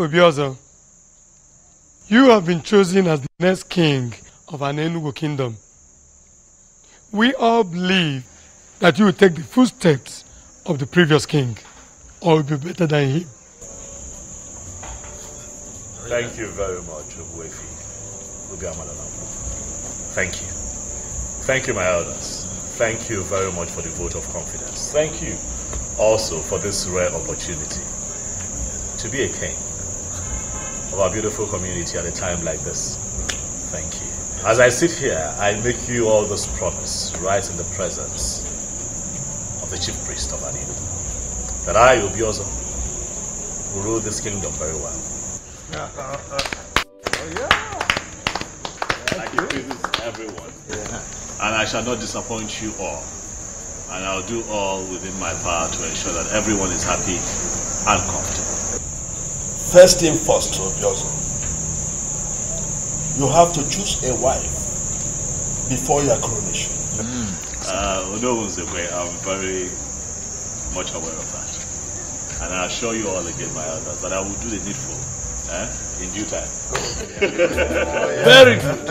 Obiozo, you have been chosen as the next king of an Enugu kingdom. We all believe that you will take the footsteps of the previous king, or will be better than him. Thank you very much, Ogbuefi. Thank you. Thank you, my elders. Thank you very much for the vote of confidence. Thank you also for this rare opportunity to be a king of our beautiful community at a time like this. Thank you. As I sit here, I make you all this promise right in the presence of the chief priest of Anino, that I, Obiozo, will rule this kingdom very well. I give praises to everyone, and I shall not disappoint you all. And I'll do all within my power to ensure that everyone is happy and comfortable. First thing first, Obiozo. You have to choose a wife before your coronation. I'm very much aware of that. And I assure you all again, my elders, that I will do the needful in due time. Very good.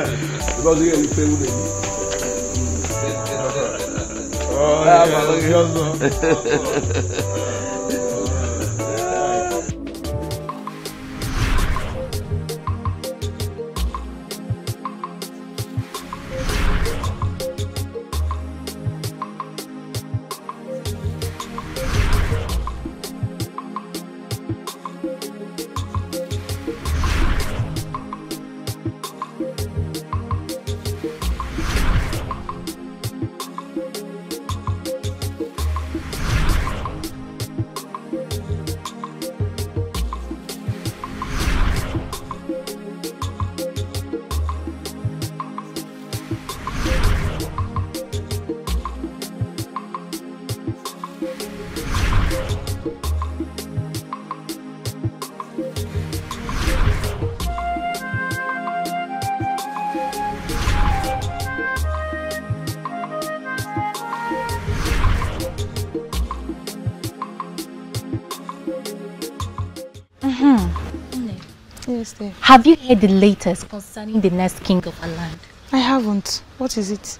Have you heard the latest concerning the next king of our land? I haven't. What is it?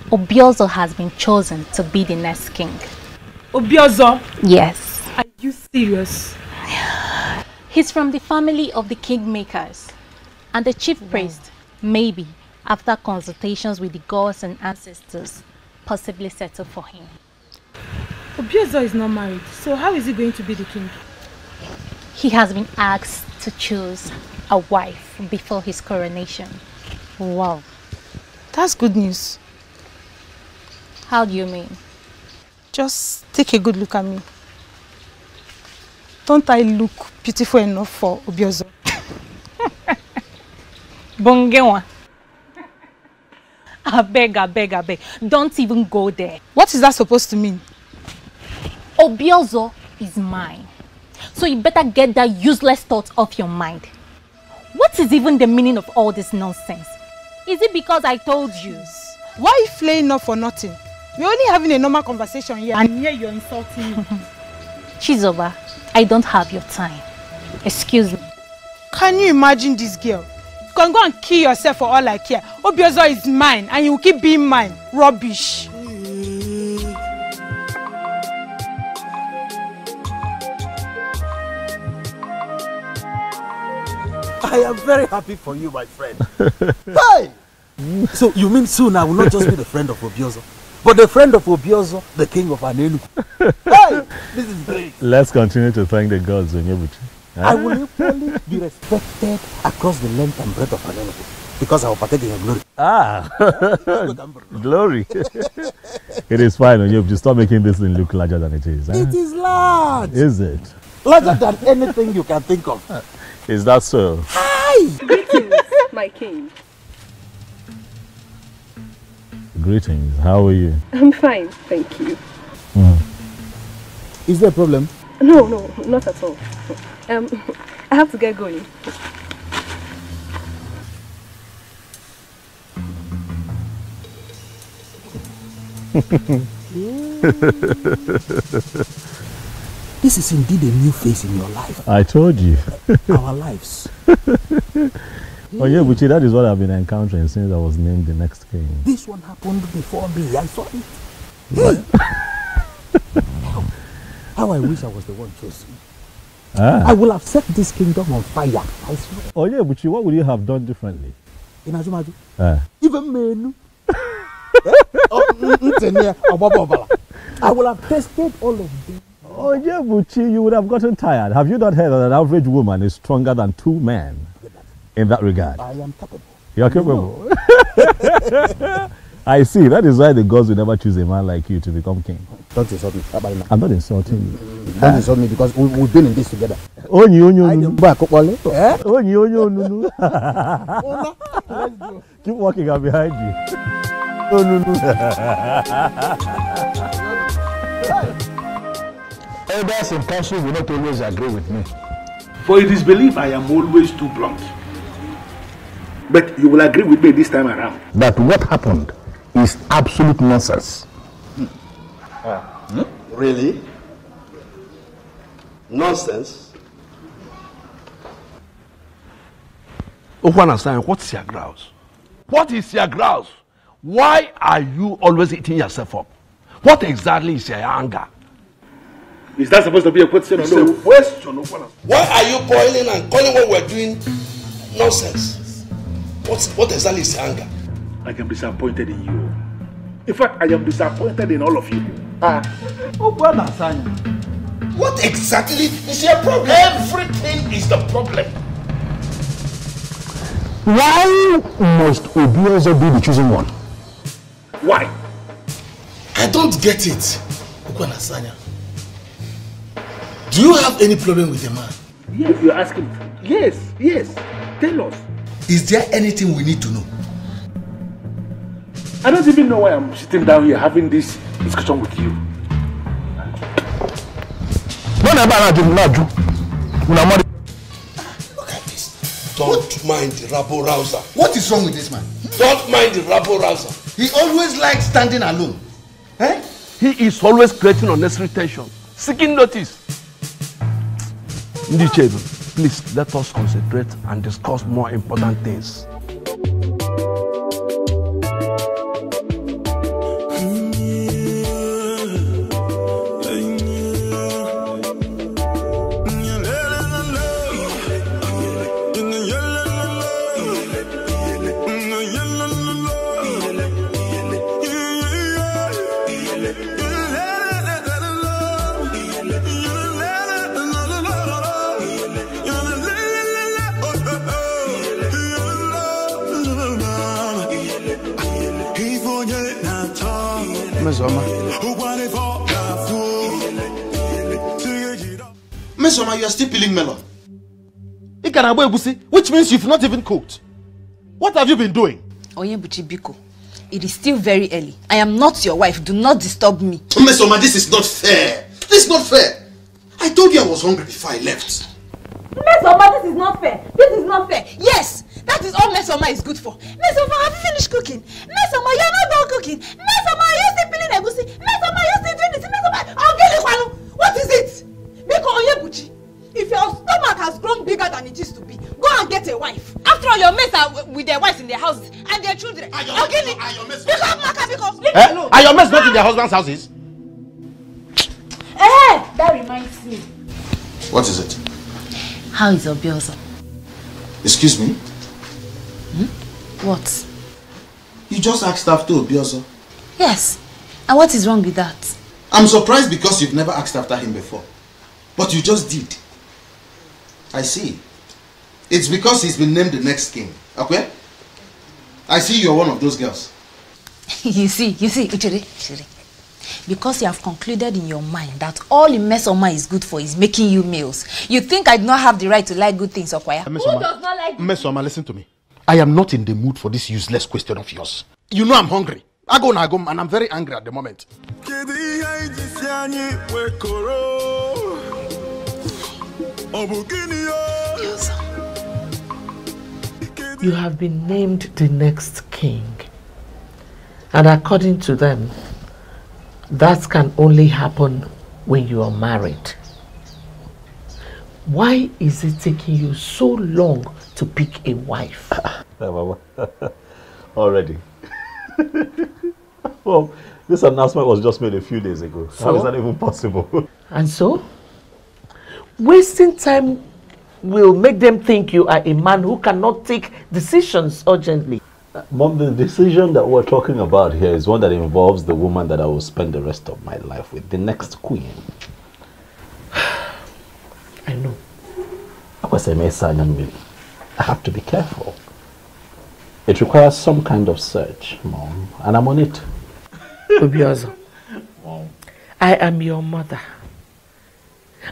Obiozo has been chosen to be the next king. Obiozo? Yes. Are you serious? He's from the family of the kingmakers, and the chief priest, maybe, after consultations with the gods and ancestors, possibly settle for him. Obiozo is not married, so how is he going to be the king? He has been asked to choose a wife before his coronation. Wow. That's good news. How do you mean? Just take a good look at me. Don't I look beautiful enough for Obiozo? Bongewa. I beg. Don't even go there. What is that supposed to mean? Obiozo is mine. So you better get that useless thought off your mind. What is even the meaning of all this nonsense? Is it because I told you? Why are you flaying up for nothing? We're only having a normal conversation here, and here you're insulting me. Chizoba, I don't have your time. Excuse me. Can you imagine this girl? You can go and kill yourself for all I care. Obiozo is mine, and you will keep being mine. Rubbish. I am very happy for you, my friend. Hey! So you mean soon I will not just be the friend of Obiozo, but the friend of Obiozo, the king of Anenu. Hey! This is great. Let's continue to thank the gods, Onyebuchi. I will equally be respected across the length and breadth of Anenu, because I will partake in your glory. Glory. It is fine, Onyebuchi. Stop making this thing look larger than it is. It is large. Is it? Larger than anything you can think of. Is that so? Hi! Greetings, my king. Greetings. How are you? I'm fine, thank you. Is there a problem? No, not at all. I have to get going. This is indeed a new phase in your life. I told you. Our lives. Oh yeah, Buchi, that is what I've been encountering since I was named the next king. This one happened before me. I saw it. Hey. How I wish I was the one chosen. I will have set this kingdom on fire. I swear. Oh yeah, Buchi, what would you have done differently? In Azumaju. Even men. I will have tested all of them. Oh yeah, Buchi, you would have gotten tired. Have you not heard that an average woman is stronger than 2 men in that regard? I am capable. You are capable? No. I see. That is why the gods will never choose a man like you to become king. Don't insult me. I'm not insulting you. Don't insult me because we've been in this together. Keep walking, I'm behind you. Elders and council will not always agree with me. For it is believed I am always too blunt. But you will agree with me this time around. That what happened is absolute nonsense. Really? Nonsense? Okwana-san, what's your grouse? What is your grouse? Why are you always eating yourself up? What exactly is your anger? Is that supposed to be a question or no? Question, Okwana. Why are you boiling and calling what we're doing nonsense? What exactly is your anger? I am disappointed in you. In fact, I am disappointed in all of you. What exactly is your problem? Everything is the problem. Why must Obiozo be the chosen one? Why? I don't get it, Okwana-san. Do you have any problem with the man? Yes, you're asking. Yes. Tell us. Is there anything we need to know? I don't even know why I'm sitting down here having this discussion with you. Look at this. Don't mind the rabble-rouser. What is wrong with this man? Don't mind the rabble-rouser. He always likes standing alone. He is always creating unnecessary tension, seeking notice. Ndichebu, please let us concentrate and discuss more important things. Mesoma, you are still peeling melon. Which means you've not even cooked. What have you been doing? Onyebuchi Biko, it is still very early. I am not your wife. Do not disturb me. Mesoma, this is not fair. This is not fair. I told you I was hungry before I left. Mesoma, this is not fair. This is not fair. Yes, that is all Mesoma is good for. Mesoma, have you finished cooking? Mesoma, you are not done cooking. Mesoma, are you still peeling egusi? Mesoma, are you still doing this? Mesoma, what is it? Biko Onyebuchi, if your stomach has grown bigger than it used to be, go and get a wife. After all, your mates are with their wives in their houses and their children. Are your mates not in their husband's houses? That reminds me. What is it? How is Obiozo? Excuse me? What? You just asked after Obiozo. Yes. And what is wrong with that? I'm surprised because you've never asked after him before. But you just did. I see. It's because he's been named the next king. Okay? I see you're one of those girls. You see, Uchiri. Because you have concluded in your mind that all Mesoma is good for is making you males. You think I do not have the right to like good things, Okwaya? Who does not like Mesoma, listen to me. I am not in the mood for this useless question of yours. You know I'm hungry. I go and I'm very angry at the moment. You have been named the next king. And according to them, that can only happen when you are married. Why is it taking you so long to pick a wife? Mama. Already. Well, this announcement was just made a few days ago. So? How is that even possible? And so? Wasting time will make them think you are a man who cannot take decisions urgently. Mom, the decision that we're talking about here is one that involves the woman that I will spend the rest of my life with, the next queen. I know. I have to be careful. It requires some kind of search, Mom, and I'm on it. Obiozo, I am your mother.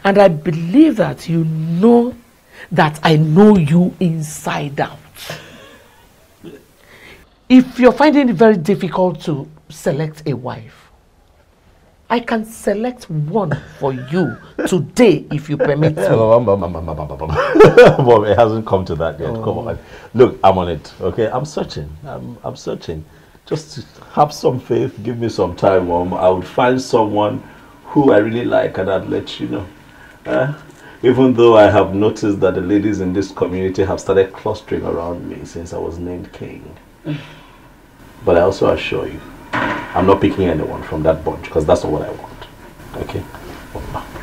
And I believe that you know that I know you inside out. If you're finding it very difficult to select a wife, I can select one for you today if you permit me. Mom, it hasn't come to that yet. Come on. Look, I'm on it, okay? I'm searching. I'm searching. Just have some faith. Give me some time, Mom. I would find someone who I really like and I'd let you know. Even though I have noticed that the ladies in this community have started clustering around me since I was named king. But I also assure you, I'm not picking anyone from that bunch because that's not what I want. Okay?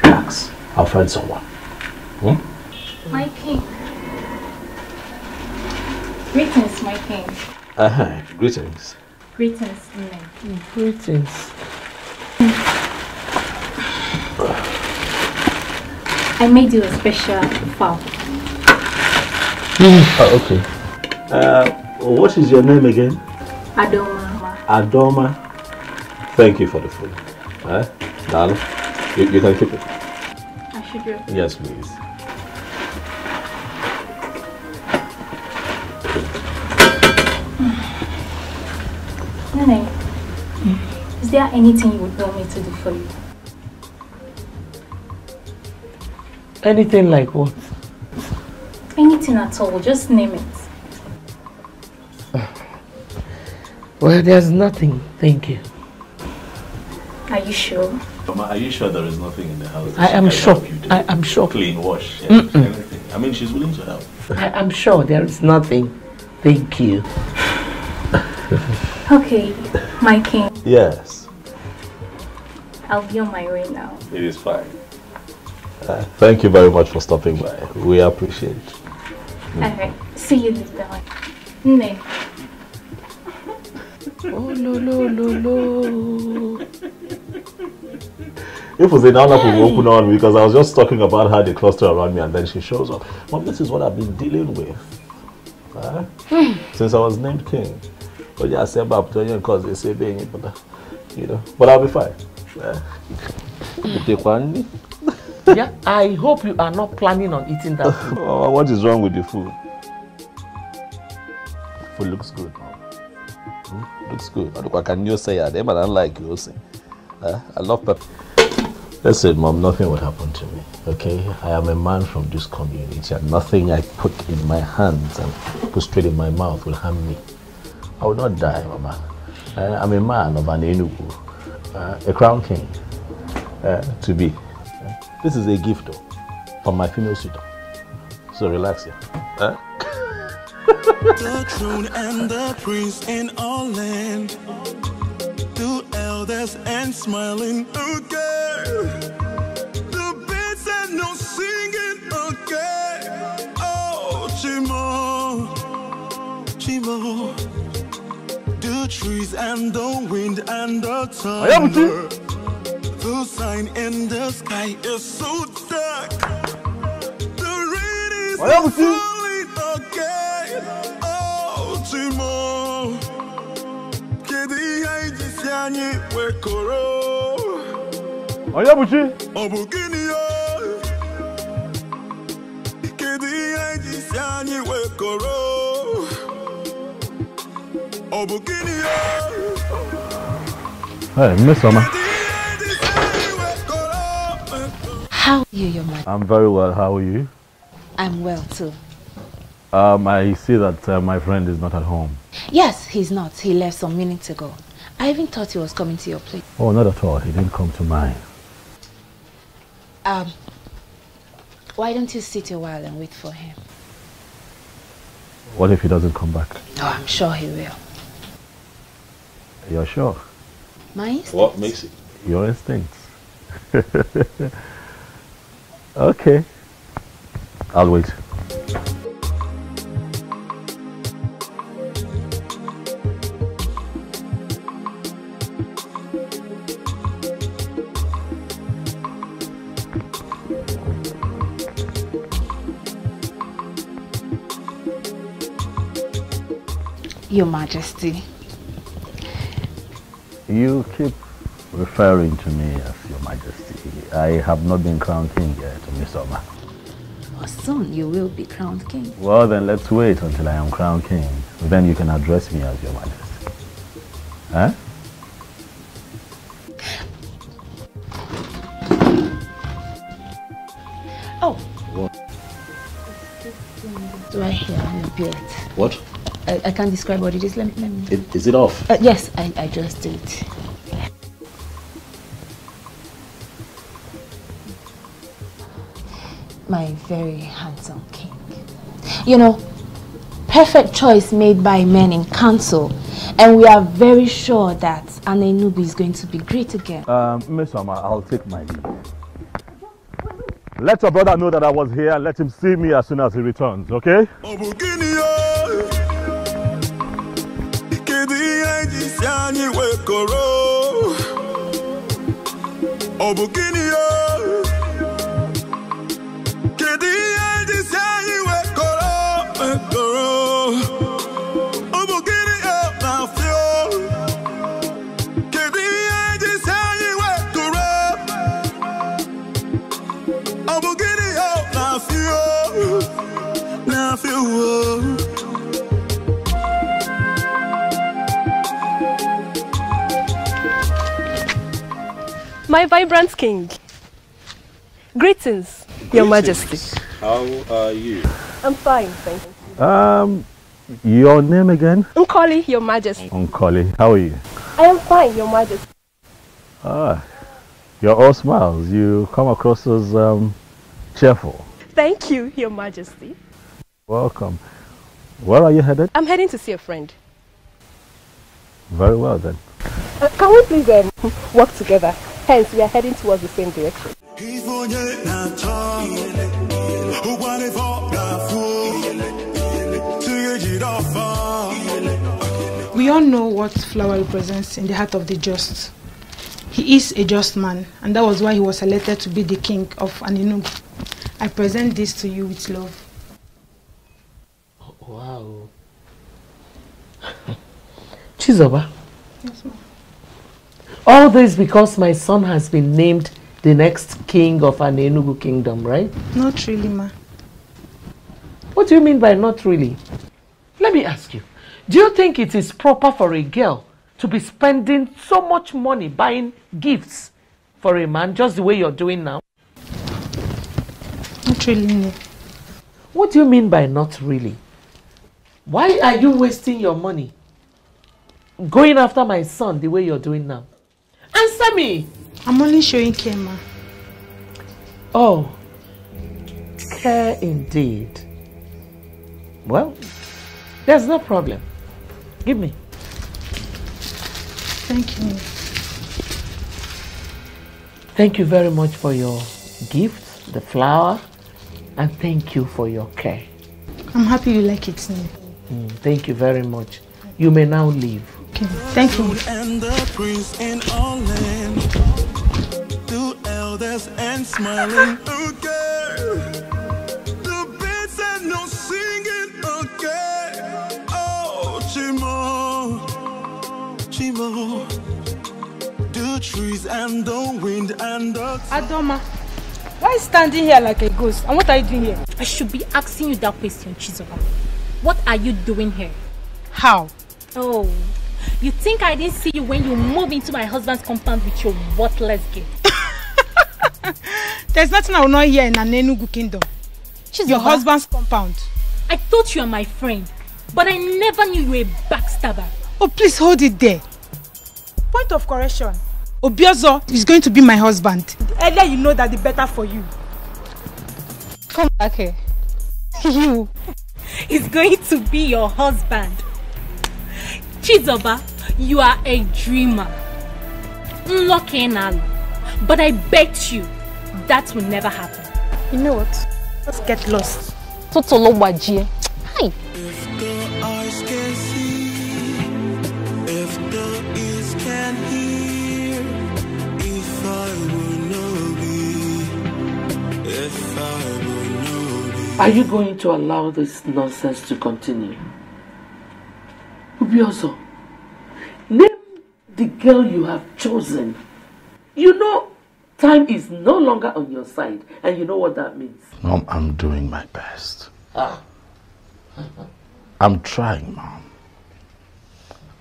Relax. I'll find someone. My king. Greetings, my king. Greetings. Greetings, Nne. Greetings. I made you a special fowl. Okay. What is your name again? Adoma. Adoma. Thank you for the food. Darling, you can keep it. I should do. Yes, please. Nene, is there anything you would want me to do for you? Anything like what? Anything at all, just name it. Well, there's nothing, thank you. Are you sure? Mama, are you sure there is nothing in the house? I am sure. I am sure. Clean, wash, everything. I mean, she's willing to help. I am sure there is nothing. Thank you. Okay, my king. Yes. I'll be on my way now. It is fine. Thank you very much for stopping by. We appreciate it. Alright, see you later. Nne. Oh, lo. If it's an honor to open on because I was just talking about how they cluster around me and then she shows up. Mom, this is what I've been dealing with since I was named king. But yeah, I said about because they say being it, but you know. But I'll be fine. Yeah, I hope you are not planning on eating that food. What is wrong with the food? Food looks good. Looks good. What can you say? I don't like you. I love pepper. Listen, Mom, nothing would happen to me. Okay? I am a man from this community and nothing I put in my hands and put straight in my mouth will harm me. I will not die, Mama. I'm a man of an Enugu, a crown king, to be. This is a gift though, from my female suitor. So relax here. The throne and the prince in all land, two elders and smiling again. The birds and no singing again. Oh, Chimo, the trees and the wind and the thunder. The sign in the sky is so dark. The rain is falling again. Oh, Chimo, kedi haiji siani wekoro. Ayabuchi. Obukini yo. Kedi haiji siani wekoro. Obukini yo. Hey, Miss Summer. How are you, your man? I'm very well. How are you? I'm well too. I see that my friend is not at home. Yes, he's not. He left some minutes ago. I even thought he was coming to your place. Oh, not at all. He didn't come to mine. Why don't you sit a while and wait for him? What if he doesn't come back? Oh, I'm sure he will. You're sure? My instincts. What makes it? Your instincts. Okay. I'll wait. Your Majesty. You keep referring to me as Your Majesty. I have not been crowned king yet, Miss Oma. Well, soon you will be crowned king. Well, then let's wait until I am crowned king. Then you can address me as Your Majesty. Huh? Oh. What? Right here on your beard. What? I can't describe what it is. Let me. Is it off? Yes, I just did. My very handsome king. You know, perfect choice made by men in council. And we are very sure that Anenugu is going to be great again. Miss Oma, I'll take my leave. Let your brother know that I was here and let him see me as soon as he returns, okay? My vibrant king. Greetings, Your Majesty. How are you? I'm fine, thank you. Your name again? Nkoli, Your Majesty. Nkoli, how are you? I am fine, Your Majesty. Ah, you're all smiles. You come across as cheerful. Thank you, Your Majesty. Welcome. Where are you headed? I'm heading to see a friend. Very well then. Can we please work together? Hence, we are heading towards the same direction. We all know what flower represents in the heart of the just. He is a just man, and that was why he was elected to be the king of Anenugu. I present this to you with love. Wow. Chizoba. Yes, ma'am. All this because my son has been named the next king of Anenugu kingdom, right? Not really, ma. What do you mean by not really? Let me ask you. Do you think it is proper for a girl to be spending so much money buying gifts for a man just the way you're doing now? Not really, no. What do you mean by not really? Why are you wasting your money going after my son the way you're doing now? Answer me! I'm only showing care, ma. Oh, care indeed. Well, there's no problem. Give me. Thank you. Thank you very much for your gift, the flower, and thank you for your care. I'm happy you like it, Nene. Thank you very much. You may now leave. Okay, thank you. And the prince in all land, two elders and smiling, okay. The birds and no singing, okay. Oh, Chimo, Chimo, the trees and the wind and the... Adoma, why standing here like a ghost? And what are you doing here? I should be asking you that question, Chizoba. What are you doing here? How? Oh, you think I didn't see you when you moved into my husband's compound with your worthless gift? There's nothing I will not hear in Anenugu kingdom. Chizoba, your husband's compound. I thought you were my friend, but I never knew you were a backstabber. Oh, please hold it there. Point of correction. Obiozo is going to be my husband. The earlier you know that, the better for you. Come back here. You is going to be your husband. Chizoba, you are a dreamer. Lucky enough. But I bet you that will never happen. You know what? Let's get lost. Totolo Wajie. Hi. If the eyes can see, if the ears can hear, if I will know be, if I will know be. Are you going to allow this nonsense to continue? Ubiozo, name the girl you have chosen. You know, time is no longer on your side, and you know what that means. Mom, I'm doing my best. I'm trying, Mom.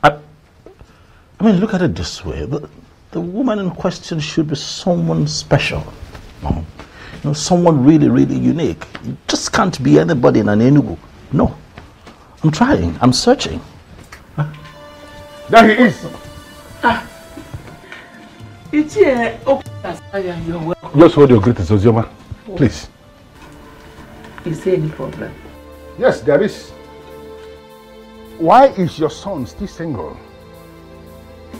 I mean, look at it this way. The woman in question should be someone special, Mom. You know, someone really, really unique. It just can't be anybody in Anenugu. No. I'm trying. I'm searching. There he is. It's here. You're welcome. Just hold your greetings, Ozioma. Please. Is there any problem? Yes, there is. Why is your son still single?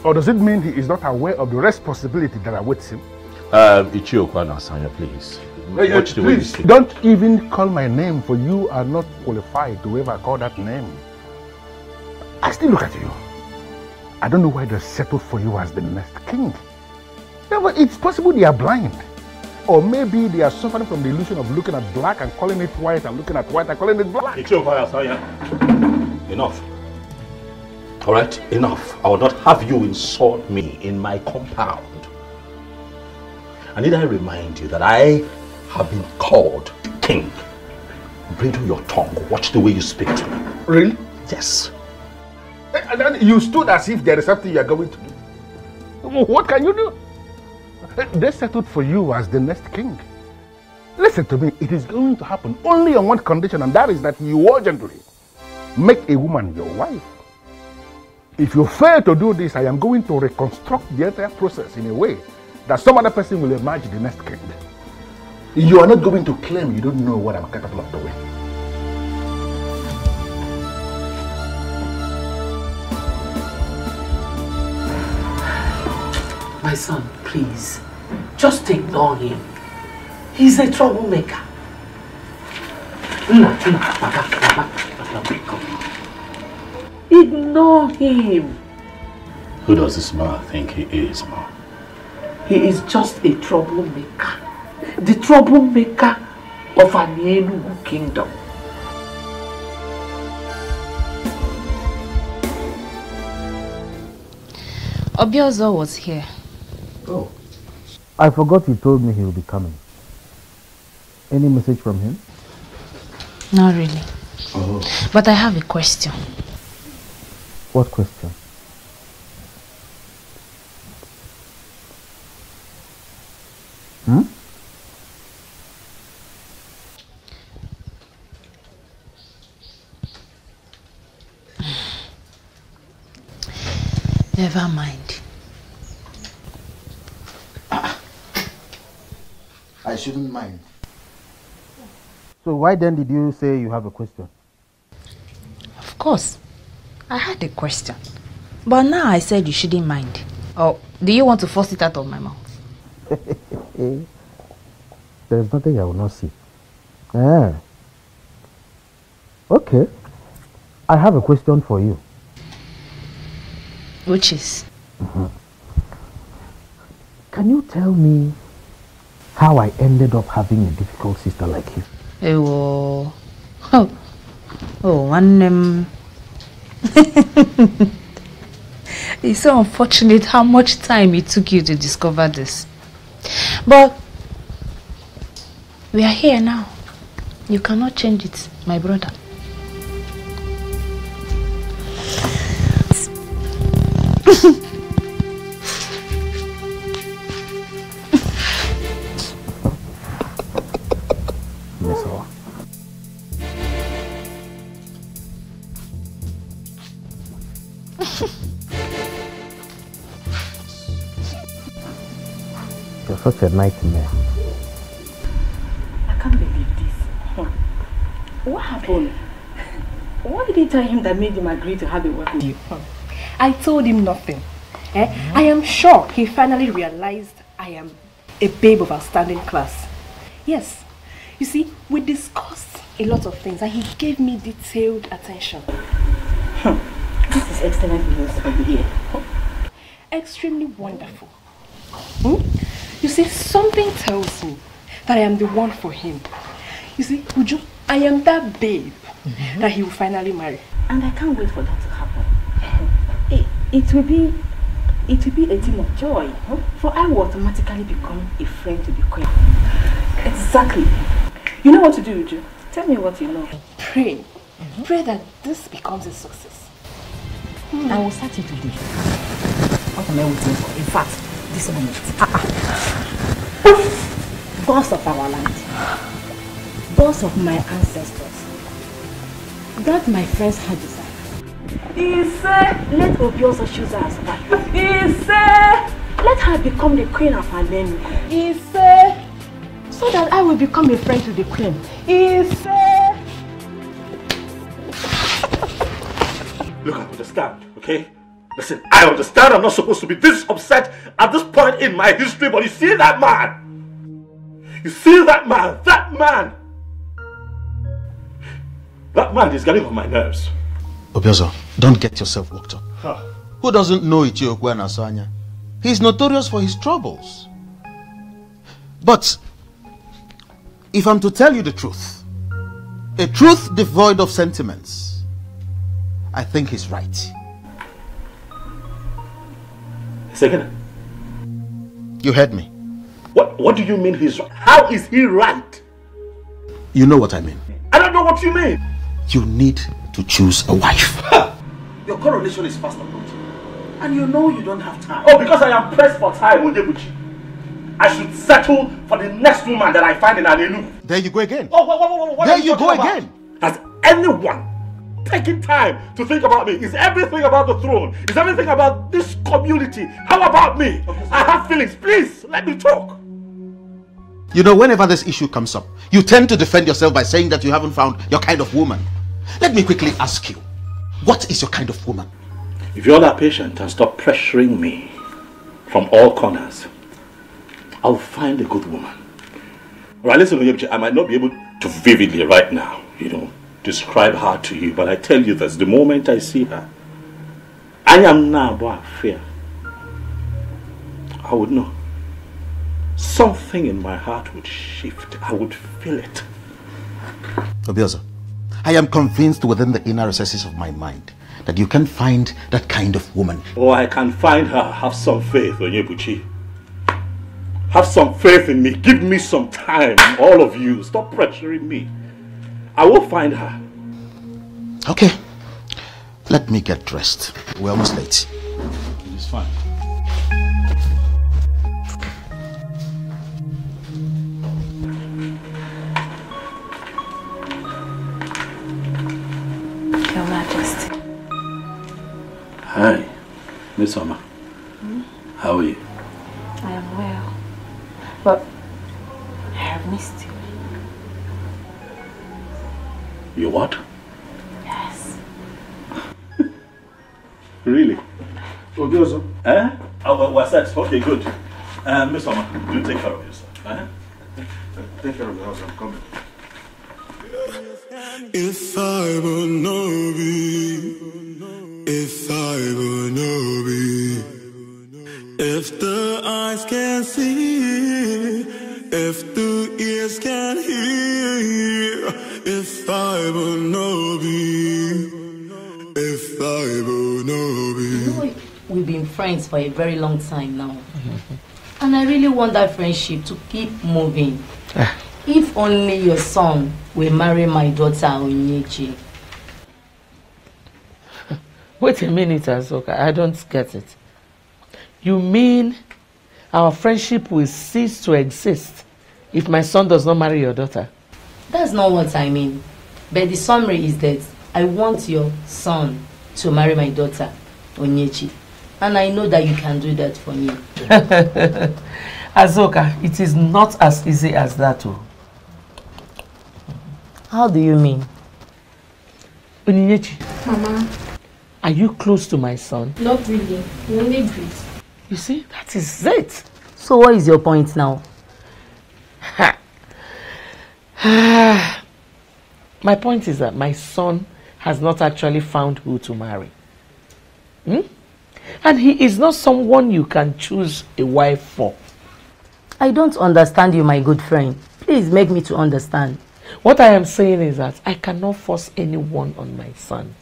Or does it mean he is not aware of the responsibility that awaits him? Ichiokwa Nasanya, please. Watch the way you Please, speak. don't even call my name, for you are not qualified to ever call that name. I still look at you. I don't know why they settled for you as the next king. Yeah, but it's possible they are blind. Or maybe they are suffering from the illusion of looking at black and calling it white, and looking at white and calling it black. Enough. All right, enough. I will not have you insult me in my compound. I need to remind you that I have been called king. Bridle your tongue. Watch the way you speak to me. Really? Yes. And then you stood as if there is something you are going to do. What can you do? They settled for you as the next king. Listen to me, it is going to happen only on one condition, and that is that you urgently make a woman your wife. If you fail to do this, I am going to reconstruct the entire process in a way that some other person will emerge the next king. You are not going to claim you don't know what I'm capable of doing. My son, please, just ignore him. He's a troublemaker. Ignore him. Who does this man think he is, Mom? He is just a troublemaker. The troublemaker of Anenugu kingdom. Obiozo was here. Oh. I forgot you told me he will be coming. Any message from him? Not really. Oh. But I have a question. What question? Hmm? Never mind. I shouldn't mind. So why then did you say you have a question? Of course. I had a question. But now I said you shouldn't mind. Oh, do you want to force it out of my mouth? There's nothing I will not see. Ah. Okay. I have a question for you. Which is? Can you tell me how I ended up having a difficult sister like you? It's so unfortunate how much time it took you to discover this. But we are here now. You cannot change it, my brother. You're such a nightmare. I can't believe this. phone. What did you tell him that made him agree to have a word with you? I told him nothing. I am sure he finally realized I am a babe of outstanding class. Yes. You see, we discussed a lot of things and he gave me detailed attention. This is excellent news for you here. Extremely wonderful. You see, something tells me that I am the one for him. You see, Uju, I am that babe that he will finally marry. And I can't wait for that to happen. It will be a team of joy. For I will automatically become a friend to the queen. Exactly. You know what to do, Uju? Tell me what you know. Pray. Pray that this becomes a success. I will start it today. What am I waiting for? In fact, this moment. Gods of our land. Gods of my ancestors. Grant my friends her desire. He said, let Obiozo choose her as wife. He said, let her become the queen of Anenu. He said, so that I will become a friend to the queen. He said. Look, I understand, okay? Listen, I understand I'm not supposed to be this upset at this point in my history, but you see that man? You see that man? That man is getting on my nerves. Obiozo, don't get yourself worked up. Who doesn't know Ichiokwu and Asanya? He's notorious for his troubles. But if I'm to tell you the truth, a truth devoid of sentiments, I think he's right. Second. You heard me. What do you mean he's right? How is he right? You know what I mean. I don't know what you mean. You need to choose a wife. Your coronation is fast approaching. And you know you don't have time. Oh, because I am pressed for time, Onyebuchi. I should settle for the next woman that I find in Anenu. There you go again. Oh, what there you go again. Has anyone taken time to think about me? Is everything about the throne? Is everything about this community? How about me? I have feelings. Please, let me talk. You know, whenever this issue comes up, you tend to defend yourself by saying that you haven't found your kind of woman. Let me quickly ask you, what is your kind of woman? If you're that patient and stop pressuring me from all corners, I'll find a good woman. Alright, listen, I might not be able to vividly right now, describe her to you, but I tell you this, the moment I see her, I am now about fear. I would know. Something in my heart would shift. I would feel it. Obiozo, I am convinced within the inner recesses of my mind that you can find that kind of woman. Oh, I can find her. Have some faith, Onyebuchi. Have some faith in me. Give me some time, all of you. Stop pressuring me. I will find her. Okay. Let me get dressed. We're almost late. It is fine. Your Majesty. Hi, Miss Oma. How are you? I am well. But I have missed you. You what? Yes. Really? Obiozo? Eh? Oh, well, what's that? Okay, good. Miss Oma, you take care of yourself. Take care of the house. I'm coming. If I will know be, if I will know be, if the eyes can see, if the ears can hear, if I will know be, if I will know be. We've been friends for a very long time now. And I really want that friendship to keep moving. If only your son will marry my daughter Onyechi. Wait a minute, Azoka. I don't get it. You mean our friendship will cease to exist if my son does not marry your daughter? That's not what I mean. But the summary is that I want your son to marry my daughter Onyechi. And I know that you can do that for me. Azoka, it is not as easy as that. How do you mean? Onyinyechi. Mama. Are you close to my son? Not really. We only breathe. You see, that is it. So what is your point now? My point is that my son has not actually found who to marry. And he is not someone you can choose a wife for. I don't understand you, my good friend. Please make me to understand. What I am saying is that I cannot force anyone on my son.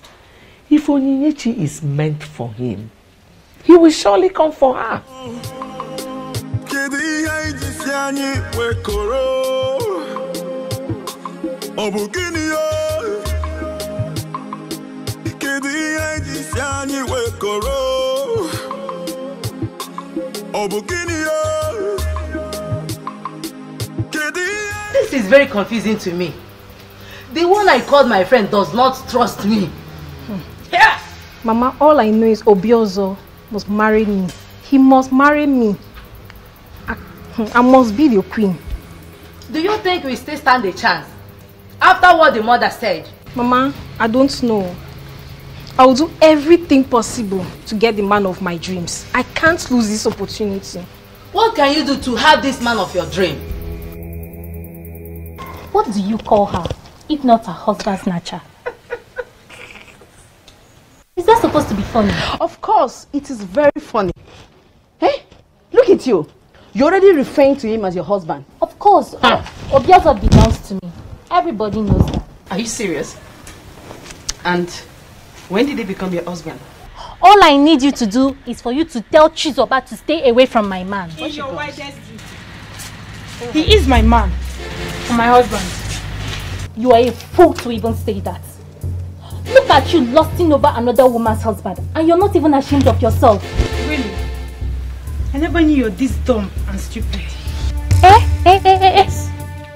If Onyinyechi is meant for him, he will surely come for her. This is very confusing to me. The one I called my friend does not trust me. Yeah. Mama, all I know is Obiozo must marry me. He must marry me. I must be the queen. Do you think we still stand a chance? After what the mother said? Mama, I don't know. I will do everything possible to get the man of my dreams. I can't lose this opportunity. What can you do to have this man of your dream? What do you call her, if not her husband snatcher? Is that supposed to be funny? Of course, it is very funny. Hey, look at you. You're already referring to him as your husband. Of course. Obiozo belongs to me. Everybody knows that. Are you serious? And when did he become your husband? All I need you to do is for you to tell Chizoba to stay away from my man. It's your wife's duty. He is my man. My husband. You are a fool to even say that. Look at you lusting over another woman's husband, and you're not even ashamed of yourself. Really? I never knew you're this dumb and stupid.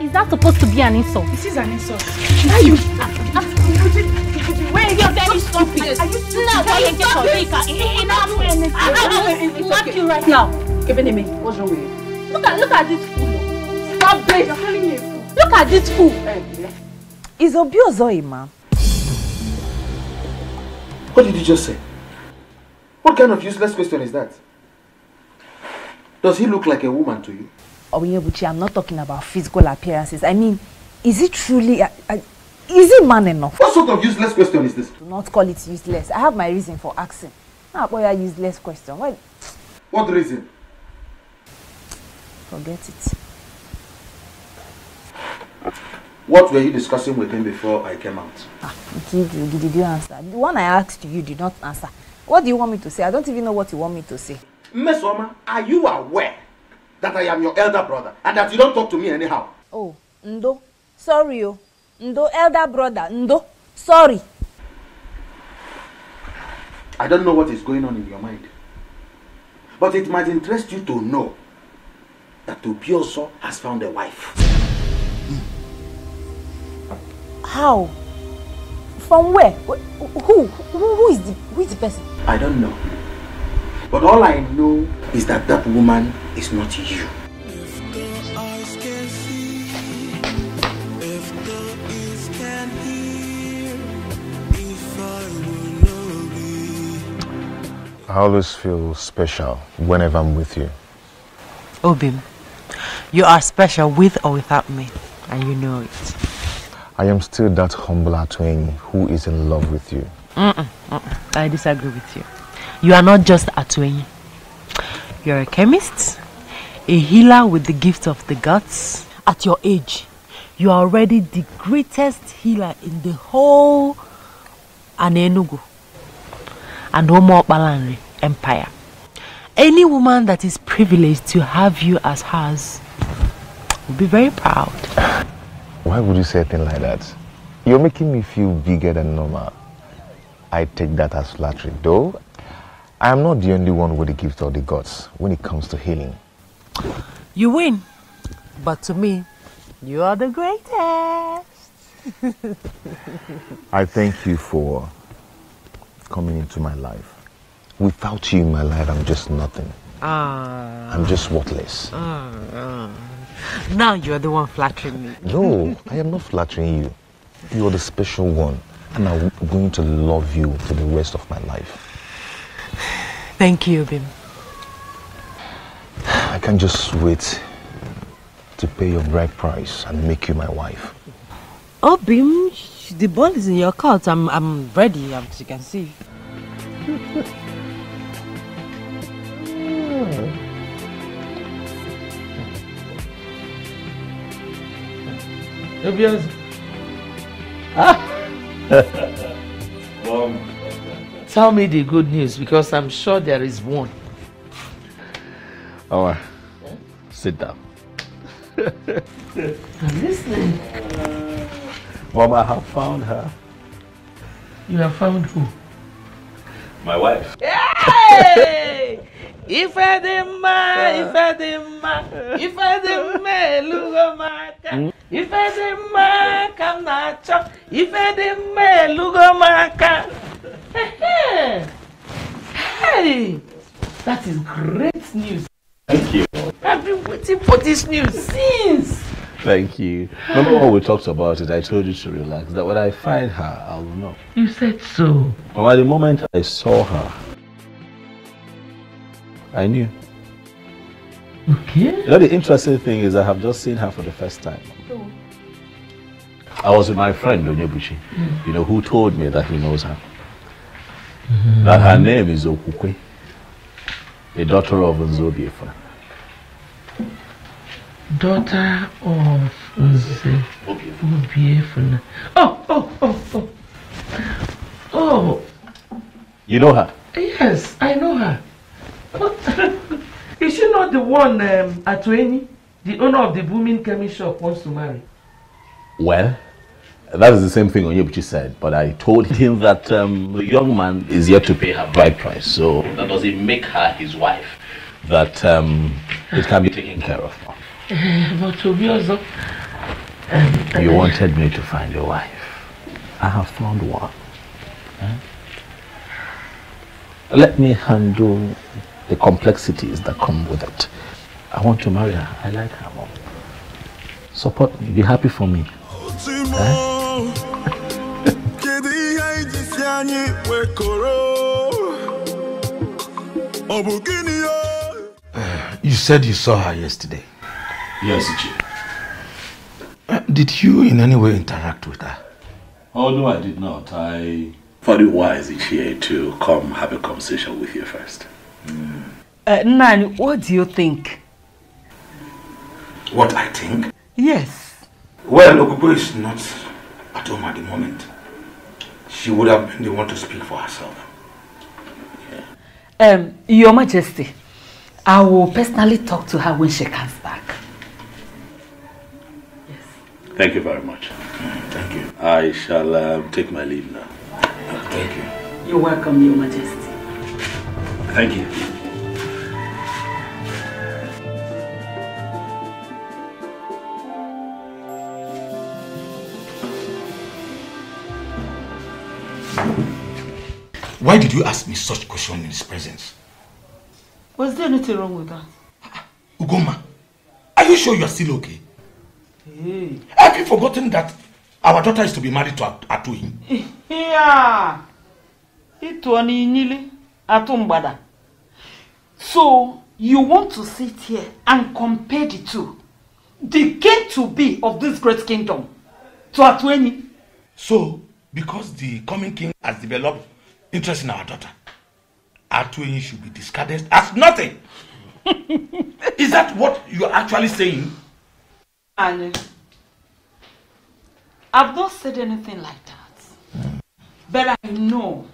Is that supposed to be an insult? This is an insult. Now you... Wait, you're very stupid. Are you now going to get your maker? I'll slap you right now. Kebeneme, what's wrong with you? Look at this fool. Stop this. You're calling me a fool. Look at this fool. Is Obiozo a man? What did you just say? What kind of useless question is that? Does he look like a woman to you? Onyebuchi, I'm not talking about physical appearances. I mean, is he truly... is he man enough? What sort of useless question is this? Do not call it useless. I have my reason for asking. Now, boy, a useless question. Why? What reason? Forget it. What were you discussing with him before I came out? Did you answer? The one I asked you did not answer. What do you want me to say? I don't even know what you want me to say. Mesoma, are you aware that I am your elder brother and that you don't talk to me anyhow? Oh, Ndo. Sorry, oh. Ndo, elder brother. Ndo. Sorry. I don't know what is going on in your mind. But it might interest you to know that Obiozo has found a wife. How? From where? Who is the person? I don't know. But all I know is that that woman is not you. I always feel special whenever I'm with you. Obim, you are special with or without me, and you know it. I am still that humble Atwenyi who is in love with you. I disagree with you. You are not just Atwenyi. You're a chemist, a healer with the gift of the gods. At your age, you are already the greatest healer in the whole Anenugu and Omo Empire. Any woman that is privileged to have you as hers will be very proud. Why would you say a thing like that? You're making me feel bigger than normal. I take that as flattery, though I am not the only one with the gift of the gods when it comes to healing. You win, but to me, you are the greatest. I thank you for coming into my life. Without you in my life, I'm just nothing. I'm just worthless. Now you're the one flattering me. No, I am not flattering you. You are the special one. And I'm going to love you for the rest of my life. Thank you, Obim. I can't just wait to pay your bride price and make you my wife. Obim, the ball is in your court. I'm ready, as you can see. Obvious. Tell me the good news, because I'm sure there is one. Alright, sit down. I'm listening. Mom, I have found her. You have found who? My wife. Hey! Ifedima, Lugomaka. Ifedima, Kamnacho. Ifedima, Lugomaka. Hey! That is great news. Thank you. I've been waiting for this news since. Thank you. Remember when we talked about it, I told you to relax, that when I find her, I will know. You said so. But at the moment I saw her, I knew. Okay. You know, the interesting thing is I have just seen her for the first time. I was with my friend, Onyebuchi, you know, who told me that he knows her. That her name is Okukwe, the daughter of Nzobiefuna. Daughter of Obiefuna. Oh. You know her? Yes, I know her. But is she not the one Atueni, the owner of the booming chemist shop, wants to marry? Well, that is the same thing Onyebuchi said, but I told him that the young man is yet to pay her bride price, so that doesn't make her his wife. That it can be taken care of. But to be also, you wanted me to find a wife. I have found one. Let me handle the complexities that come with it. I want to marry her. I like her, Mom. Support me. Be happy for me. You said you saw her yesterday. Yes, Chief. Did you in any way interact with her? Oh, no, I did not. I thought it wise each year to come have a conversation with you first. Nani, what do you think? What I think? Yes. Well, Okubo is not at home at the moment. She would have been the one to speak for herself. Your Majesty, I will personally talk to her when she comes back. Thank you very much. Thank you. I shall take my leave now. Thank you. You're welcome, Your Majesty. Thank you. Why did you ask me such question in his presence? Was there anything wrong with that? Ugoma, are you sure you are still okay? Hey. Have you forgotten that our daughter is to be married to Atuin? Yeah. So, you want to sit here and compare the two? The king to be of this great kingdom to Atueni? So, because the coming king has developed interest in our daughter, Atueni should be discarded as nothing. Is that what you are actually saying? And I've not said anything like that. But I know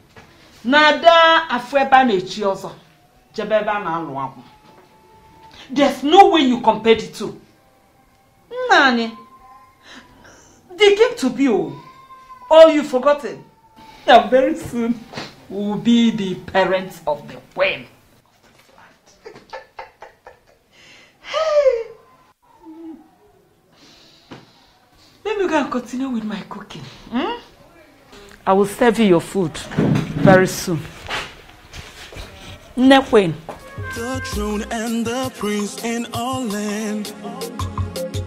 Nada Afweba Nechiozo Jebeba na Luamu. There's no way you compare the two. Nani, the king to be all you've forgotten. And very soon will be the parents of the queen. Let me go and continue with my cooking. I will serve you your food very soon. Nekwen. The throne and the prince in all land,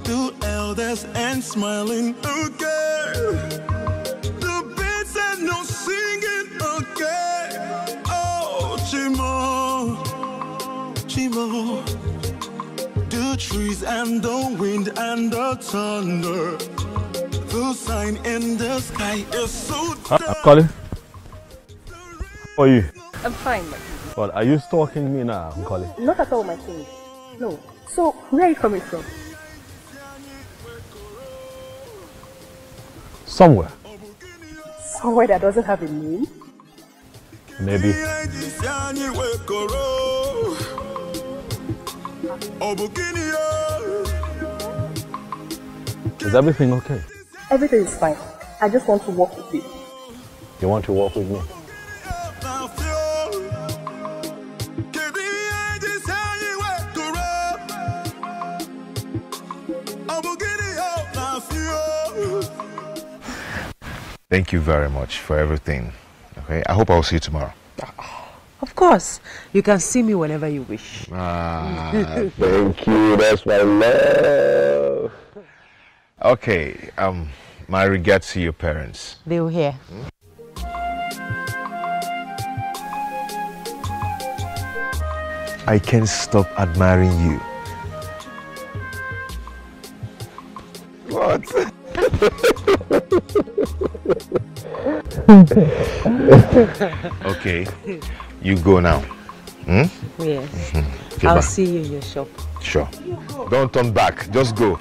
the elders and smiling again. The beats Chimo, Chimo, the trees and the wind and the thunder, the sign in the sky is so dark. Colin, how are you? I'm fine, my king. Well, are you stalking me now, Colin? Not at all, my king. No. So, where are you coming from? Somewhere. Somewhere that doesn't have a name? Maybe. Is everything okay? Everything is fine. I just want to walk with you. You want to walk with me? Thank you very much for everything. Okay, I hope I'll see you tomorrow. Of course. You can see me whenever you wish. Thank you. That's my love. Okay, my regards to your parents. They were here. I can't stop admiring you. What? Okay, you go now. Yes. Okay, I'll bye. see you in your shop. Sure. Don't turn back. Just go.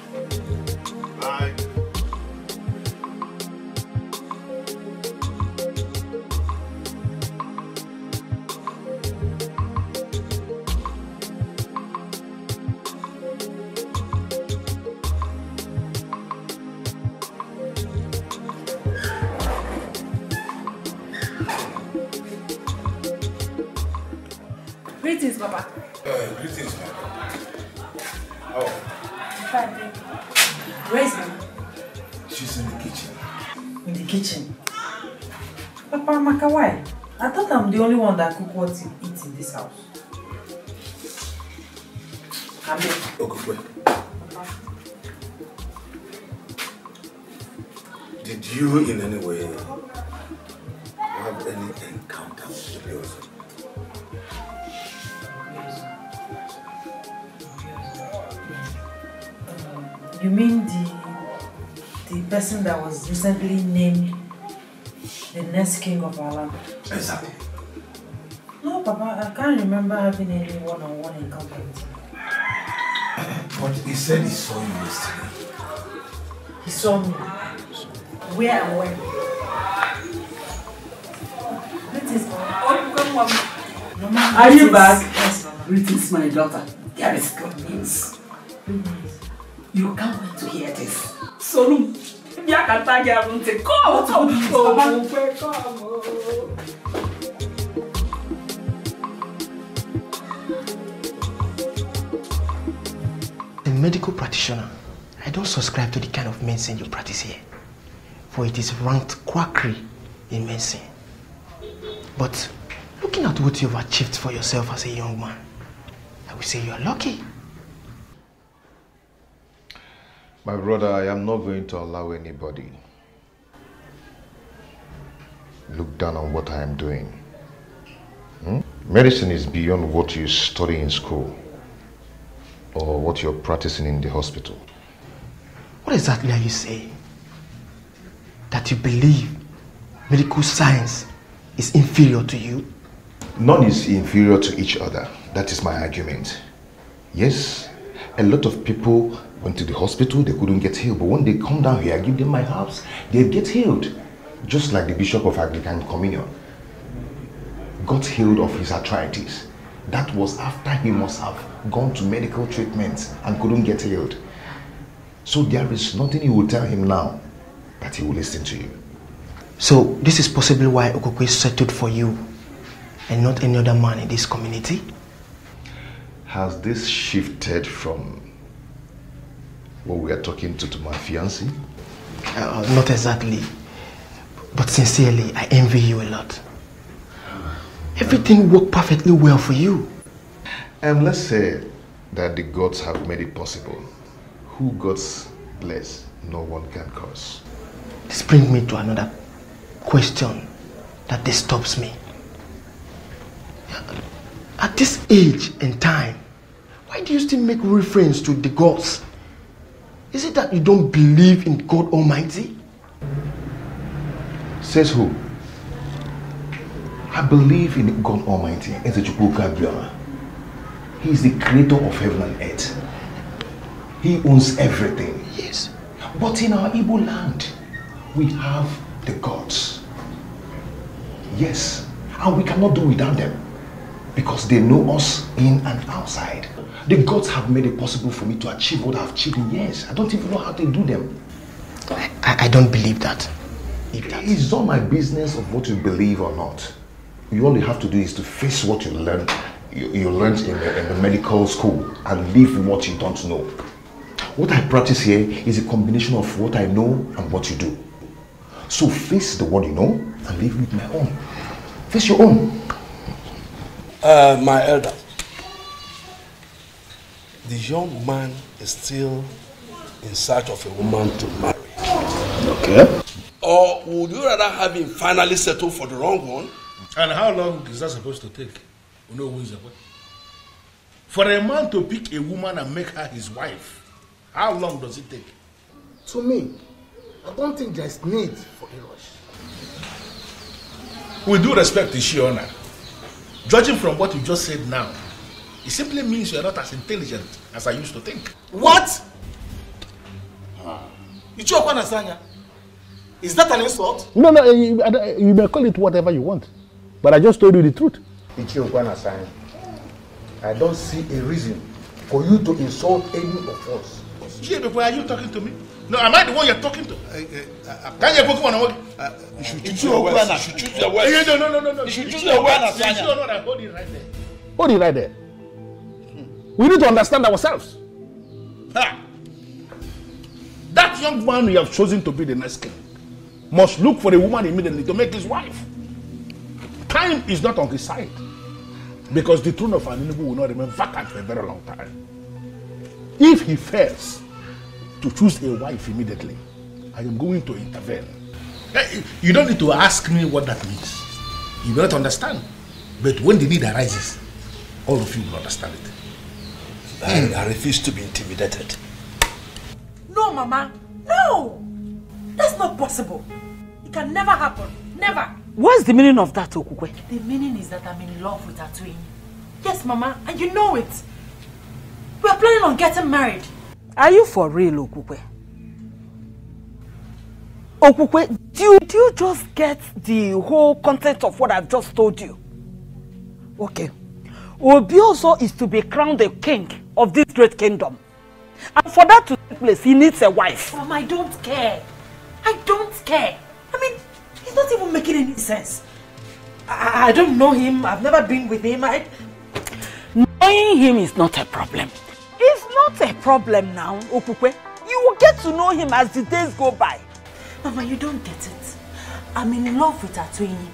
Greetings, Papa. Greetings, man. Fine, thank you. Where is Mama? She's in the kitchen. In the kitchen? Papa Amaka, why? I thought I'm the only one that cook what you eat in this house. Come here. Okay, wait. Did you in any way have any encounter with Obiozo? You mean the person that was recently named the next king of our land? Exactly. No, Papa, I can't remember having any one-on-one encounter with him. But he said he saw you yesterday. He saw me. Where and when? Greetings, Mama. Are you back? Yes, Mama. Greetings, my daughter. There is good news. Good news. You can't wait to hear this. Solum, come. A medical practitioner, I don't subscribe to the kind of medicine you practice here, for it is ranked quackery in medicine. But looking at what you've achieved for yourself as a young man, I would say you are lucky. My brother, I am not going to allow anybody look down on what I am doing. Medicine is beyond what you study in school or what you're practicing in the hospital. What exactly are you saying? That you believe medical science is inferior to you? None is inferior to each other. That is my argument. Yes, a lot of people went to the hospital, they couldn't get healed. But when they come down here, I give them my herbs, they get healed. Just like the Bishop of Anglican Communion got healed of his arthritis. That was after he must have gone to medical treatments and couldn't get healed. So there is nothing you will tell him now that he will listen to you. So this is possibly why Okokwe settled for you and not any other man in this community? Has this shifted from what we are talking to my fiancé? Not exactly. But sincerely, I envy you a lot. Everything worked perfectly well for you. And let's say that the gods have made it possible. Who gods bless, no one can curse. This brings me to another question that disturbs me. this age and time, why do you still make reference to the gods? Is it that you don't believe in God Almighty? Says who? I believe in God Almighty. He is the creator of heaven and earth. He owns everything. Yes. But in our Igbo land, we have the gods. Yes. And we cannot do without them. Because they know us in and outside. The gods have made it possible for me to achieve what I've achieved in years. I don't even know how they do them. I don't believe that. It's not my business of what you believe or not. All you have to do is to face what you learned. You learned in the medical school and leave what you don't know. What I practice here is a combination of what I know and what you do. So face the one you know and leave with my own. Face your own. My elder, the young man is still in search of a woman to marry. Okay. Or would you rather have him finally settle for the wrong one? And how long is that supposed to take? For a man to pick a woman and make her his wife, how long does it take? To me, I don't think there's need for a rush. With due respect to Shiona, judging from what you just said now, it simply means you're not as intelligent as I used to think. What? Ichiokwala Sanya? Is that an insult? No, you may call it whatever you want. But I just told you the truth. Ichiokwala Sanya, I don't see a reason for you to insult any of us. Chiebekwe, are you talking to me? No, am I the one you're talking to? Can you go on? You should choose your words. You should choose your words. No. You should choose your words. Hold it right there. Hold it right there. We need to understand ourselves. That young man you have chosen to be the next king must look for a woman immediately to make his wife. Time is not on his side. Because the throne of Aninubu will not remain vacant for a very long time. If he fails to choose a wife immediately, I am going to intervene. You don't need to ask me what that means. You will not understand. But when the need arises, all of you will understand it. I refuse to be intimidated. No, Mama. No! That's not possible. It can never happen. Never. What's the meaning of that, Okukwe? The meaning is that I'm in love with Atuenyi. Yes, Mama, and you know it. We're planning on getting married. Are you for real, Okukwe? Okukwe, do you just get the whole content of what I've just told you? Okay. Obioso is to be crowned the king of this great kingdom. And for that to take place, he needs a wife. Mama, I don't care. I don't care. I mean, it's not even making any sense. I don't know him. I've never been with him. Knowing him is not a problem. It's not a problem now, Okukwe. You will get to know him as the days go by. Mama, you don't get it. I'm in love with Atuenyi.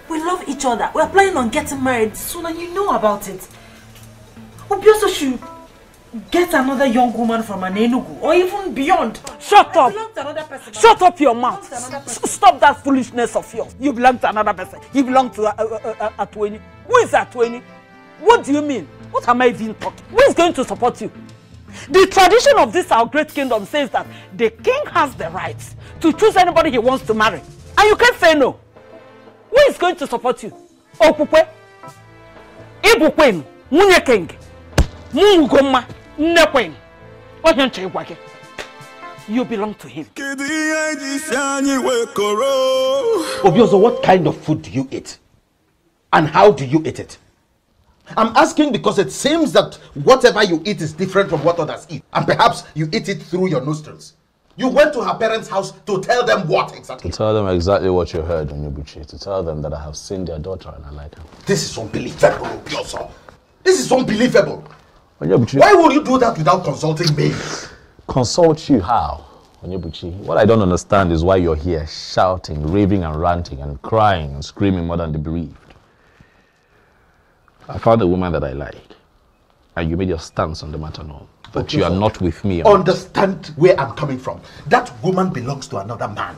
We love each other. We're planning on getting married soon and you know about it. Obioso should get another young woman from an Enugu or even beyond. Shut up! Belong to another person. Shut up your mouth. Stop that foolishness of yours. You belong to another person. You belong to Atuenyi. Who is Atuenyi? What do you mean? What am I even talking? Who is going to support you? The tradition of this our great kingdom says that the king has the right to choose anybody he wants to marry. And you can't say no. Who is going to support you? Okukwe? Ibukwen? Munye king? Mungoma? Nekwen? Onyenche Igwake? You belong to him. Obioso, what kind of food do you eat? And how do you eat it? I'm asking because it seems that whatever you eat is different from what others eat. And perhaps you eat it through your nostrils. You went to her parents' house to tell them what exactly? To tell them exactly what you heard, Onyebuchi. To tell them that I have seen their daughter and I like her. This is unbelievable, Obioso. This is unbelievable. Onyebuchi. Why would you do that without consulting me? Consult you how? Onyebuchi, what I don't understand is why you're here shouting, raving and ranting and crying and screaming more than the bereaved. I found a woman that I like, and you made your stance on the matter known. But okay, you are not with me. Understand where I'm coming from. That woman belongs to another man.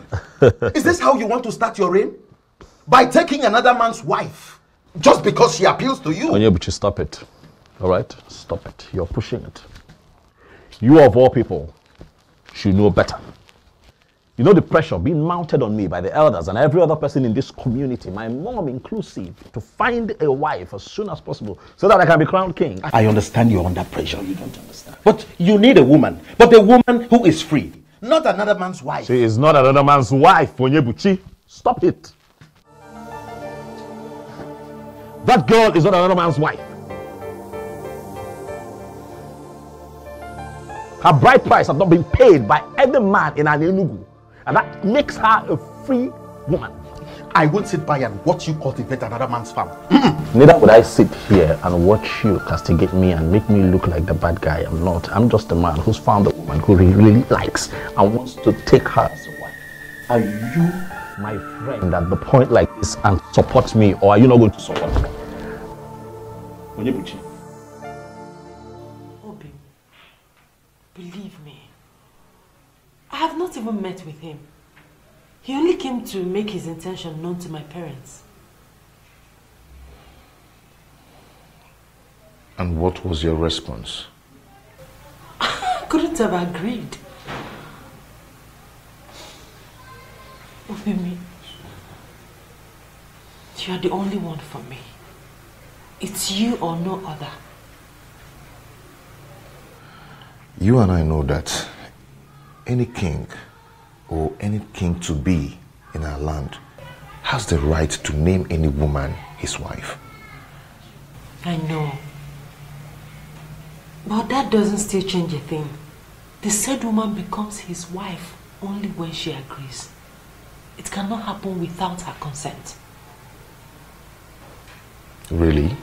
Is this how you want to start your reign? By taking another man's wife? just because she appeals to you. Onyebuchi, stop it. All right? Stop it. You're pushing it. You of all people should know better. You know the pressure being mounted on me by the elders and every other person in this community, my mom inclusive, to find a wife as soon as possible so that I can be crowned king. I understand you're under pressure. You don't understand. But you need a woman. But a woman who is free. Not another man's wife. She is not another man's wife, Onyebuchi. Stop it. That girl is not another man's wife. Her bride price has not been paid by any man in Enugu. And that makes her a free woman. I won't sit by and watch you cultivate another man's farm. Neither would I sit here and watch you castigate me and make me look like the bad guy. I'm not. I'm just a man who's found a woman who he really likes and wants to take her as a wife. Are you my friend at the point like this and support me, or are you not going to support me? Onyebuchi. Obi, believe me, I have not even met with him. He only came to make his intention known to my parents. And what was your response? I couldn't have agreed. Obimi, you are the only one for me. It's you or no other. You and I know that any king or any king to be in our land has the right to name any woman his wife. I know. But that doesn't still change a thing. The said woman becomes his wife only when she agrees. It cannot happen without her consent. Really?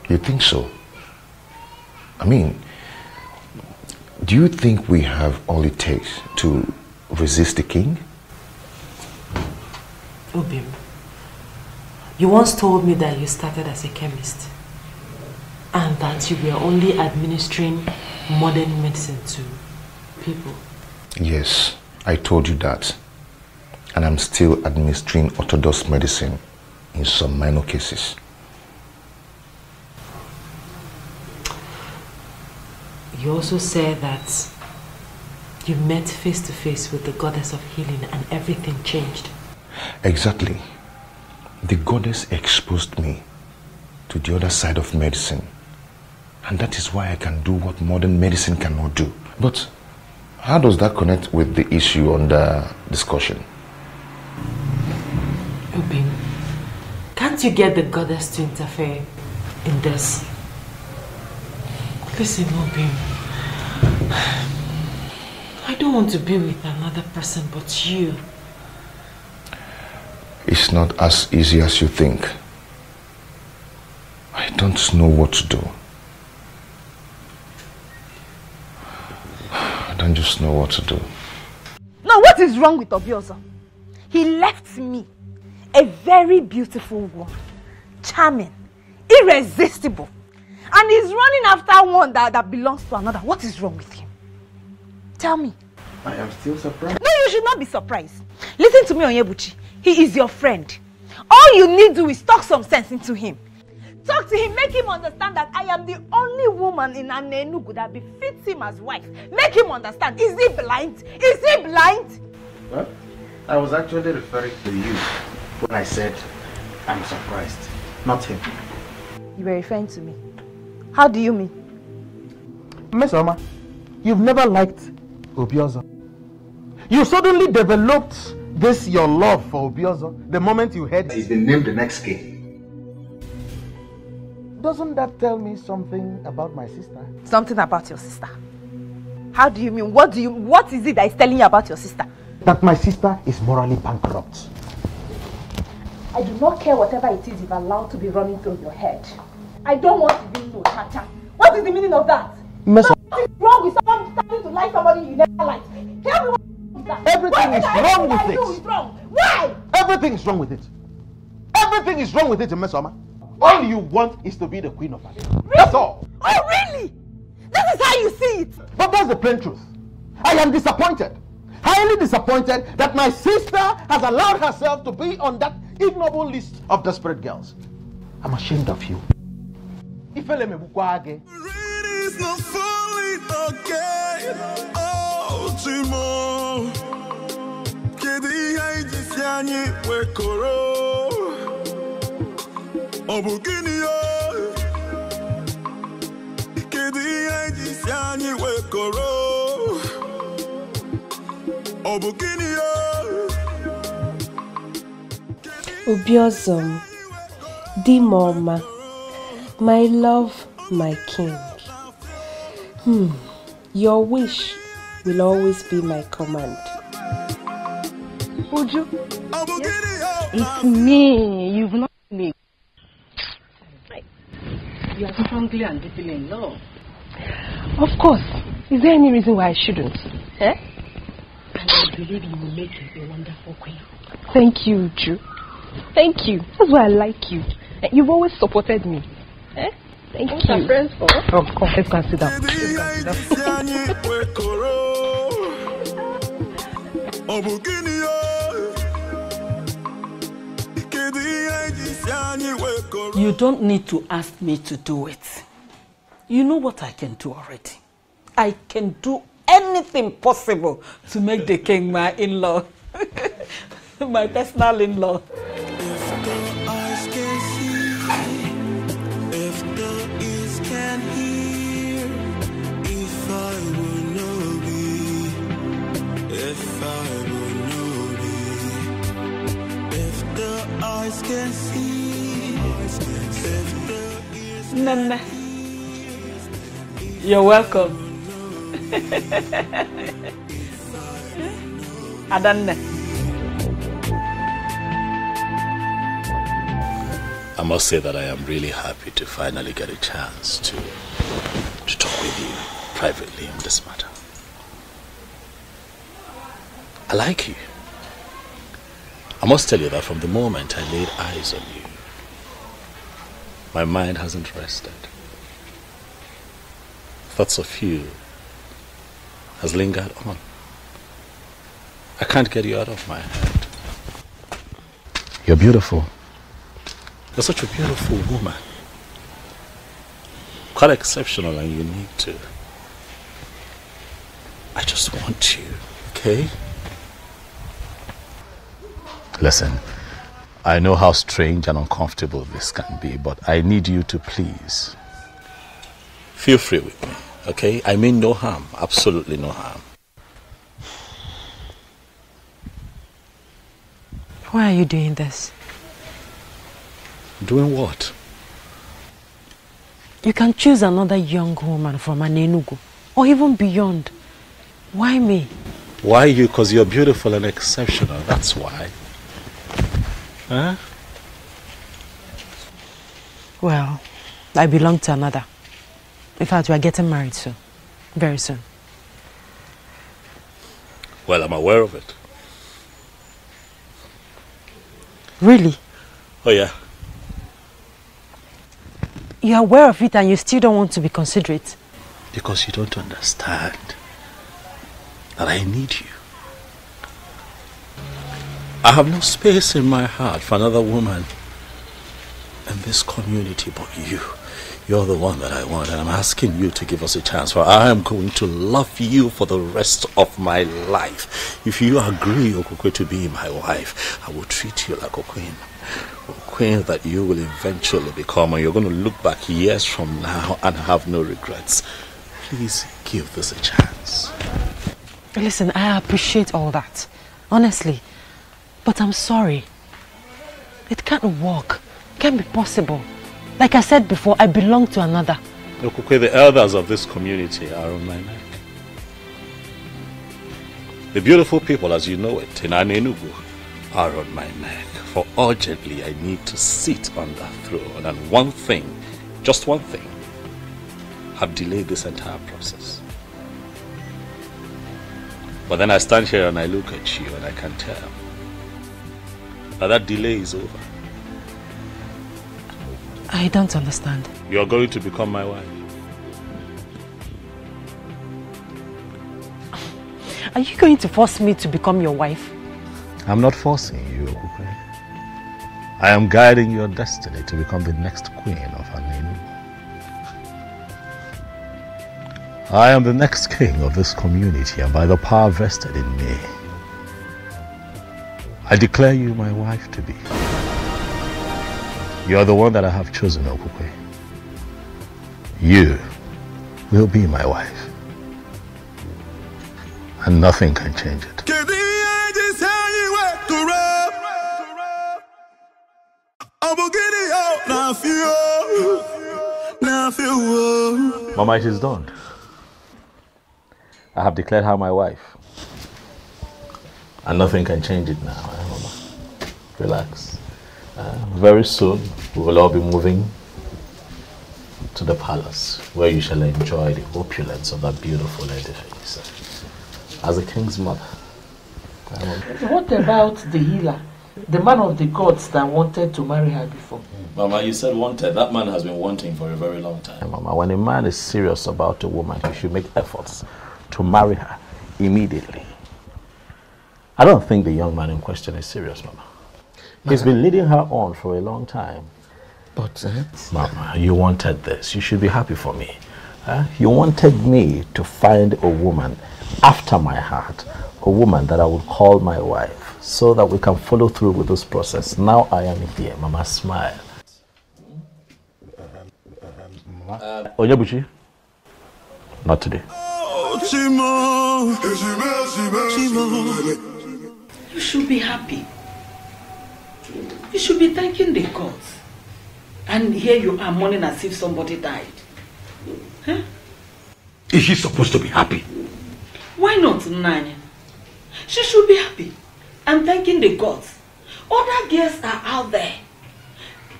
You think so? I mean, do you think we have all it takes to resist the king? Obim, you once told me that you started as a chemist and that you were only administering modern medicine to people. Yes, I told you that. And I'm still administering orthodox medicine in some minor cases. You also said that you met face to face with the goddess of healing and everything changed. Exactly. The goddess exposed me to the other side of medicine. And that is why I can do what modern medicine cannot do. But how does that connect with the issue under discussion? Obin, can't you get the goddess to interfere in this? Listen, Obin, I don't want to be with another person but you. It's not as easy as you think. I don't know what to do. I don't just know what to do. Now, what is wrong with Obiozo? He left me, a very beautiful woman, charming, irresistible, and he's running after one that belongs to another. What is wrong with him? Tell me. I am still surprised. No, you should not be surprised. Listen to me, Onyebuchi. He is your friend. All you need to do is talk some sense into him. Talk to him, make him understand that I am the only woman in Enugu that befits him as wife. Make him understand. Is he blind? Is he blind? Well, I was actually referring to you when I said I'm surprised, not him. You were referring to me. How do you mean? Miss Oma, you've never liked Obiozo. You suddenly developed this your love for Obiozo the moment you heard he's been named the next king. Doesn't that tell me something about my sister? Something about your sister? How do you mean? What is it that is telling you about your sister? That my sister is morally bankrupt. I do not care whatever it is you've allowed to be running through your head. I don't want to be no cha-cha. What is the meaning of that? What is wrong with someone starting to like somebody you never liked? Tell me what is that? Everything is wrong with it. Is wrong. Why? Everything is wrong with it. Everything is wrong with it, Mesoma. All you want is to be the queen of Ade. Really? That's all. Oh, really? That is how you see it. But that's the plain truth. I am disappointed. Highly disappointed that my sister has allowed herself to be on that ignoble list of desperate girls. I'm ashamed of you. Ifele mebukwage. It's not falling again. Oh, Timo. Kedi haiji siani wekoro. Obukini yo. Kedi haiji siani wekoro. Obukini yo. Obiozom, Dimoma, my love, my king. Your wish will always be my command. Uju, it's me. You've not me. You are strongly and deeply in love. Of course. Is there any reason why I shouldn't? Eh? And I believe you will make a wonderful queen. Thank you, Uju. Thank you. That's why I like you. You've always supported me. Eh? Thank you. Our friends for? Of course. Let's go and sit down. You don't need to ask me to do it. You know what I can do already. I can do anything possible to make the king my in-law. My personal in-law. Can see Nana, you're welcome. Adanne. I must say that I am really happy to finally get a chance to talk with you privately on this matter. I like you. I must tell you that from the moment I laid eyes on you, my mind hasn't rested. Thoughts of you has lingered on. I can't get you out of my head. You're beautiful. You're such a beautiful woman. Quite exceptional and unique too. I just want you, okay? Listen, I know how strange and uncomfortable this can be, but I need you to please feel free with me, okay? I mean no harm, absolutely no harm. Why are you doing this? Doing what? You can choose another young woman from Anenugu, or even beyond. Why me? Why you? Because you're beautiful and exceptional, that's why. Huh? Well, I belong to another. In fact, we are getting married soon. Very soon. Well, I'm aware of it. Really? Oh, yeah. You're aware of it and you still don't want to be considerate? Because you don't understand that I need you. I have no space in my heart for another woman in this community but you. You're the one that I want, and I'm asking you to give us a chance, for I am going to love you for the rest of my life. If you agree, Okokwe, to be my wife, I will treat you like a queen. A queen that you will eventually become, and you're going to look back years from now and have no regrets. Please give this a chance. Listen, I appreciate all that, honestly. But I'm sorry. It can't work. It can't be possible. Like I said before, I belong to another. Okokwe, the elders of this community are on my neck. The beautiful people, as you know it, in Anenugu, are on my neck. For urgently, I need to sit on that throne. And one thing, just one thing, have delayed this entire process. But then I stand here and I look at you and I can tell that delay is over. I don't understand. You're going to become my wife. Are you going to force me to become your wife? I'm not forcing you, okay? I am guiding your destiny to become the next queen of Anenu. I am the next king of this community, and by the power vested in me, I declare you my wife to be. You are the one that I have chosen, Okukwe. You will be my wife, and nothing can change it. Mama, it is done. I have declared her my wife, and nothing can change it now. Mama, relax. Very soon we will all be moving to the palace, where you shall enjoy the opulence of that beautiful edifice as a king's mother. What about the healer, the man of the gods that wanted to marry her before? Mama, you said wanted. That man has been wanting for a very long time. Mama, when a man is serious about a woman, he should make efforts to marry her immediately. I don't think the young man in question is serious, Mama. He's been leading her on for a long time. But, Mama, you wanted this. You should be happy for me. You wanted me to find a woman after my heart, a woman that I would call my wife, so that we can follow through with this process. Now I am here. Mama, smile. Onyebuchi, not today. You should be happy. You should be thanking the gods. And here you are mourning as if somebody died. Huh? Is she supposed to be happy? Why not, Nanya? She should be happy and thanking the gods. Other girls are out there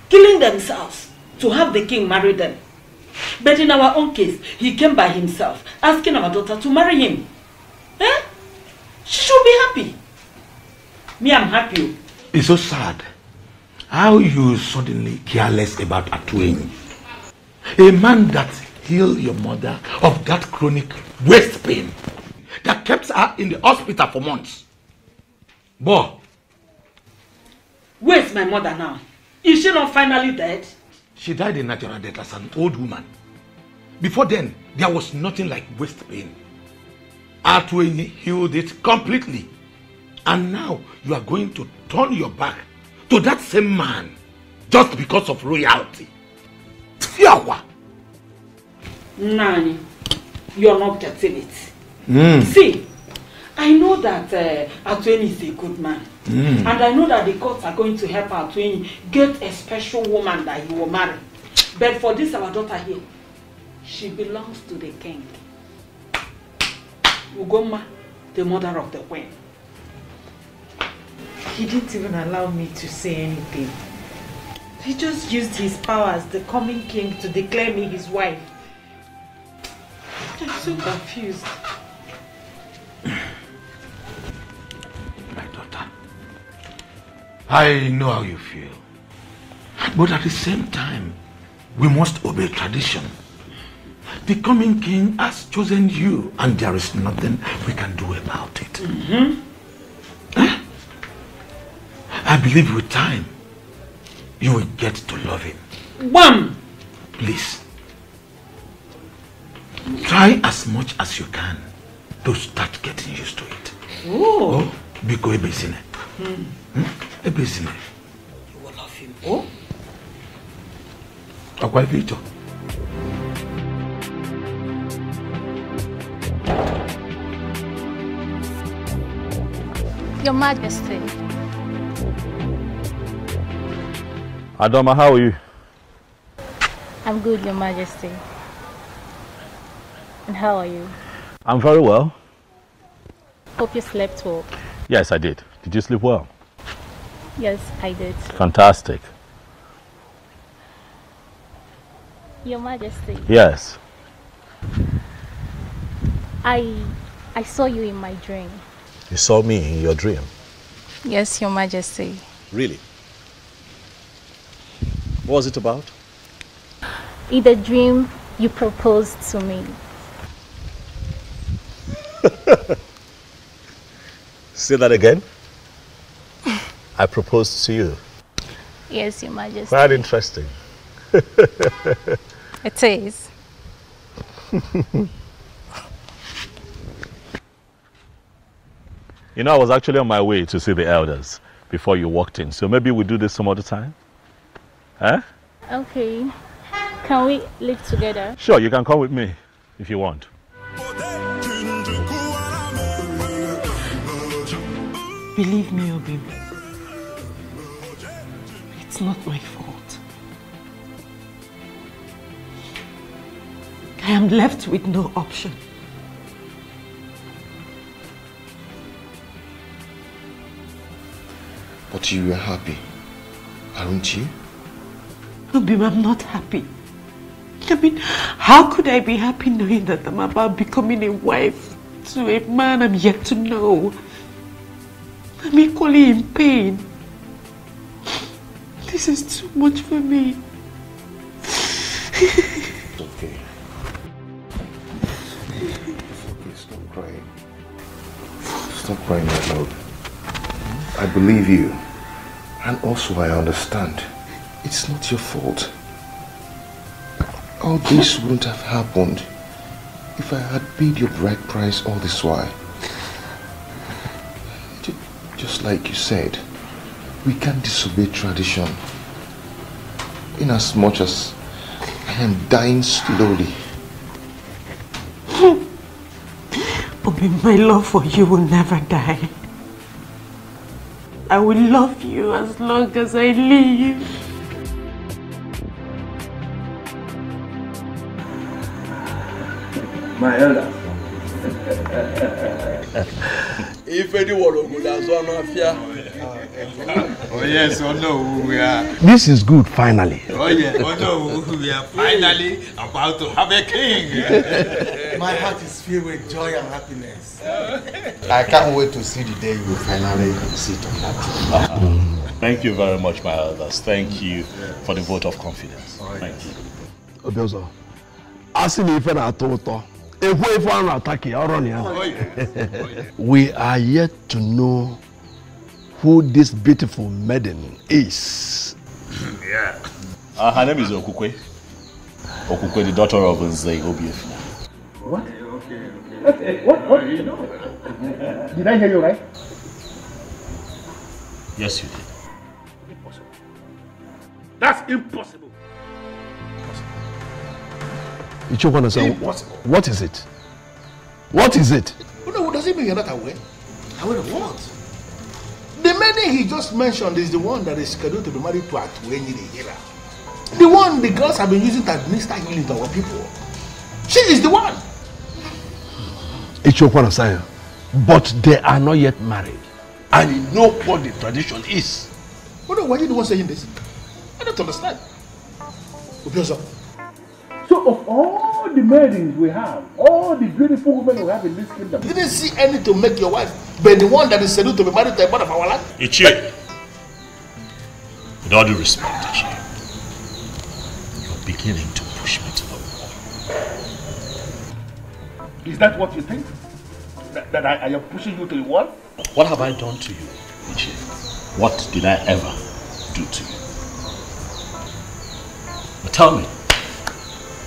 killing themselves to have the king marry them. But in our own case, he came by himself, asking our daughter to marry him. Eh? She should be happy. Me, I'm happy. It's so sad how you suddenly care less about Atuenyi. A man that healed your mother of that chronic waist pain that kept her in the hospital for months. Boy. Where's my mother now? Is she not finally dead? She died a natural death as an old woman. Before then, there was nothing like waist pain. Atuenyi healed it completely. And now you are going to turn your back to that same man just because of royalty. Fiawa! Nani, you're not getting it. See, I know that Atuenyi is a good man. And I know that the courts are going to help Atuenyi get a special woman that he will marry. But for this, our daughter here, she belongs to the king. Ugoma, the mother of the queen. He didn't even allow me to say anything. He just used his power as the coming king to declare me his wife. I'm so confused. My daughter, I know how you feel. But at the same time, we must obey tradition. The coming king has chosen you, and there is nothing we can do about it. I believe with time, you will get to love him. Wham! Please, try as much as you can to start getting used to it. Oh, Biko ebezine. Ebezine. You will love him. Oh? Akwa Vito. Your Majesty. Adoma, how are you? I'm good, Your Majesty. And how are you? I'm very well. Hope you slept well. Yes, I did. Did you sleep well? Yes, I did. Fantastic. Your Majesty. Yes. I saw you in my dream. You saw me in your dream? Yes, Your Majesty. Really? What was it about? In the dream, you proposed to me. Say that again. I proposed to you. Yes, Your Majesty. Quite interesting. It is. You know, I was actually on my way to see the elders before you walked in, so maybe we'll do this some other time. Huh? Okay. Can we live together? Sure, you can come with me if you want. Believe me, Obim. It's not my fault. I am left with no option. But you were happy, aren't you? Obim, I'm not happy. I mean, how could I be happy knowing that I'm about becoming a wife to a man I'm yet to know? I'm equally in pain. This is too much for me. It's okay. It's okay, stop crying. Stop crying, my love. I believe you. And also I understand. It's not your fault. All this wouldn't have happened if I had paid your bride price all this while. Just like you said, we can't disobey tradition. In as much as I am dying slowly. Bobby, my love for you will never die. I will love you as long as I live. My elder. If anyone would have done mafia. Oh yes, oh no, we are. This is good, finally. Oh yeah, oh no, we are finally about to have a king. My heart is filled with joy and happiness. I can't wait to see the day you finally sit on that throne. Thank you very much, my elders. Thank you for the vote of confidence. Thank you. Obiozo, asking if I are total. We are yet to know who this beautiful maiden is. Yeah. Her name is Okukwe. Okukwe, the daughter of Nzei Obiefina. What? Okay. What? You know? Did I hear you right? Yes, you did. Impossible. That's impossible. What is it? What is it? No, does it mean you're not aware? Aware of what? The maiden he just mentioned is the one that is scheduled to be married to Atuenyi the Hira. The one the girls have been using to administer healing to our people. She is the one. But they are not yet married. And you know what the tradition is. No, why are you the one saying this? I don't understand. So of all the maidens we have, all the beautiful women we have in this kingdom, you didn't see any to make your wife, but the one that is scheduled to be married to a man of our land? Ichie, with all due respect, Ichie, you're beginning to push me to the wall. Is that what you think? That I am pushing you to the wall? What have I done to you, Ichie? What did I ever do to you? But tell me,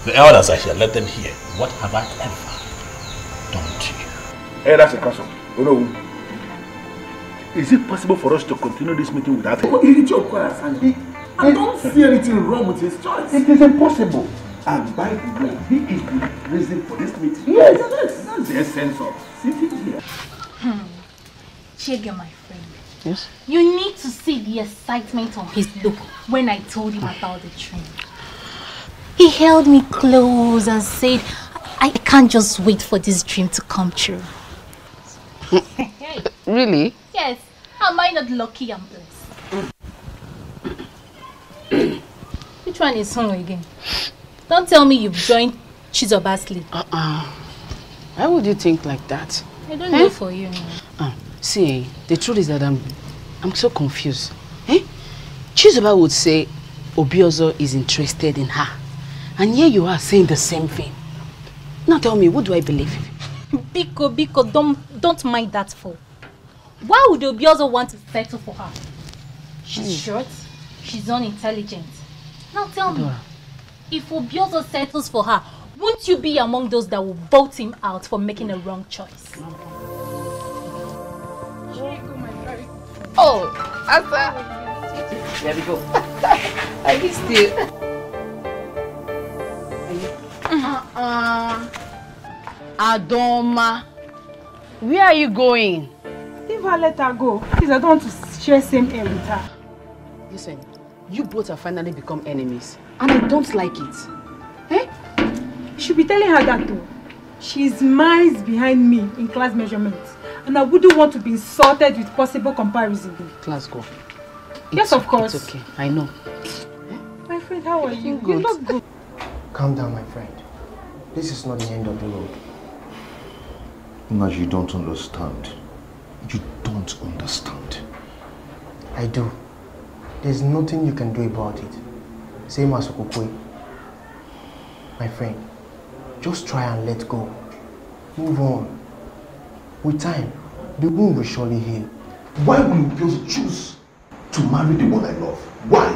the elders are here, let them hear. What have I ever done to you? Hey, that's a question. Is it possible for us to continue this meeting without him? I don't see anything wrong with his choice. It is impossible. And by the way, he is the reason for this meeting. Yes, that's the essence of sitting here. Chege, my friend. Yes? You need to see the excitement on his look when I told him about the train. He held me close and said, I can't just wait for this dream to come true. Really? Yes. Am I not lucky and blessed? Which one is home again? Don't tell me you've joined Chizoba's league. Why would you think like that? I don't know for you. See, the truth is that I'm so confused. Chizoba would say Obiozo is interested in her. And here you are saying the same thing. Now tell me, what do I believe? Biko, don't mind that fool. Why would Obiozo want to settle for her? She's short, she's unintelligent. Now tell me, if Obiozo settles for her, won't you be among those that will vote him out for making a wrong choice? Oh, Asa. There we go. I missed you. Adoma, where are you going? Leave her, let her go. Please, I don't want to share same air with her. Listen, you both have finally become enemies, and I don't like it. Eh? You should be telling her that too. She's miles behind me in class measurements, and I wouldn't want to be insulted with possible comparison. Class go. Yes, of course. It's okay, I know. My friend, how are you? Good. You look good. Calm down, my friend. This is not the end of the road. Naj, you don't understand. You don't understand. I do. There's nothing you can do about it. Same as Okokwe. My friend, just try and let go. Move on. With time, the wound will surely heal. Why will you just choose to marry the one I love? Why?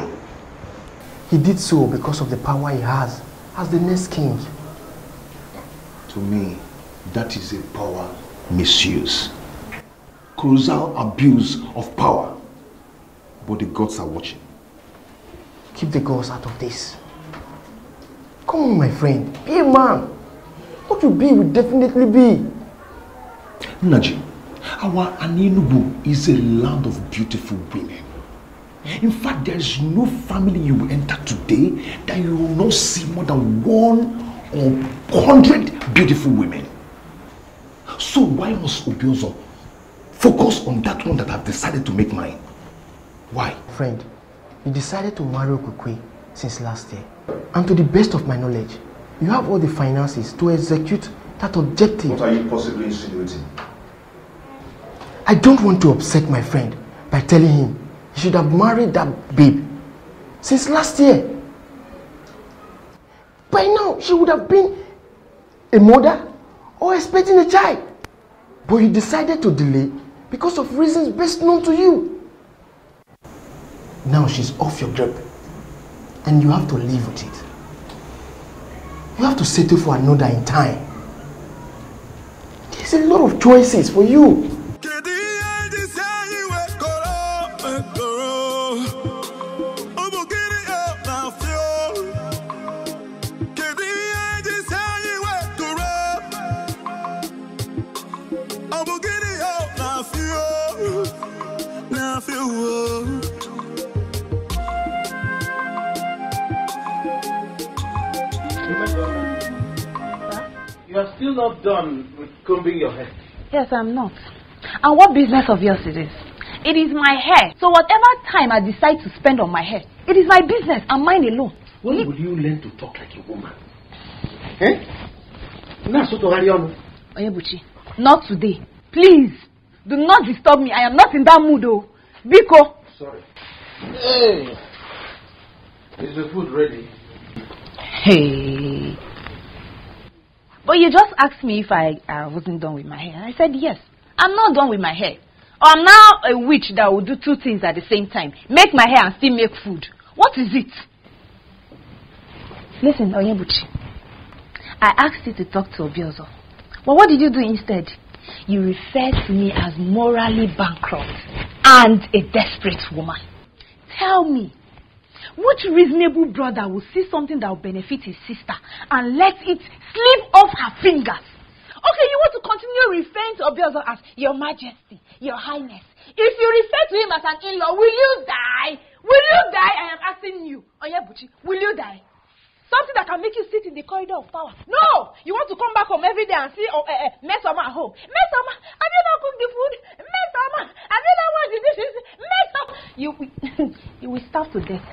He did so because of the power he has as the next king. To me, that is a power misuse. Colossal abuse of power. But the gods are watching. Keep the gods out of this. Come on, my friend. Be a man. What you be will definitely be. Naji, our Anenubu is a land of beautiful women. In fact, there is no family you will enter today that you will not see more than 100 beautiful women. So why must Obiozo focus on that one that I've decided to make mine? Why? Friend, you decided to marry Okokwe since last year. And to the best of my knowledge, you have all the finances to execute that objective. What are you possibly insinuating? I don't want to upset my friend by telling him he should have married that babe since last year. By now, she would have been a mother or expecting a child. But you decided to delay because of reasons best known to you. Now she's off your grip and you have to live with it. You have to settle for another in time. There's a lot of choices for you. You are still not done with combing your hair. Yes, I'm not. And what business of yours it is? It is my hair. So whatever time I decide to spend on my hair, it is my business and mine alone. When will you learn to talk like a woman? Eh? Onyebuchi, not today. Please, do not disturb me. I am not in that mood, oh. Biko. Sorry. Hey, is the food ready? Hey. But you just asked me if I wasn't done with my hair. I said yes. I'm not done with my hair. Or I'm now a witch that will do two things at the same time. Make my hair and still make food. What is it? Listen, Onyebuchi. I asked you to talk to Obiozo. But what did you do instead? You referred to me as morally bankrupt and a desperate woman. Tell me, which reasonable brother will see something that will benefit his sister and let it slip off her fingers? Okay, you want to continue referring to Obiozo as Your Majesty, Your Highness. If you refer to him as an in-law, will you die? Will you die? I am asking you. Onyebuchi, will you die? Something that can make you sit in the corridor of power. No! You want to come back home every day and see Mesoma at home. Mesoma, have you not cooked the food? Mesoma, have you not washed the dishes? Mesoma! You will starve to death.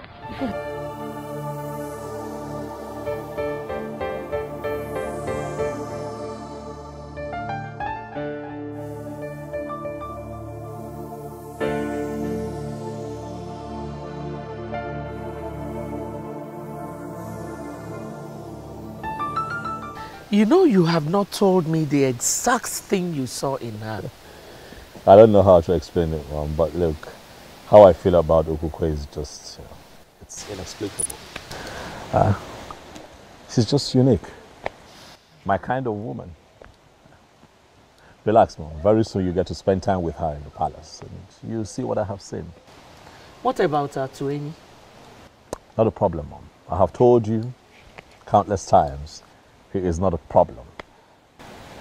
You know you have not told me the exact thing you saw in her. I don't know how to explain it, Mom, but look, how I feel about Okokwe is just It's inexplicable. She's just unique. My kind of woman. Relax, Mom. Very soon you get to spend time with her in the palace. And you'll see what I have seen. What about Atueni? Not a problem, Mom. I have told you countless times he is not a problem.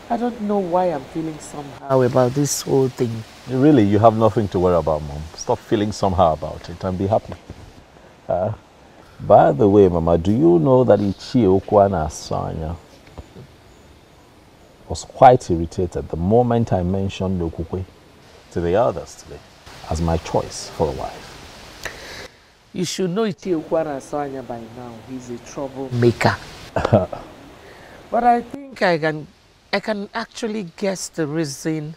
I don't know why I'm feeling somehow about this whole thing. Really, you have nothing to worry about, Mom. Stop feeling somehow about it and be happy. By the way, Mama, do you know that Ichie Okwana Asanya was quite irritated the moment I mentioned Nokukwe to the others today as my choice for a wife? You should know Ichie Okwana Asanya by now. He's a troublemaker. But I think I can actually guess the reason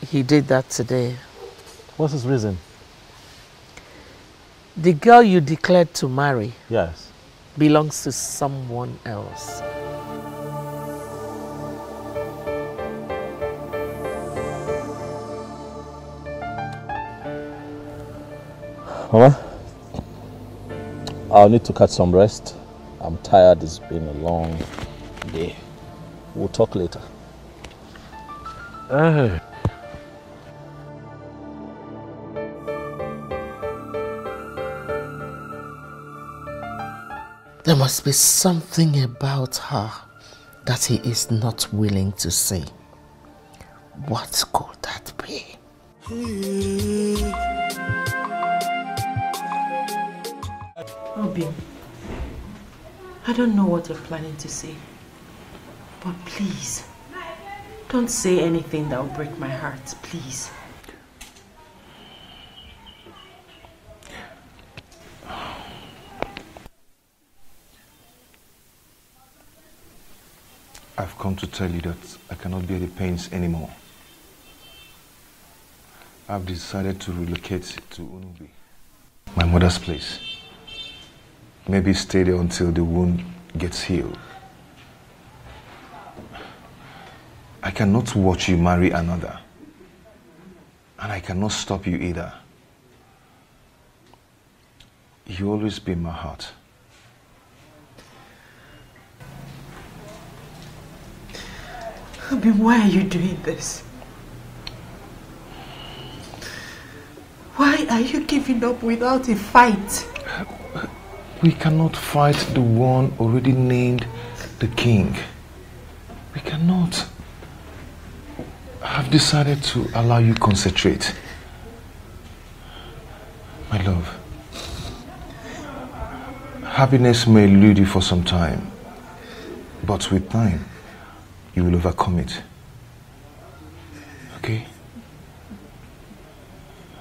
he did that today. What's his reason? The girl you declared to marry, yes, belongs to someone else. Mama, I'll need to catch some rest. I'm tired. It's been a long day. We'll talk later. There must be something about her that he is not willing to say. What could that be? Obi, I don't know what you're planning to say, but please, don't say anything that will break my heart, please. I've come to tell you that I cannot bear the pains anymore. I've decided to relocate to Unubi, my mother's place. Maybe stay there until the wound gets healed. I cannot watch you marry another. And I cannot stop you either. You always be in my heart. Obi, why are you doing this? Why are you giving up without a fight? We cannot fight the one already named the king. We cannot. I've decided to allow you concentrate. My love, happiness may elude you for some time, but with time, you will overcome it. Okay?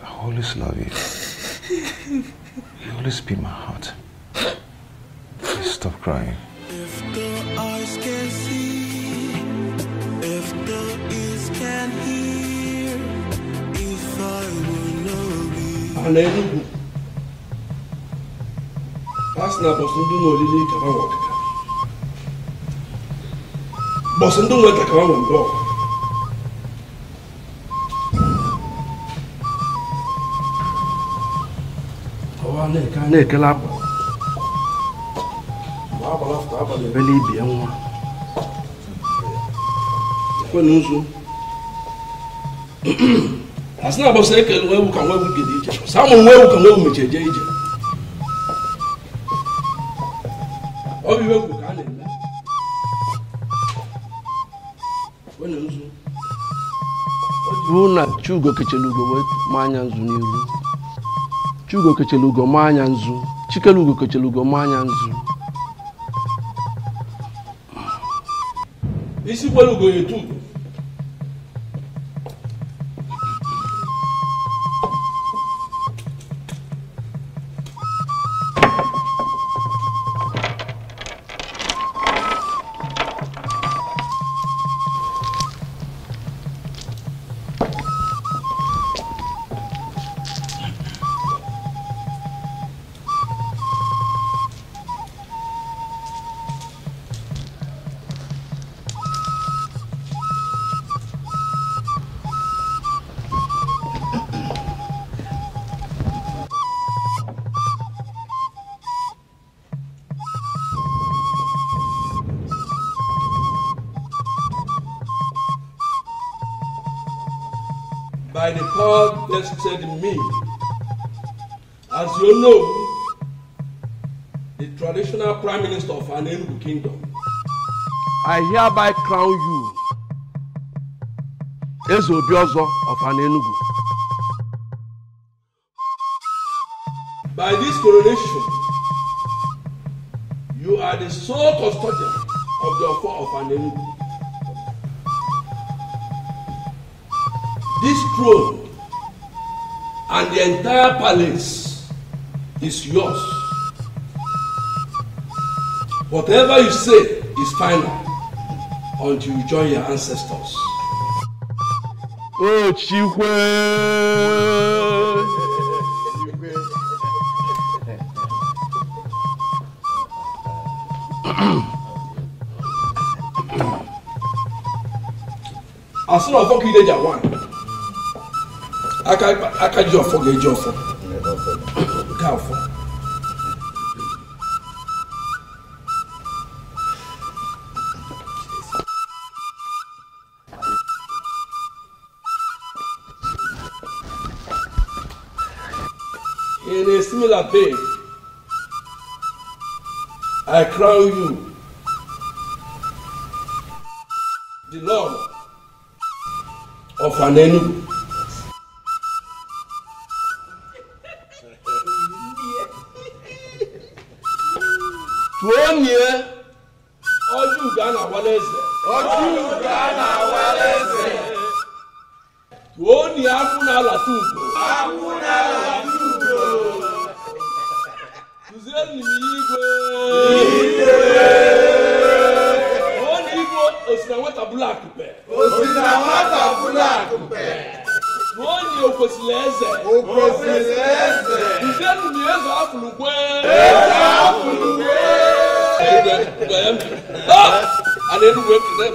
I always love you. You always be my heart. Please stop crying. If the eyes can see, if the ears can hear, if I will know you. Hallelujah. Pasna bosundu no lili kama wakaka. Bosundu no kama wando. Awane kana kala. Beli bianwa. Kwa nusu. Asna bosa ke wewu kan wewu gidi je. Samu wewu kan wewu mecheje ije. Obi wewu kan le. Kwa nusu. Oju na chugo kechelugo we manya nzu n'iru. Chugo kechelugo manya nzu. Chikelugo kechelugo manya nzu. Isi welugo yetu. by the power vested in me. As you know, the traditional Prime Minister of Anenugu Kingdom. I hereby crown you as Obiozo of Anenugu. By this coronation, you are the sole custodian of the Ofo of Anenugu. This throne and the entire palace is yours. Whatever you say is final until you join your ancestors. Oh, Chikwe! As soon as you get one, I can't just forget your phone. In a similar vein, I crown you the Lord of Anenugu. Tuonye Oju Ghana Waleze. Oju Ghana Waleze. Tuonye Akuna Latugo. Akuna Latugo. Tuzeni Igwe. Tuonye Igwe Osinawata Black Pe. Osinawata Black Pe. Tuonye Okosileze. Okosileze. Tuzeni Miyezo Afulukwe. Afulukwe. I didn't work for them.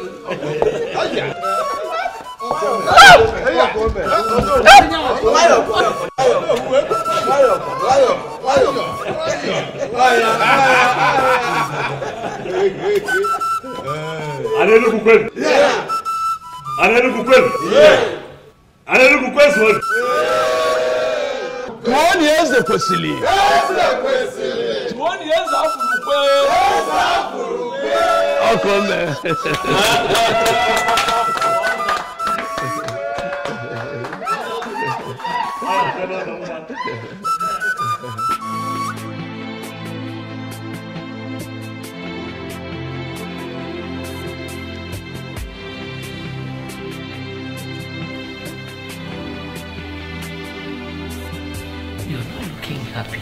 You're not looking happy.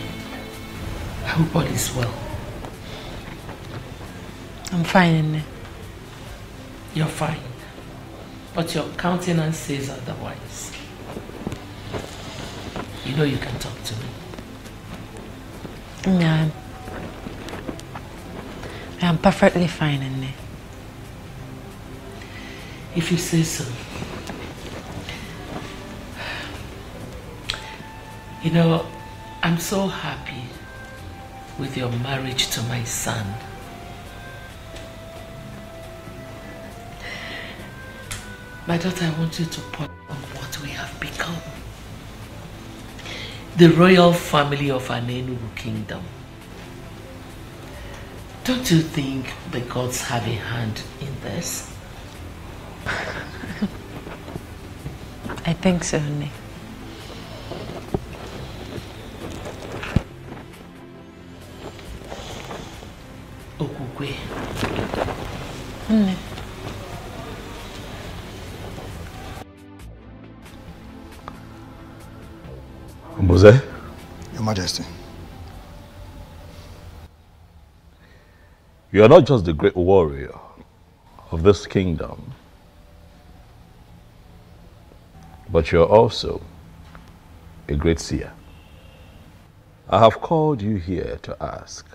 I hope all is well. I'm fine, Nne. You're fine. But your countenance says otherwise. You know you can talk to me. Yeah, I'm perfectly fine, Nne. If you say so. You know, I'm so happy with your marriage to my son. My daughter, I want you to point on what we have become. The royal family of Anenugu Kingdom. Don't you think the gods have a hand in this? I think so, Nne. Okukwe. Nne. Mose? Your Majesty. You are not just the great warrior of this kingdom, but you are also a great seer. I have called you here to ask,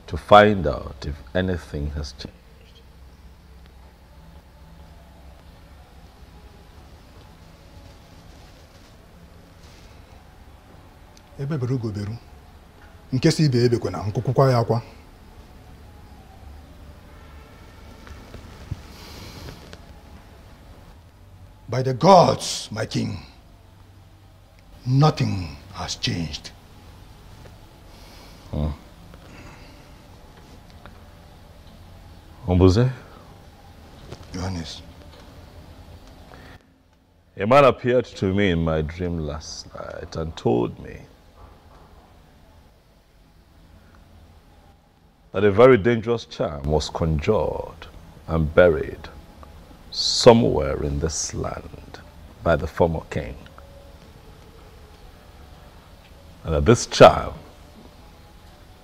to find out if anything has changed. Ebe beru go beru. Nke si ibe ebe kwena nkukwukwa ya akwa. By the gods, my king, nothing has changed. Ombuze? Johannes. A man appeared to me in my dream last night and told me that a very dangerous charm was conjured and buried somewhere in this land by the former king. And that this charm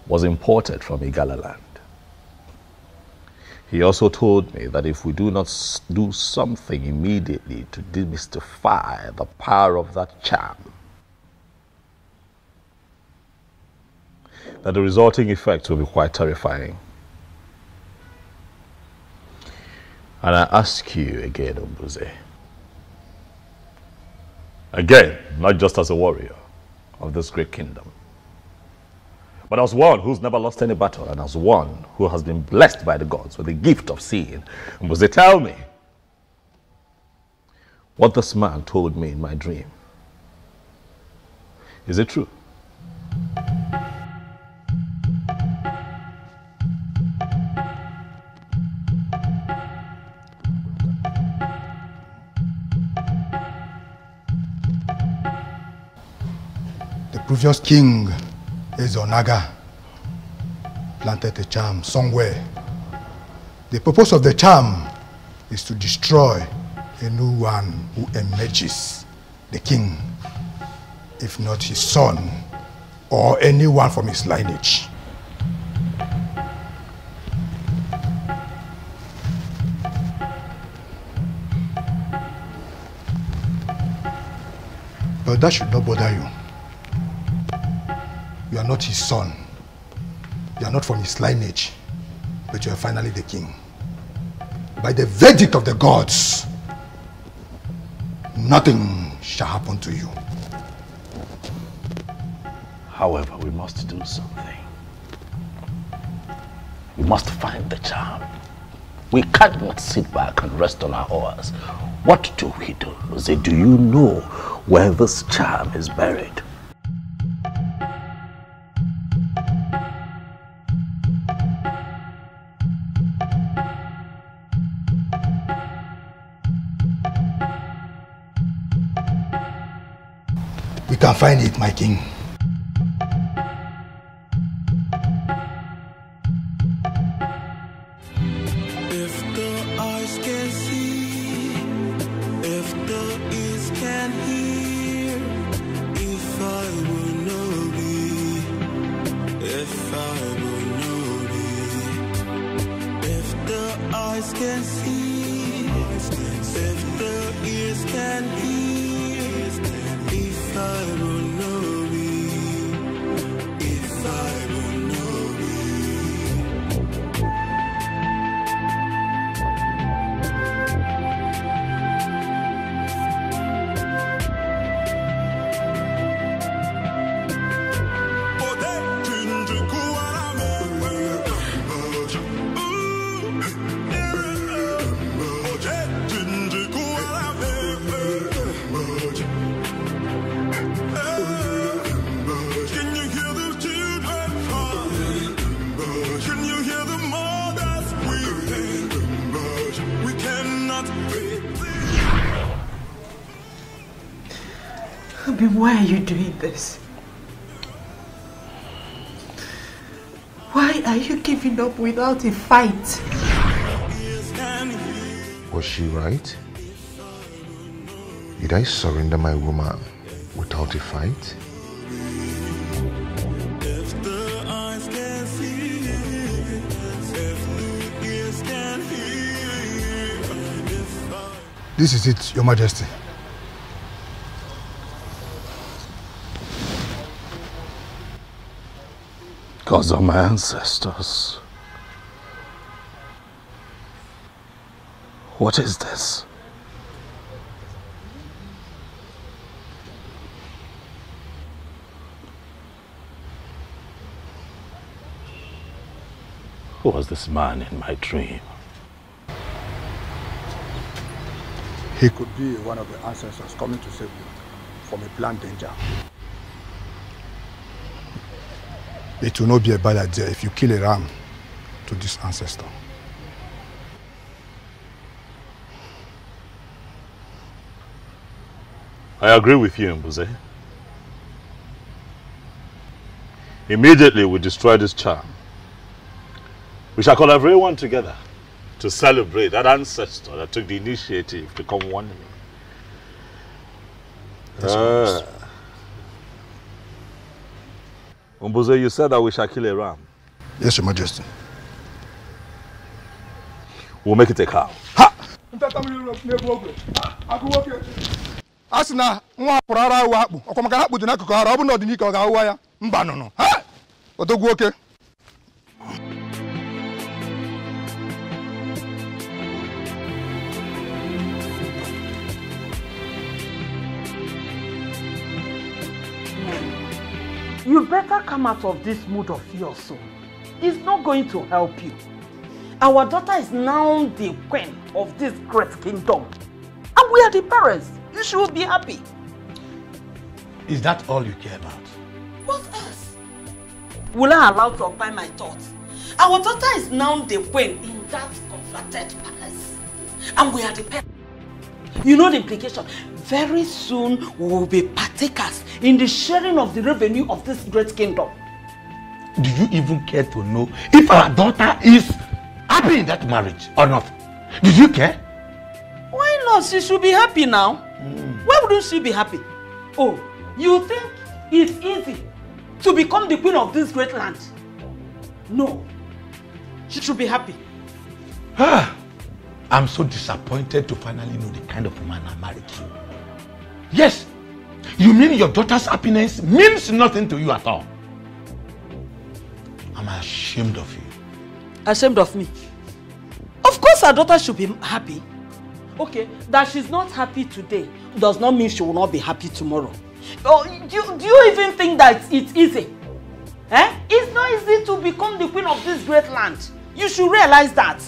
was imported from Igala land. He also told me that if we do not do something immediately to demystify the power of that charm, that the resulting effects will be quite terrifying. And I ask you again, Ombuze, again, not just as a warrior of this great kingdom, but as one who's never lost any battle and as one who has been blessed by the gods with the gift of seeing, Ombuze, tell me what this man told me in my dream. Is it true? The previous king, Ezonaga, planted a charm somewhere. The purpose of the charm is to destroy anyone who emerges, the king, if not his son or anyone from his lineage. But that should not bother you. You are not his son. You are not from his lineage, but you are finally the king. By the verdict of the gods, nothing shall happen to you. However, we must do something. We must find the charm. We cannot sit back and rest on our oars. What do we do? Do you know where this charm is buried? We can find it, my king. If the eyes can see, if the ears can hear, if I will know thee, if I will know thee, if the eyes can see, if the ears can hear, if I will know thee, if I will know thee. Why are you doing this? Why are you giving up without a fight? Was she right? Did I surrender my woman without a fight? If the eyes can see, if the ears can hear, if I... This is it, Your Majesty. Gods of my ancestors. What is this? Who was this man in my dream? He could be one of the ancestors coming to save you from a planned danger. It will not be a bad idea if you kill a ram to this ancestor. I agree with you, Mbuze. Immediately we destroy this charm. We shall call everyone together to celebrate that ancestor that took the initiative to come warn me. Mbuze, you said that we shall kill a ram. Yes, Your Majesty. We'll make it a cow. Asina nwa porara wa akpu okomaka na akpu dị n'akụkụ ara ọ bụ na ọdịnika ọ ga-awụwa ya mba nụnụ ha odogwu oke. You better come out of this mood of yours soon. It's not going to help you. Our daughter is now the queen of this great kingdom. And we are the parents. You should be happy. Is that all you care about? What else? Will I allow to occupy my thoughts? Our daughter is now the queen in that converted palace. And we are the parents. You know the implication. Very soon we will be partakers in the sharing of the revenue of this great kingdom. Do you even care to know if our daughter is happy in that marriage or not? Did you care? Why not? She should be happy now. Why wouldn't she be happy? Oh, you think it's easy to become the queen of this great land? No. She should be happy. I'm so disappointed to finally know the kind of man I married to. Yes, you mean your daughter's happiness means nothing to you at all. I'm ashamed of you. Ashamed of me? Of course our daughter should be happy. Okay, that she's not happy today does not mean she will not be happy tomorrow. Oh, do you even think that it's easy? Eh? It's not easy to become the queen of this great land. You should realize that.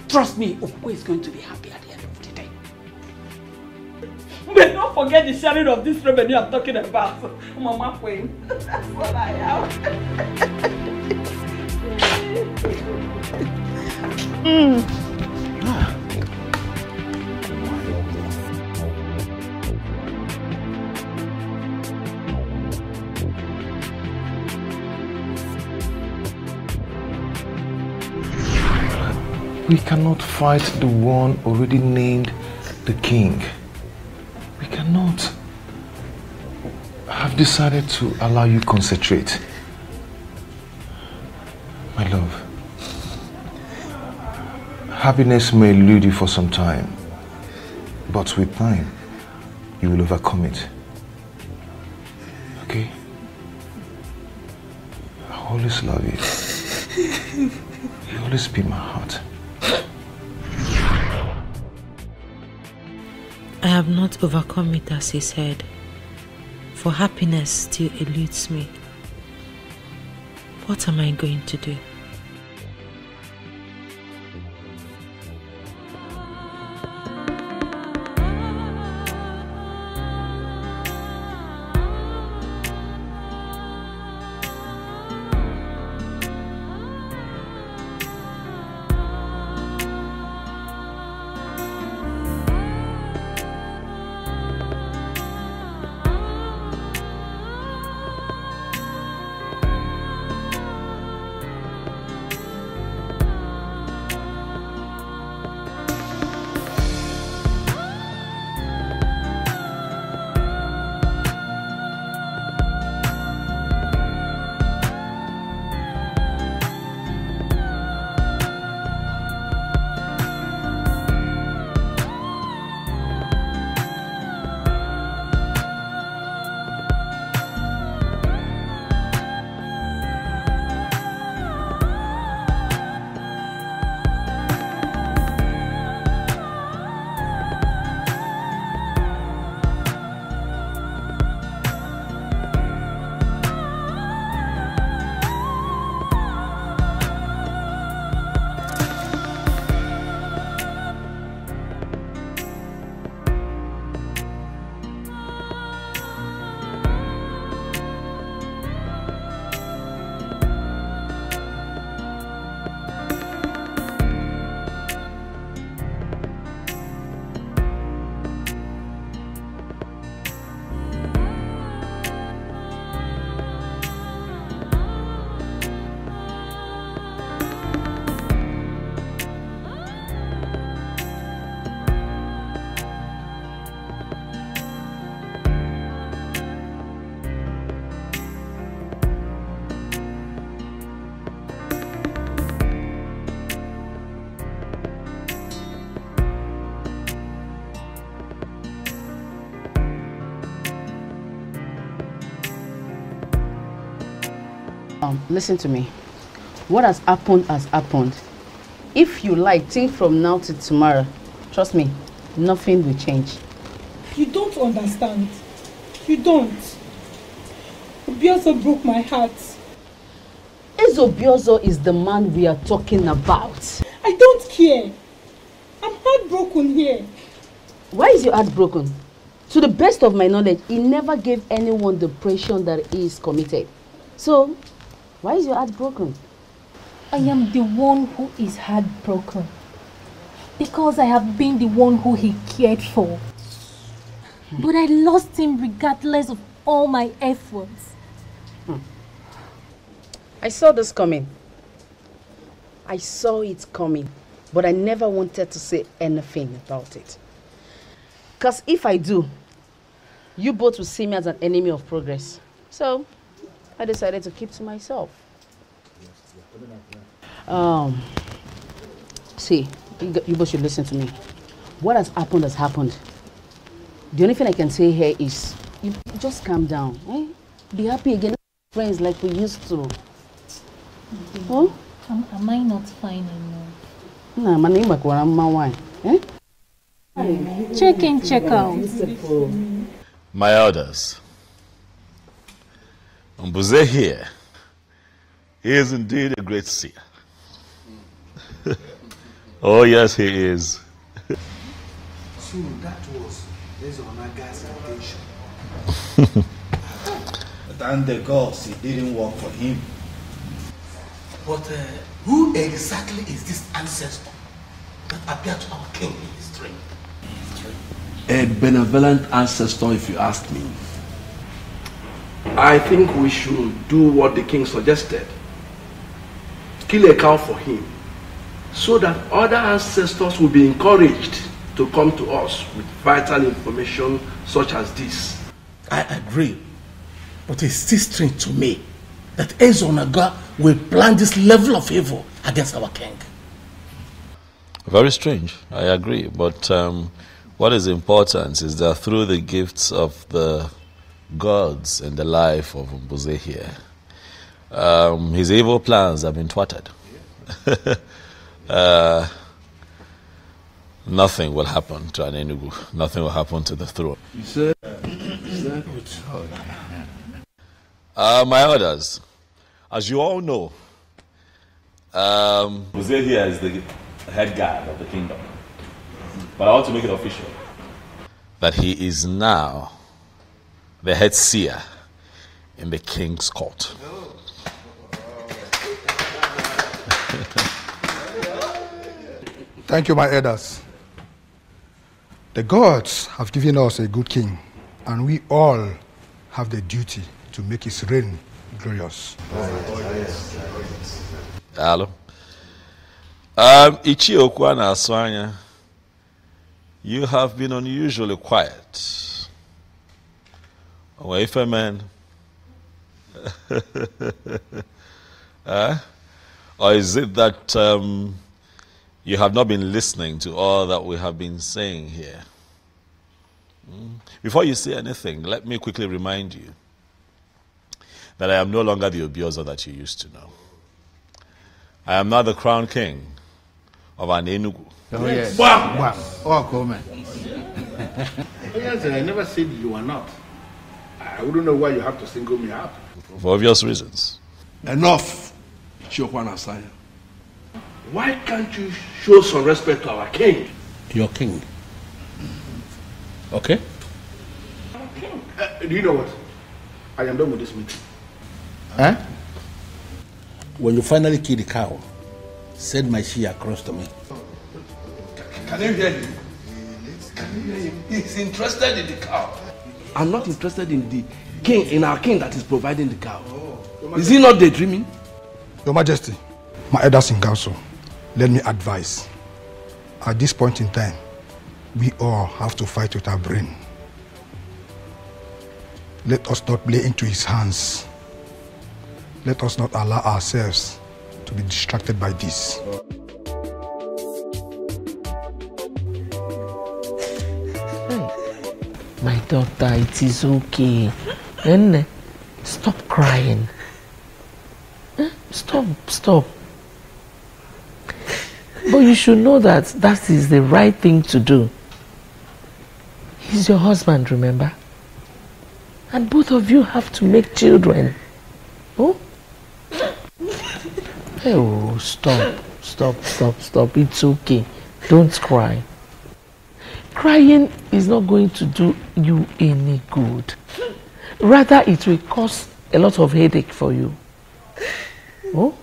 Trust me, Okwe is going to be happy at the end of the day. But don't forget the sharing of this revenue I'm talking about. Mama Queen. That's what I am. We cannot fight the one already named the king. We cannot. I have decided to allow you concentrate. My love, happiness may elude you for some time, but with time, you will overcome it. Okay? I always love you. You always be my heart. I have not overcome it as he said, for happiness still eludes me. What am I going to do? Listen to me. What has happened has happened. If you like, think from now to tomorrow. Trust me, nothing will change. You don't understand. You don't. Obiozo broke my heart. Obiozo is the man we are talking about. I don't care. I'm heartbroken here. Why is your heart broken? To the best of my knowledge, he never gave anyone the impression that he is committed. So, why is your heart broken? I am the one who is heartbroken. Because I have been the one who he cared for. But I lost him regardless of all my efforts. I saw this coming. I saw it coming. But I never wanted to say anything about it. Because if I do, you both will see me as an enemy of progress. So, I decided to keep to myself. See, you both should listen to me. What has happened. The only thing I can say here is, you just calm down. Eh? Be happy again, friends like we used to. Huh? Am I not fine anymore? Nah, my name is wine. Eh? Check in, check out. My elders, Mbuze here, he is indeed a great seer. Oh yes, he is. So that was Ezonaga's intention. Thank the gods it didn't work for him. But who exactly is this ancestor that appeared to our king in his dream? A benevolent ancestor, if you ask me. I think we should do what the king suggested. Kill a cow for him, so that other ancestors will be encouraged to come to us with vital information such as this. I agree, but it's still strange to me that Ezonaga will plan this level of evil against our king. Very strange, I agree, but what is important is that through the gifts of the gods in the life of Mbuze here, his evil plans have been thwarted. Nothing will happen to Anenugu. Nothing will happen to the throne. You said my elders, as you all know, Mbuze here is the head guard of the kingdom. But I want to make it official that he is now the head seer in the king's court. Thank you, my elders. The gods have given us a good king, and we all have the duty to make his reign glorious. Hello. Ichi Okwana Aswanya, you have been unusually quiet. Away from man. Or is it that you have not been listening to all that we have been saying here? Before you say anything, let me quickly remind you that I am no longer the Obiozo that you used to know. I am now the crown king of Anenugu. Oh, yes. Wow. Wow. Oh, cool, man. Yes, I never said you are not. I wouldn't know why you have to single me out. For obvious reasons. Enough, Chiokwana Asanya. Why can't you show some respect to our king? Your king. Okay? Do you know what? I am done with this meeting. Huh? When you finally kill the cow, send my she across to me. Can you hear him? Can you hear him? He's interested in the cow. I'm not interested in the king, in our king that is providing the cow. Is he not daydreaming? Your Majesty, my elders in council, let me advise. At this point in time, we all have to fight with our brain. Let us not play into his hands. Let us not allow ourselves to be distracted by this. My daughter, it is okay. Nene, stop crying. Stop. But you should know that that is the right thing to do. He's your husband, remember? And both of you have to make children. Oh? Oh, stop. It's okay. Don't cry. Crying is not going to do you any good. Rather, it will cause a lot of headache for you. Oh?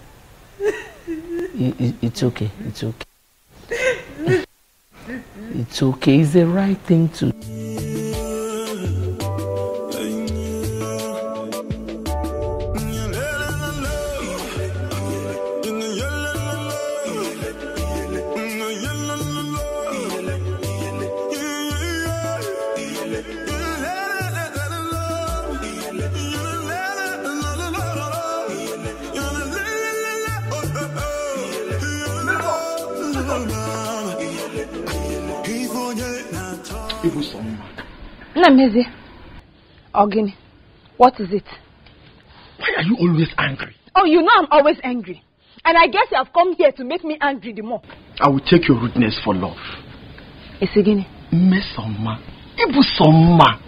It's okay. It's okay. It's the right thing to do. Namezi, Ogini, what is it? Why are you always angry? Oh, you know I'm always angry. And I guess you have come here to make me angry the more. I will take your rudeness for love. Isigini. Mesoma. Ibusoma.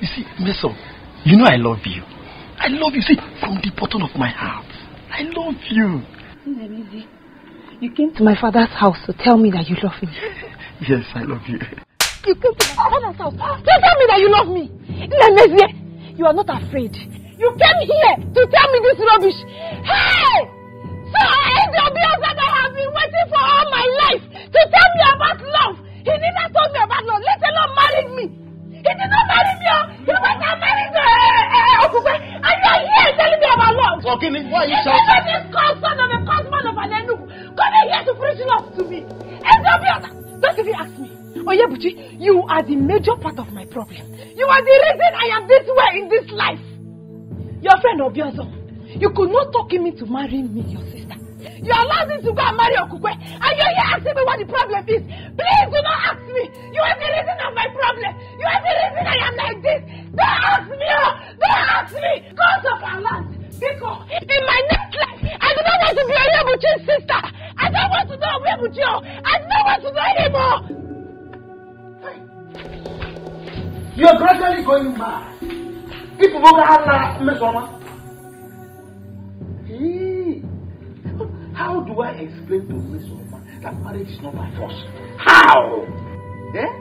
You see, Meso, you know I love you. I love you, see, from the bottom of my heart. I love you. Namezi, you came to my father's house to tell me that you love me. Yes, I love you. You came to my father's house to tell me that you love me. Namezi, you are not afraid. You came here to tell me this rubbish. Hey! So that I have been waiting for all my life to tell me about love. He never told me about love, let alone married me. He did not marry me. He went and married Okukwe. And you are here telling me about love. Ogini, why are you shouting? This son of a husband of an Enugu coming here to preach love to me. Don't even ask me. Oyebuchi, you are the major part of my problem. You are the reason I am this way in this life. Your friend Obiozo, you could not talk him into marrying me, your sister. You allowed him to go and marry Okukwe, and you're here asking me what the problem is. Please do not ask me. You are the reason of my problem. You are the reason I am like this. Don't ask me. Don't ask me. Cause of our land. Because in my next life, I do not want to be Oyebuchi's sister. I don't want to know Oyebuchi. I do not want to know anymore. You're gradually going mad. People go to Mesoma. How do I explain to Mesoma that marriage is not by force? How? Eh?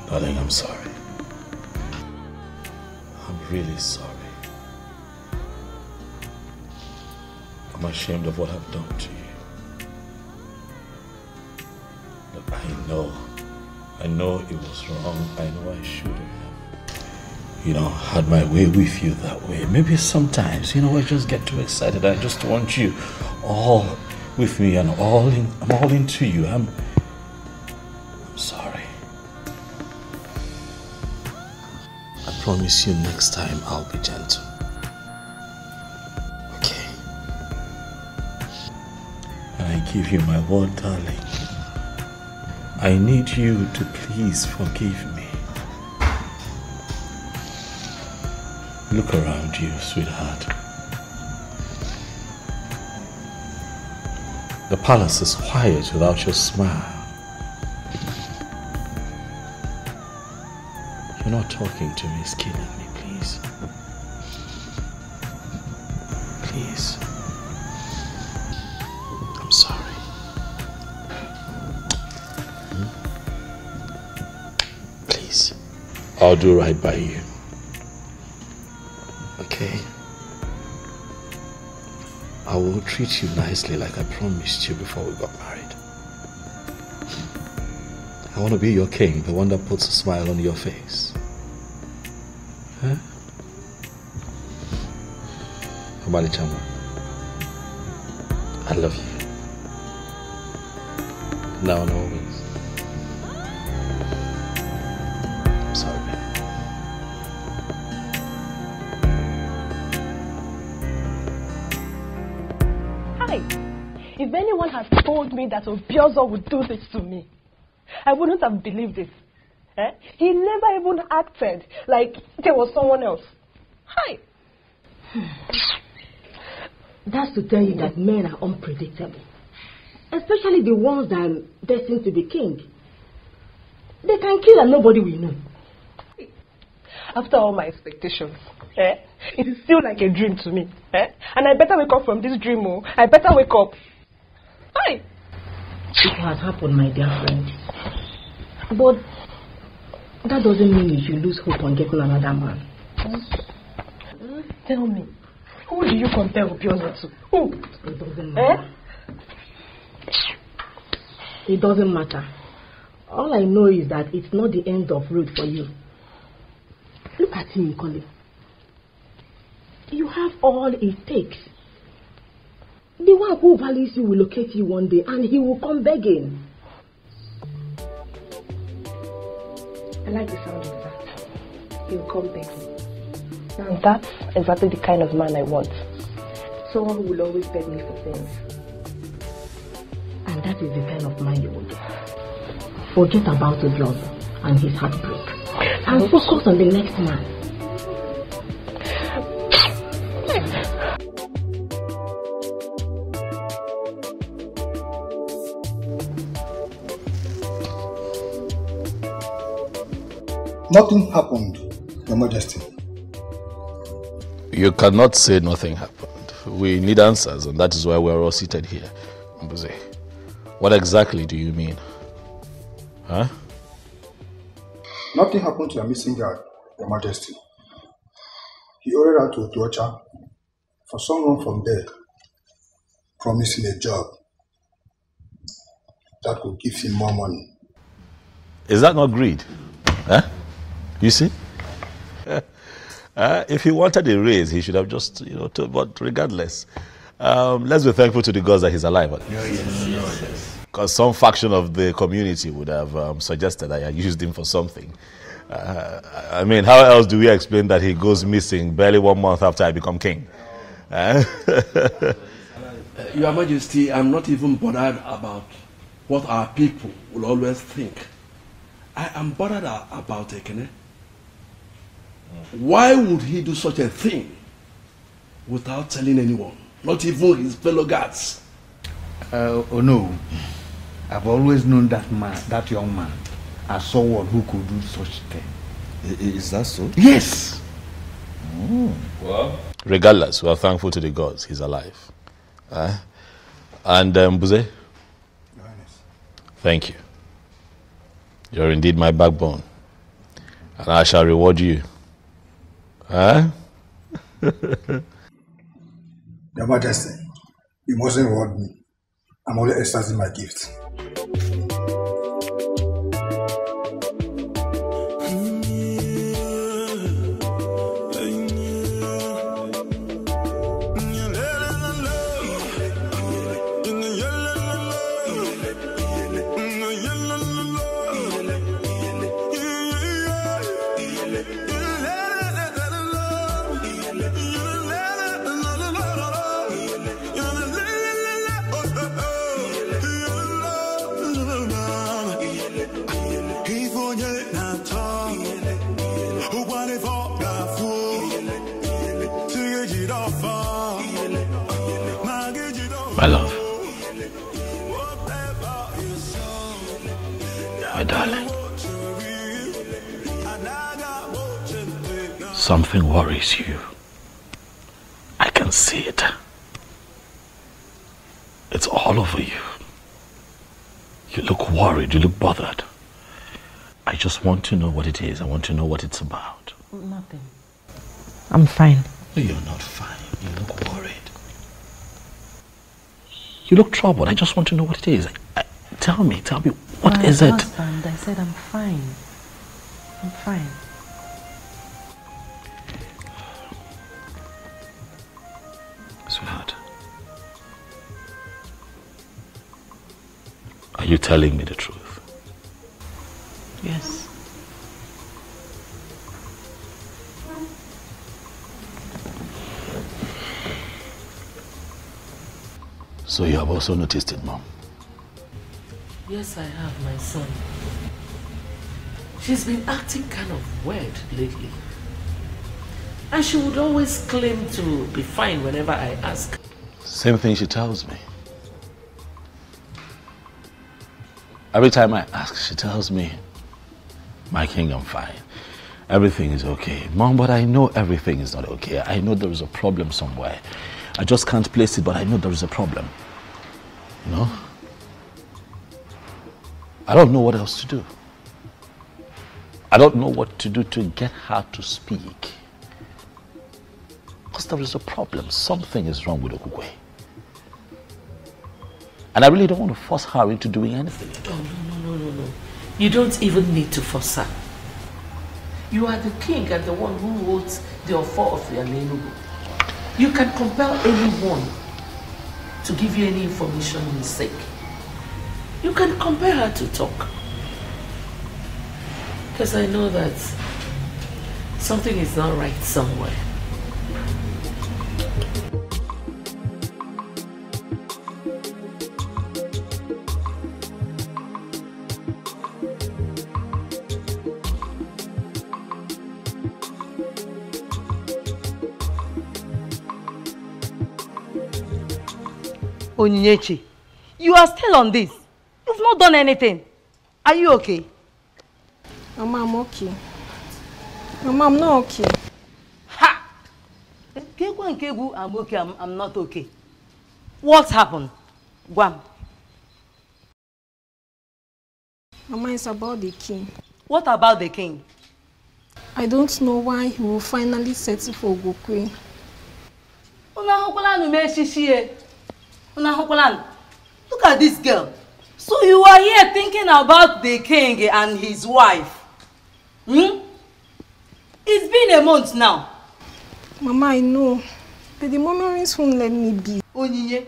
Darling, I'm sorry. I'm really sorry. I'm ashamed of what I've done to you. Look, I know it was wrong. I know I shouldn't have, had my way with you that way. Maybe sometimes, I just get too excited. I just want you all with me and I'm all into you. I'm sorry. I promise you next time I'll be gentle. I give you my word, darling. I need you to please forgive me. Look around you, sweetheart. The palace is quiet without your smile. You're not talking to me, it's killing me, please. Please. I'm sorry. Please. I'll do right by you. Okay? I will treat you nicely like I promised you before we got married. I want to be your king, the one that puts a smile on your face. Huh? Omali Chama, I love you. Now and always. I'm sorry, baby. Hi. If anyone had told me that Obiozo would do this to me, I wouldn't have believed it. Eh? He never even acted like there was someone else. Hi. That's to tell you that men are unpredictable. Especially the ones that are destined to be king. They can kill and nobody will know. After all my expectations, it is still like a dream to me. And I better wake up from this dream. Oh. I better wake up. Hi. It has happened, my dear friend. But that doesn't mean you should lose hope on getting another man. Tell me, who do you compare Obiora to? Who? It doesn't matter. It doesn't matter. All I know is that it's not the end of road for you. Look at him, Colin. You have all it takes. The one who values you will locate you one day and he will come begging. I like the sound of that. He will come begging. And that's exactly the kind of man I want. Someone who will always beg me for things. And that is the kind of man you will get. Forget about Obiora and his heartbreak. And focus on the next man. Nothing happened, Your Majesty. You cannot say nothing happened. We need answers, and that is why we're all seated here. Mbuze, what exactly do you mean? Huh? Nothing happened to your missing girl, Your Majesty. He ordered her to Otuocha for someone from there promising a job that could give him more money. Is that not greed? Huh? You see? If he wanted a raise, he should have just, but regardless, let's be thankful to the gods that he's alive. Yes. Because some faction of the community would have suggested that I used him for something. I mean, how else do we explain that he goes missing barely 1 month after I become king? Your Majesty, I'm not even bothered about what our people will always think. I am bothered about Ekene. Why would he do such a thing without telling anyone, not even his fellow guards? Oh no, I've always known that man, that young man, as someone who could do such thing. Is that so? Yes. Well, regardless, we are thankful to the gods he's alive. And Mbuze, thank you. You're indeed my backbone, and I shall reward you. Huh? Your Majesty, you mustn't reward me. I'm only exercising my gift. My love. My darling. Something worries you. I can see it. It's all over you. You look worried, you look bothered. I just want to know what it is. I want to know what it's about. Nothing. I'm fine. You're not fine. You look worried. You look troubled. I just want to know what it is. Tell me, what is it? My husband, I said I'm fine. I'm fine. Sweetheart, are you telling me the truth? Yes. So you have also noticed it, Mom? Yes, I have, my son. She's been acting kind of weird lately. And she would always claim to be fine whenever I ask. Same thing she tells me. Every time I ask, she tells me, my king, I'm fine. Everything is okay. Mom, but I know everything is not okay. I know there is a problem somewhere. I just can't place it, but I know there is a problem. You know? I don't know what else to do. I don't know what to do to get her to speak. Because there is a problem. Something is wrong with Okukwe. And I really don't want to force her into doing anything. Oh, no. You don't even need to force her. You are the king and the one who holds the offer of the Anenugu. You can compel anyone to give you any information you seek. You can compel her to talk. Because I know that something is not right somewhere. Onyinyechi, you are still on this. You've not done anything. Are you okay? Mama, I'm okay. Mama, I'm not okay. Ha! I'm okay, I'm not okay. What happened? Guam. Mama, it's about the king. What about the king? I don't know why he will finally settle for Ogokwe. Look at this girl. So you are here thinking about the king and his wife. It's been a month now. Mama, I know. But the memories won't let me be. Onyinye,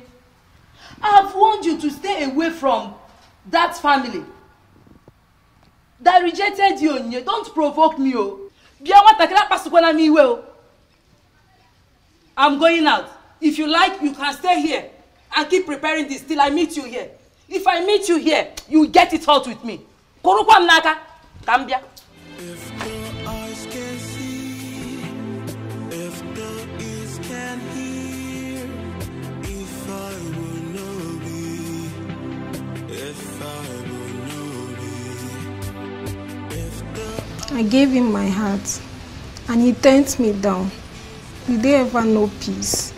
I have warned you to stay away from that family that rejected you, Onyinye. Don't provoke me, oh. I'm going out. If you like, you can stay here and keep preparing this till I meet you here. If I meet you here, you get it out with me. Korukwa mnaka, Kambia. If the eyes can see, if the ears can hear, if I will know be, if I will know be, if the... I gave him my heart and he turned me down. Will they ever know peace?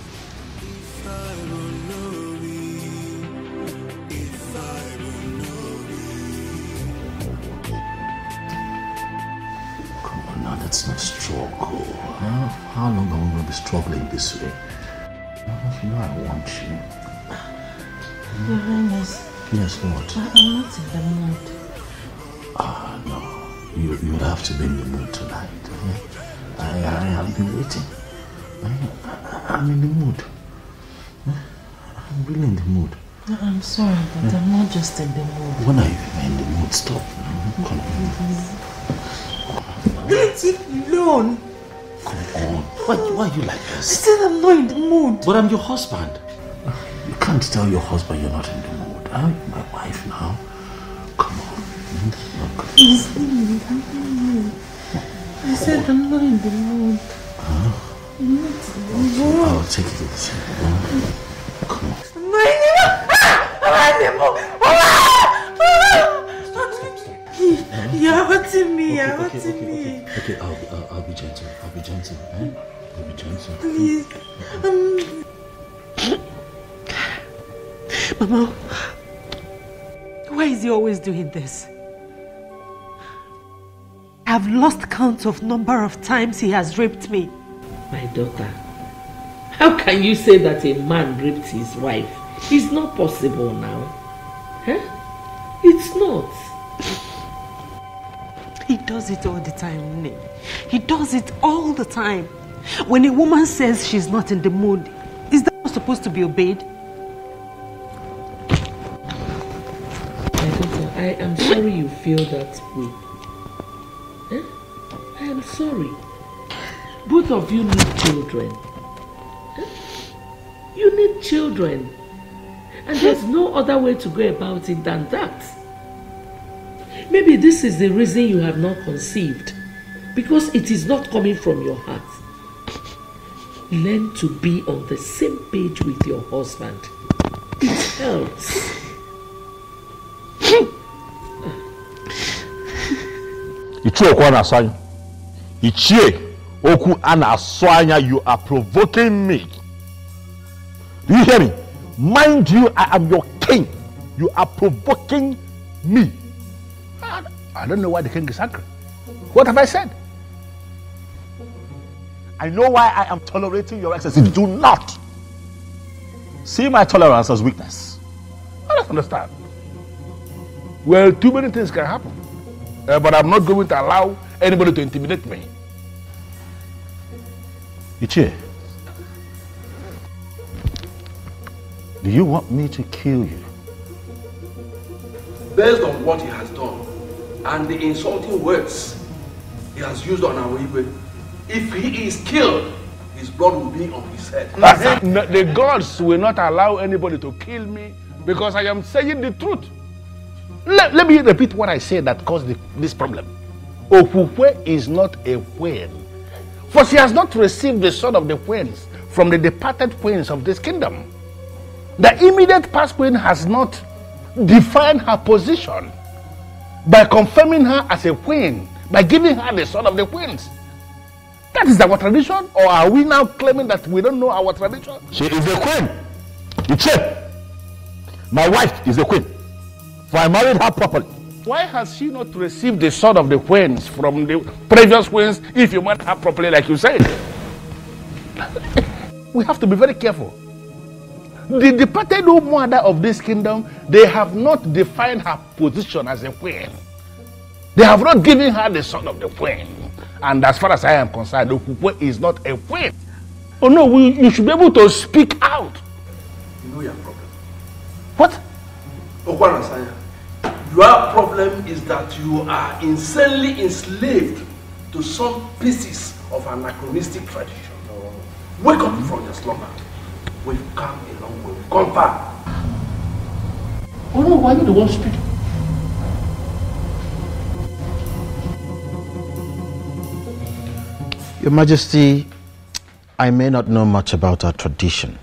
That's not struggle. How long are we going to be struggling this way? You know I want you. Your Highness. Yes, what? I'm not in the mood. No. You would have to be in the mood tonight. I have been waiting. I'm in the mood. I'm really in the mood. I'm sorry, but I'm not just in the mood. When are you in the mood? Stop. Come on. Let it alone. Come on. Why are you like this? I said I'm not in the mood. But I'm your husband. You can't tell your husband you're not in the mood. I'm my wife now. Come on. Please leave me. I'm not in the mood. I said I'm not in the mood. I'm not in the mood. I'll take it easy. Come on. I'm not in the mood. I'm in the mood. You're hurting me. You're hurting me. Okay, I'll be gentle. I'll be gentle. I'll be gentle. Please. Mama, why is he always doing this? I've lost count of number of times he has raped me. My daughter, how can you say that a man raped his wife? It's not possible now. Huh? It's not. He does it all the time, Nne. He does it all the time. When a woman says she's not in the mood, is that not supposed to be obeyed? My daughter, I am sorry you feel that way. Huh? I am sorry. Both of you need children. Huh? You need children. And there's no other way to go about it than that. Maybe this is the reason you have not conceived. Because it is not coming from your heart. Learn to be on the same page with your husband. It helps. You are provoking me. Do you hear me? Mind you, I am your king. You are provoking me. I don't know why the king is angry. What have I said? I know why I am tolerating your excesses. Do not see my tolerance as weakness. I don't understand. Well, too many things can happen. But I'm not going to allow anybody to intimidate me. Ichie, do you want me to kill you? Based on what he has done and the insulting words he has used on our Igwe, if he is killed, his blood will be on his head. The gods will not allow anybody to kill me because I am saying the truth. Let me repeat what I said that caused this problem. Okukwe is not a queen, for she has not received the sword of the queens from the departed queens of this kingdom. The immediate past queen has not defined her position by confirming her as a queen, by giving her the sword of the queens. That is our tradition, or are we now claiming that we don't know our tradition? She is a queen. Ichie, my wife is a queen, for I married her properly. Why has she not received the sword of the queens from the previous queens if you married her properly like you said? We have to be very careful. The departed mother of this kingdom, they have not defined her position as a queen. They have not given her the sword of the queen. And as far as I am concerned, Okukwe is not a queen. Oh no, you should be able to speak out. You know your problem. What? Okwanasanya, your problem is that you are insanely enslaved to some pieces of anachronistic tradition. Wake up from your slumber. We've come a long way. We've come far. Oh no, why are you the one speaking? Your Majesty, I may not know much about our tradition,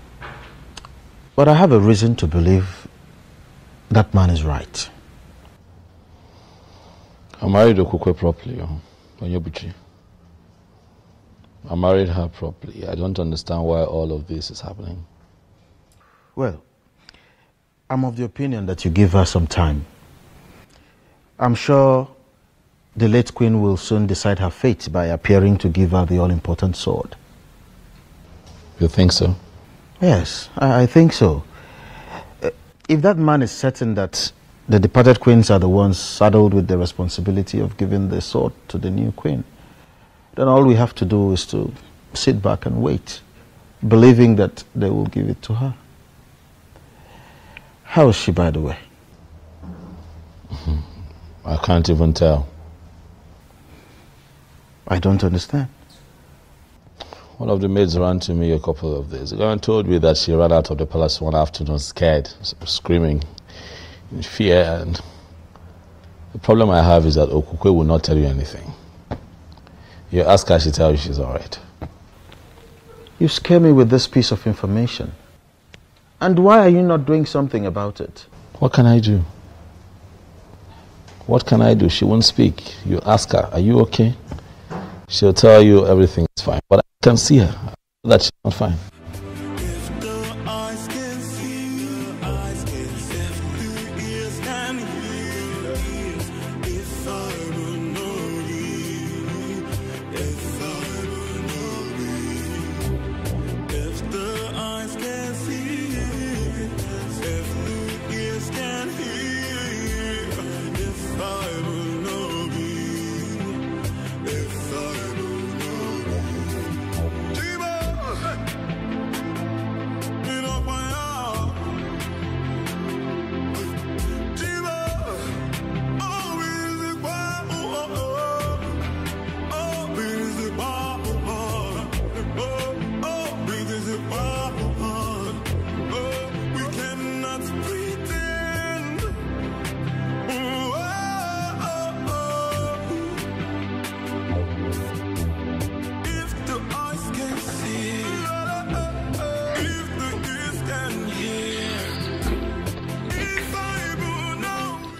but I have a reason to believe that man is right. I married Okukwe properly, Onyebuchi. I married her properly. I don't understand why all of this is happening. Well, I'm of the opinion that you give her some time. I'm sure the late queen will soon decide her fate by appearing to give her the all-important sword. You think so? Yes, I think so. If that man is certain that the departed queens are the ones saddled with the responsibility of giving the sword to the new queen, then all we have to do is to sit back and wait, believing that they will give it to her. How is she, by the way? I can't even tell. I don't understand. One of the maids ran to me a couple of days ago and told me that she ran out of the palace one afternoon scared, screaming in fear. And the problem I have is that Okukwe will not tell you anything. You ask her, she tells you she's all right. You scare me with this piece of information. And why are you not doing something about it? What can I do? What can I do? She won't speak. You ask her, are you okay? She'll tell you everything is fine. But I can see her, that she's not fine.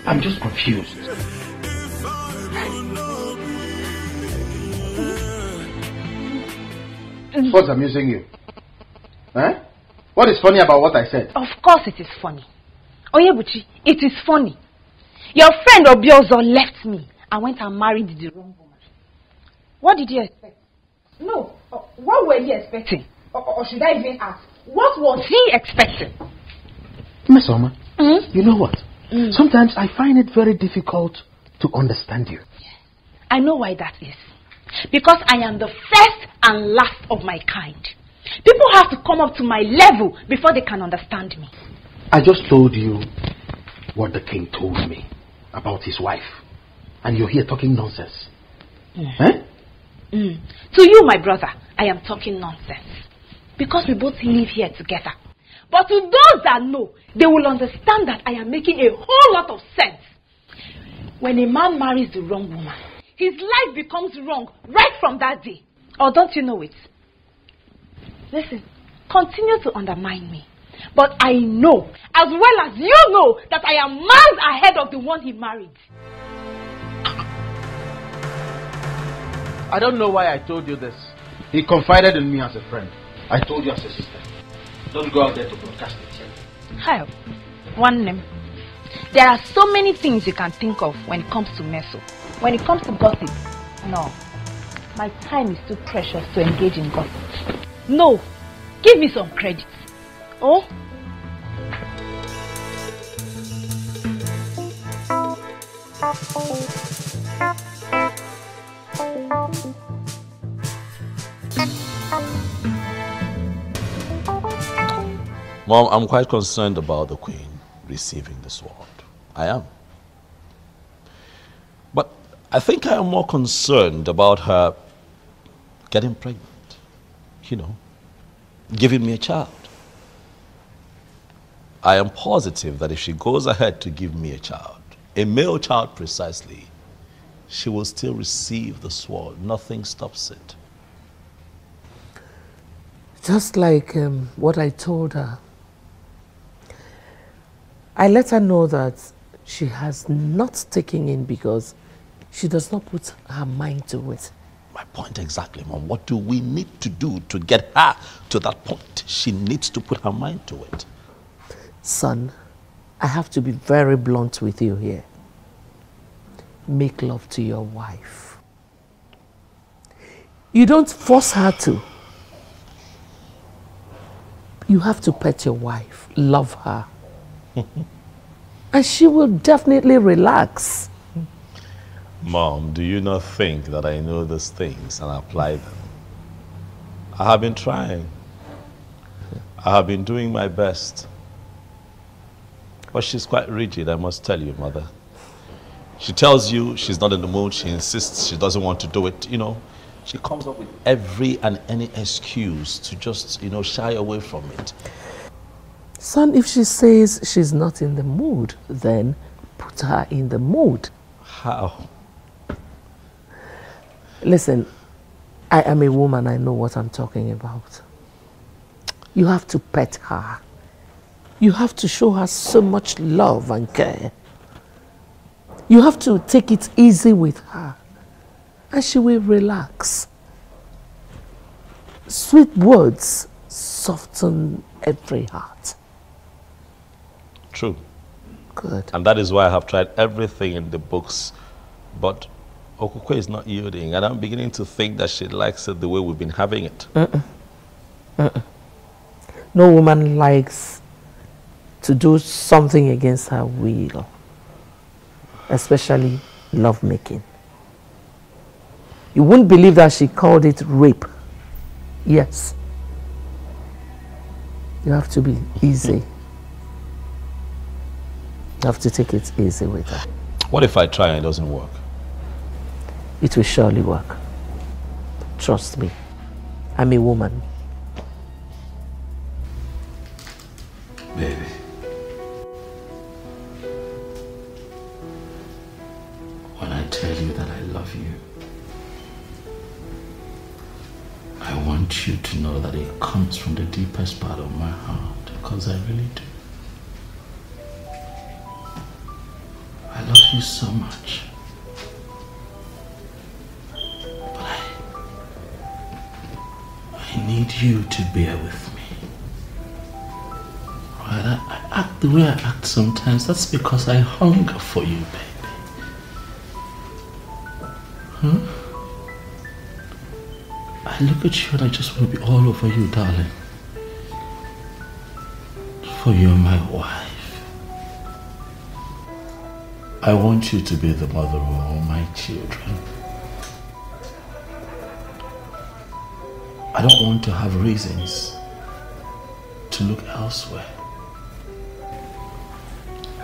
I'm just confused. What's amusing you? Huh? What is funny about what I said? Of course it is funny. Onyebuchi, it is funny. Your friend Obiozo left me and went and married the wrong woman. What did you expect? No, what were you expecting? Or should I even ask? What was he expecting? Miss Oma, you know what? Sometimes I find it very difficult to understand you. I know why that is. Because I am the first and last of my kind. People have to come up to my level before they can understand me. I just told you what the king told me about his wife. And you're here talking nonsense. Eh? To you, my brother, I am talking nonsense. Because we both live here together. But to those that know, they will understand that I am making a whole lot of sense. When a man marries the wrong woman, his life becomes wrong right from that day. Or don't you know it? Listen, continue to undermine me. But I know, as well as you know, that I am miles ahead of the one he married. I don't know why I told you this. He confided in me as a friend. I told you as a sister. Don't go out there to broadcast it. Hi, one name. There are so many things you can think of when it comes to Meso. When it comes to gossip, no. My time is too precious to engage in gossip. No, give me some credit. Oh? Mom, I'm quite concerned about the Queen receiving the sword. I am. But I think I am more concerned about her getting pregnant. You know, giving me a child. I am positive that if she goes ahead to give me a child, a male child precisely, she will still receive the sword. Nothing stops it. Just like what I told her. I let her know that she has not taken in because she does not put her mind to it. My point exactly, Mom. What do we need to do to get her to that point? She needs to put her mind to it. Son, I have to be very blunt with you here. Make love to your wife. You don't force her to. You have to pet your wife, love her. And she will definitely relax. Mom, do you not think that I know these things and apply them? I have been trying. I have been doing my best. But she's quite rigid, I must tell you, Mother. She tells you she's not in the mood, she insists she doesn't want to do it, you know. She comes up with every and any excuse to just, you know, shy away from it. Son, if she says she's not in the mood, then put her in the mood. How? Listen, I am a woman, I know what I'm talking about. You have to pet her. You have to show her so much love and care. You have to take it easy with her. And she will relax. Sweet words soften every heart. True. Good. And that is why I have tried everything in the books. But Okukwe is not yielding. And I'm beginning to think that she likes it the way we've been having it. No woman likes to do something against her will. Especially lovemaking. You wouldn't believe that she called it rape. Yes. You have to be easy. You have to take it easy with her. What if I try and it doesn't work? It will surely work. Trust me. I'm a woman. Baby. When I tell you that I love you, I want you to know that it comes from the deepest part of my heart, because I really do. I you so much. But I need you to bear with me. Right? I act the way I act sometimes. That's because I hunger for you, baby. Huh? I look at you and I just want to be all over you, darling. For you're my wife. I want you to be the mother of all my children. I don't want to have reasons to look elsewhere.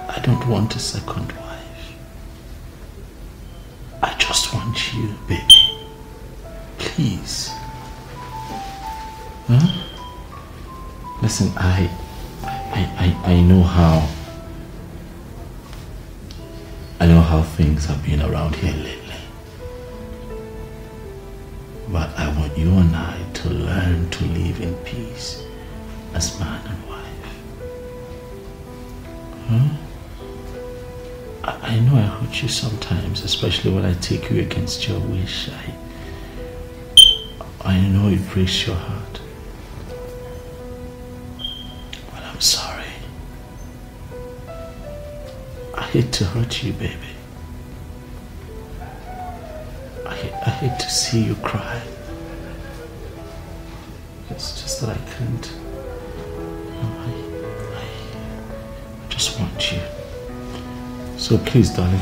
I don't want a second wife. I just want you, baby. Please. Huh? Listen, I know how things have been around here lately. But I want you and I to learn to live in peace as man and wife. Huh? I know I hurt you sometimes, especially when I take you against your wish. I know it breaks your heart. But I'm sorry. I hate to hurt you, baby. I hate to see you cry. It's just that I can't. I just want you. So please, darling,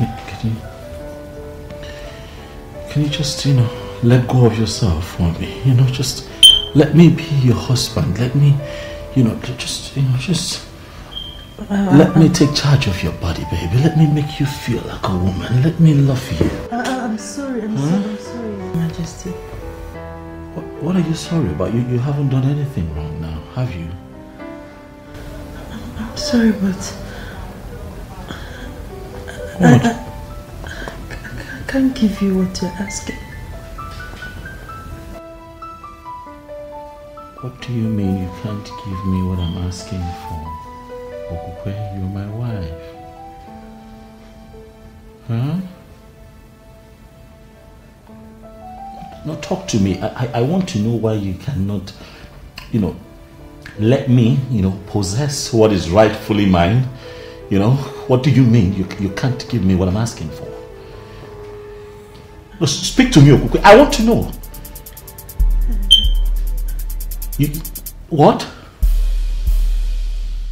can you just, let go of yourself for me? Just let me be your husband. Let me, let me take charge of your body, baby. Let me make you feel like a woman. Let me love you. I'm sorry, I'm sorry, Your Majesty. What are you sorry about? You haven't done anything wrong now, have you? I'm sorry, but What? I can't give you what you're asking. What do you mean you can't give me what I'm asking for? Okukwe, you're my wife. Huh? No, talk to me. I want to know why you cannot, let me, possess what is rightfully mine. What do you mean you can't give me what I'm asking for? No, speak to me, Okukwe. I want to know. What?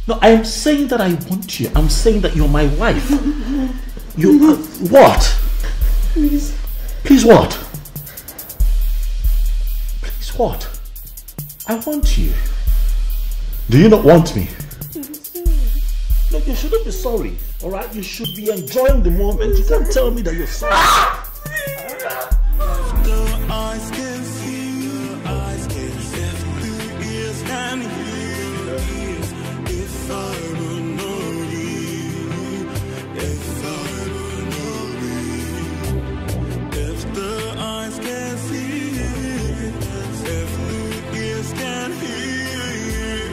No, I am saying that I want you. I'm saying that you're my wife. You what? Please. Please what? Please what? I want you. Do you not want me? No, you shouldn't be sorry. Alright? You should be enjoying the moment. You can't tell me that you're sorry. Eyes can see, eyes can see, the ears can hear. If I would know you, if I would know you, if the eyes can see, if the ears can hear,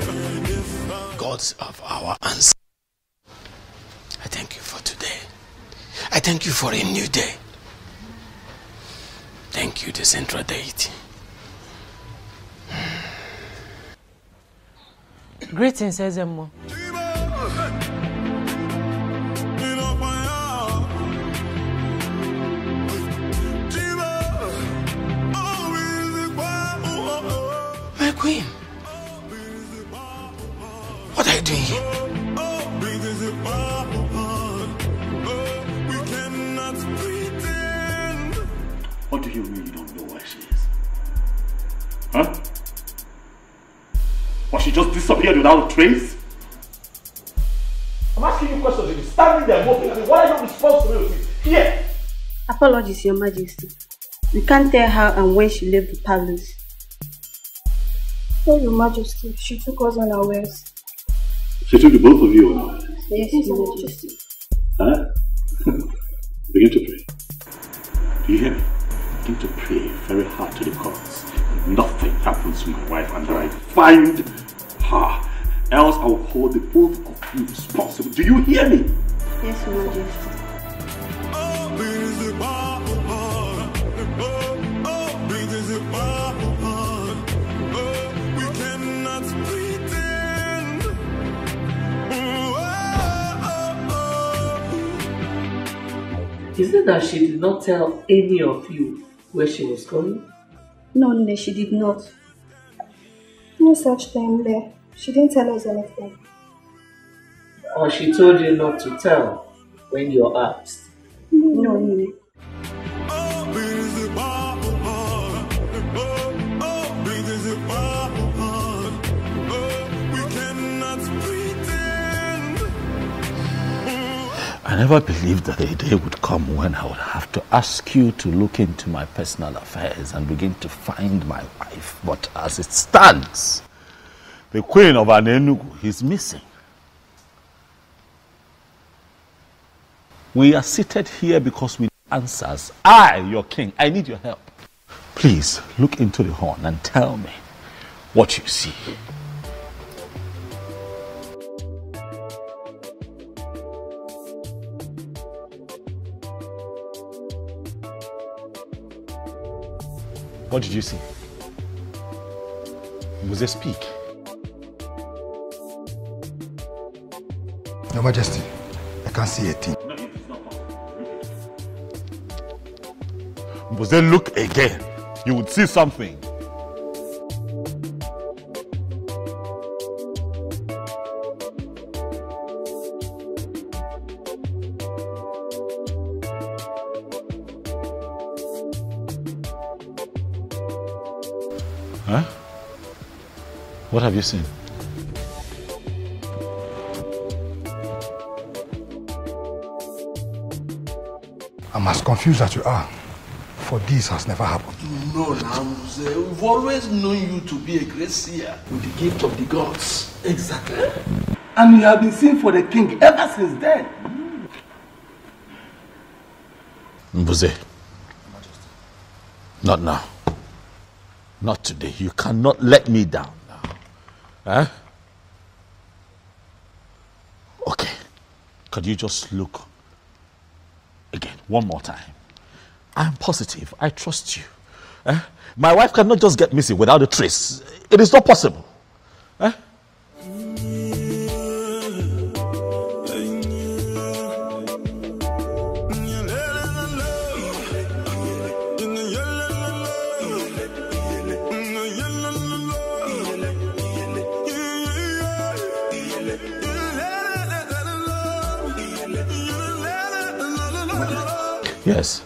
Gods of our ancestors, I thank you for today. I thank you for a new day. Thank you, the central deity. Greetings, Ezemo. My queen, what are you doing here? What do you mean you don't know where she is? Huh? Or she just disappeared without a trace? I'm asking you questions. You're standing there moping. What are your responsibilities here? Apologies, Your Majesty. We can't tell how and when she left the palace. Oh, Your Majesty, she took us unawares. She took the both of you unawares? Yes, Your Majesty. Huh? Begin to pray. Do you hear me? Begin to pray very hard to the gods. Nothing happens to my wife until I find her. Else I will hold the both of you responsible. Do you hear me? Yes, Your Majesty. Is it that she did not tell any of you where she was going? No, Nne, she did not. No such thing there. She didn't tell us anything. Or she told you not to tell when you're asked? No, Nne. I never believed that a day would come when I would have to ask you to look into my personal affairs and begin to find my wife. But as it stands, the Queen of Anenugu is missing. We are seated here because we need answers. I, your king, I need your help. Please look into the horn and tell me what you see. What did you see? Was they speak? Your Majesty, I can't see a thing. Was they look again? You would see something. Huh? What have you seen? I'm as confused as you are, for this has never happened. No, Namze, we've always known you to be a great seer with the gift of the gods. Exactly. And you have been seeing for the king ever since then. Mbuze, not now. Not today. You cannot let me down now. Huh? Okay. Could you just look again, one more time? I'm positive. I trust you. My wife cannot just get missing without a trace. It is not possible. Yes.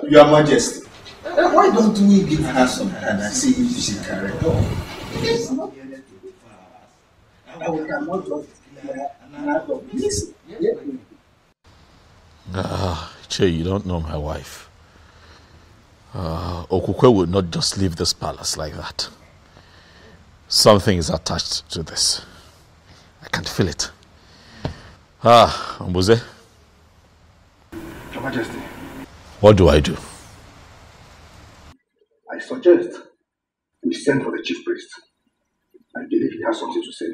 Your Majesty, why don't we give her some hand and see if she can recover? We cannot just out of this. Che, you don't know my wife. Okukwe would not just leave this palace like that. Something is attached to this. I can feel it. Mbuze. Your Majesty. What do I do? I suggest we send for the chief priest. I believe he has something to say.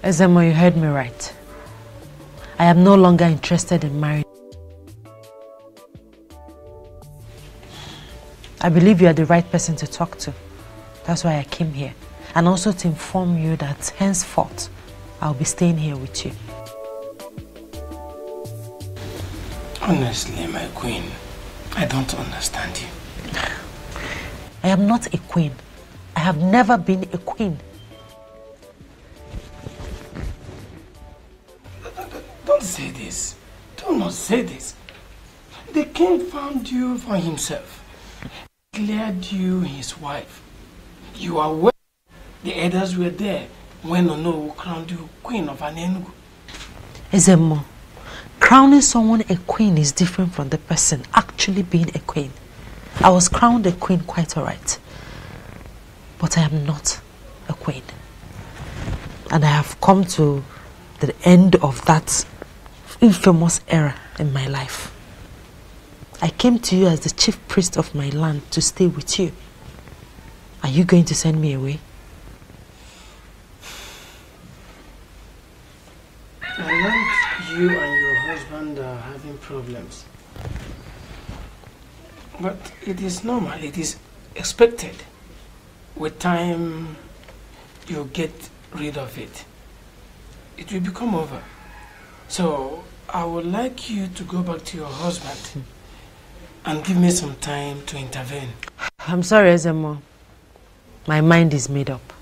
Ezemo, you heard me right. I am no longer interested in marrying. I believe you are the right person to talk to. That's why I came here. And also to inform you that henceforth, I'll be staying here with you. Honestly, my queen, I don't understand you. I am not a queen. I have never been a queen. Don't say this. Do not say this. The king found you for himself. Declared you his wife. You are well. The elders were there when Ono crowned you Queen of Anenugu. Ezemo, crowning someone a queen is different from the person actually being a queen. I was crowned a queen quite alright. But I am not a queen. And I have come to the end of that infamous era in my life. I came to you as the chief priest of my land to stay with you. Are you going to send me away? I learned you and your husband are having problems. But it is normal, it is expected. With time, you get rid of it, it will become over. So I would like you to go back to your husband and give me some time to intervene. I'm sorry, Ezemo. My mind is made up.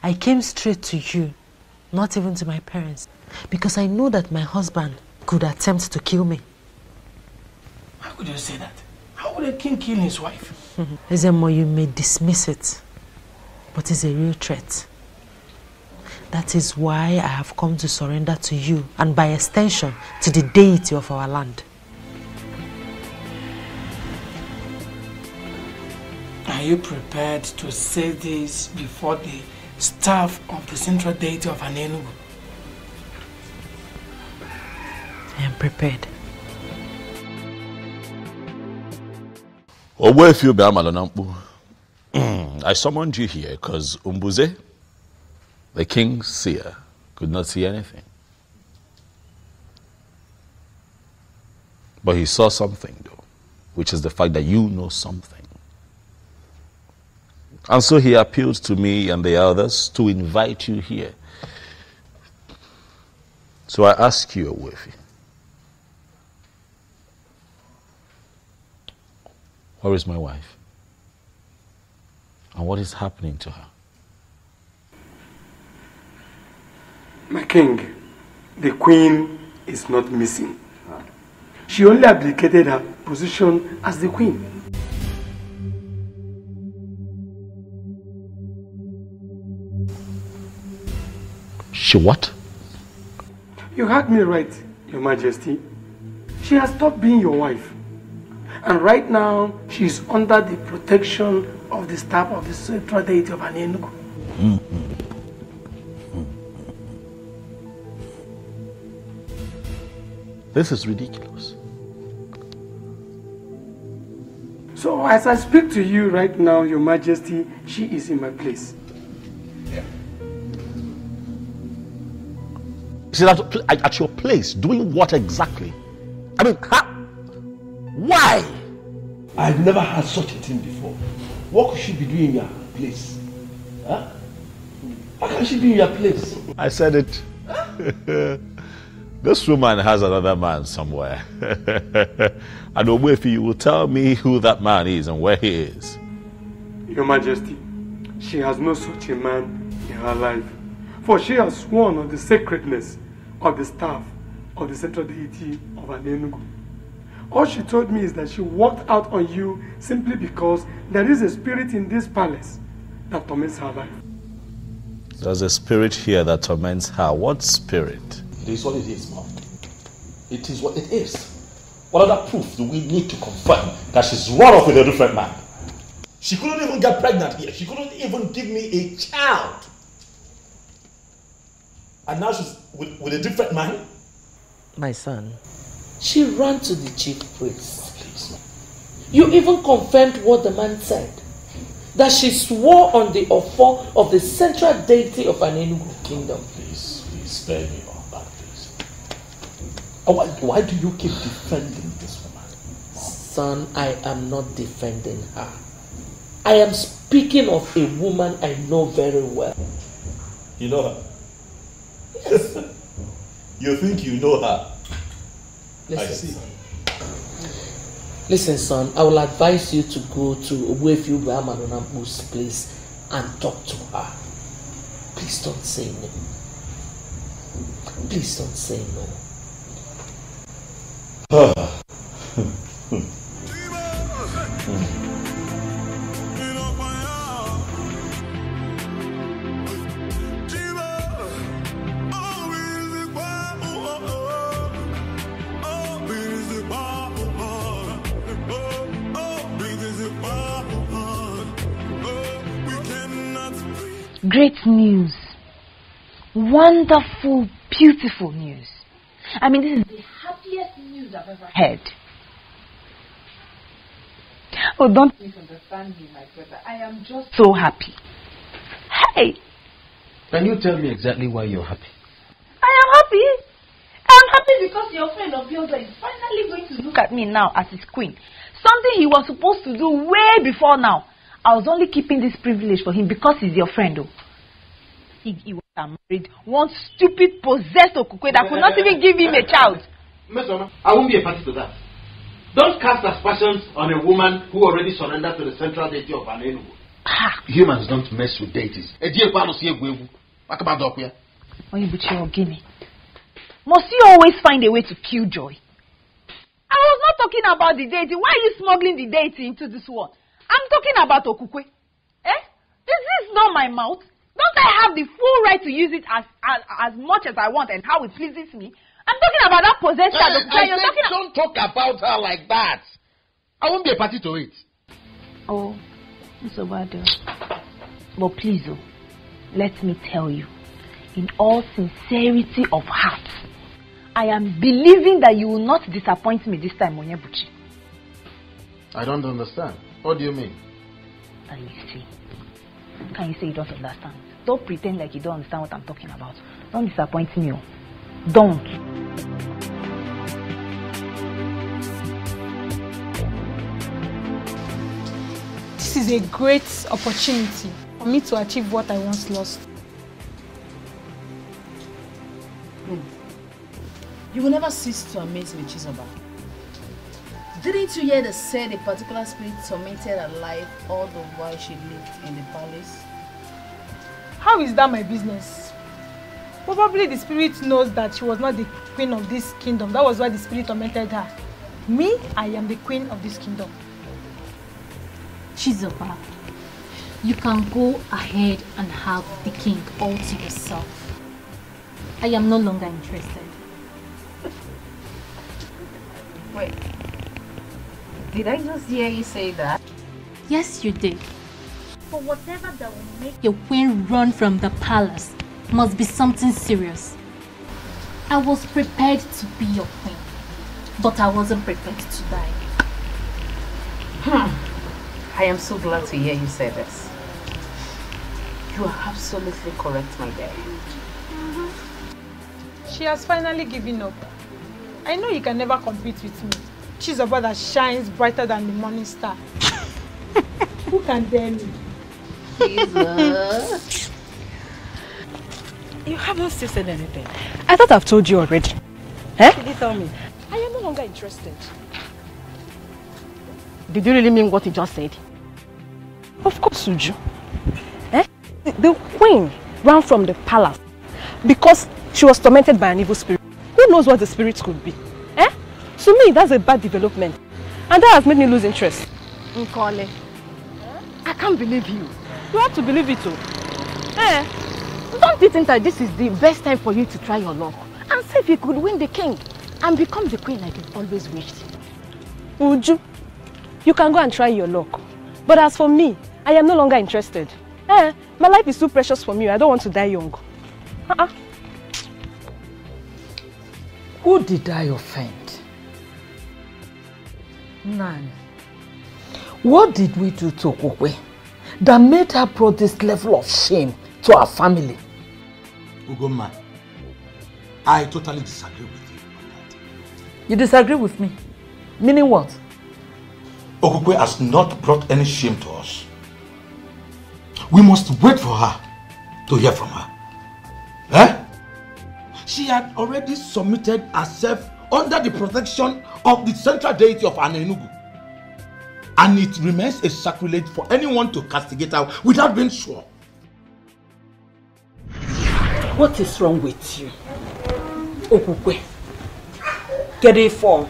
I came straight to you, not even to my parents, because I know that my husband could attempt to kill me. How could you say that? How would a king kill his wife? Ezemo, you may dismiss it, but it's a real threat. That is why I have come to surrender to you, and by extension, to the deity of our land. Are you prepared to say this before the staff of the central deity of Anenugu? I am prepared. I summoned you here because Umbuze, the king's seer, could not see anything. But he saw something, though, which is the fact that you know something. And so he appealed to me and the others to invite you here. So I ask you, Owefi, where is my wife? And what is happening to her? My king, the queen is not missing. She only abdicated her position as the queen. She what? You heard me right, Your Majesty. She has stopped being your wife. And right now, she is under the protection of the staff of the central deity of Anenugu. This is ridiculous. So as I speak to you right now, Your Majesty, she is in my place. She's at your place, doing what exactly? I mean, why? I've never had such a thing before. What could she be doing in your place? Huh? How can she be in your place? I said it. This woman has another man somewhere. And Owefi, you will tell me who that man is and where he is. Your Majesty, she has no such a man in her life. For she has sworn on the sacredness of the staff of the central deity of Anenugu. All she told me is that she walked out on you simply because there is a spirit in this palace that torments her life. There's a spirit here that torments her. What spirit? It is what it is, Mom. It is what it is. What other proof do we need to confirm that she's run off with a different man? She couldn't even get pregnant here. She couldn't even give me a child. And now she's with a different man? My son, she ran to the chief priest. Please. You even confirmed what the man said. That she swore on the offer of the central deity of Anenugu kingdom. Please spare me all that, please. Why do you keep defending this woman? Son, I am not defending her. I am speaking of a woman I know very well. You know her? Yes. You think you know her? Listen, Listen, son, I will advise you to go to Owefi Ubeamanonampu's place and talk to her. Please don't say no. Please don't say no. Great news. Wonderful, beautiful news. I mean, this is the happiest news I've ever heard. Oh, don't misunderstand me, my brother. I am just so happy. Hey! Can you tell me exactly why you're happy? I am happy. I'm happy because your friend Obioza is finally going to look at me now as his queen. Something he was supposed to do way before now. I was only keeping this privilege for him because he's your friend, though. Isig Iwata married one stupid, possessed Okukwe that could not even give him a child. Mesoma, I won't be a party to that. Don't cast aspersions on a woman who already surrendered to the central deity of Anenugu. Humans don't mess with deities. Onyebuchi Ogini, must you always find a way to kill joy? I was not talking about the deity. Why are you smuggling the deity into this one? I'm talking about Okukwe. This is not my mouth. Don't I have the full right to use it as much as I want and how it pleases me? I'm talking about that possessed child. Don't talk about her like that. I won't be a party to it. Oh, Mr. Wado. But please, let me tell you, in all sincerity of heart, I am believing that you will not disappoint me this time, Onyebuchi. I don't understand. What do you mean? Can you say you don't understand? Don't pretend like you don't understand what I'm talking about. Don't disappoint me. Don't. This is a great opportunity for me to achieve what I once lost. You will never cease to amaze me, Chizoba. Didn't you hear they said a particular spirit tormented her life all the while she lived in the palace? How is that my business? Probably the spirit knows that she was not the queen of this kingdom. That was why the spirit tormented her. Me, I am the queen of this kingdom. Chizoba, you can go ahead and have the king all to yourself. I am no longer interested. Wait. Did I just hear you say that? Yes, you did. For whatever that will make your queen run from the palace must be something serious. I was prepared to be your queen, but I wasn't prepared to die. I am so glad to hear you say this. You are absolutely correct, my dear. She has finally given up. I know you can never compete with me. She's a bird that shines brighter than the morning star. Who can dare me? You haven't still said anything. I thought I've told you already. Did you tell me? I am no longer interested. Did you really mean what you just said? Of course, Suju. The queen ran from the palace because she was tormented by an evil spirit. Who knows what the spirit could be? To me, that's a bad development. And that has made me lose interest. Nkole, I can't believe you. You have to believe it too. Don't you think that this is the best time for you to try your luck and see if you could win the king and become the queen like you've always wished? Uju, you can go and try your luck. But as for me, I am no longer interested. My life is too precious for me. I don't want to die young. Who did I offend? None. What did we do to Okukwe that made her brought this level of shame to our family? Ugoma, I totally disagree with you on that. You disagree with me? Meaning what? Okukwe has not brought any shame to us. We must wait for her to hear from her. She had already submitted herself under the protection of the central deity of Anenugu. And it remains a sacrilege for anyone to castigate her without being sure. What is wrong with you? Okukwe, get a form.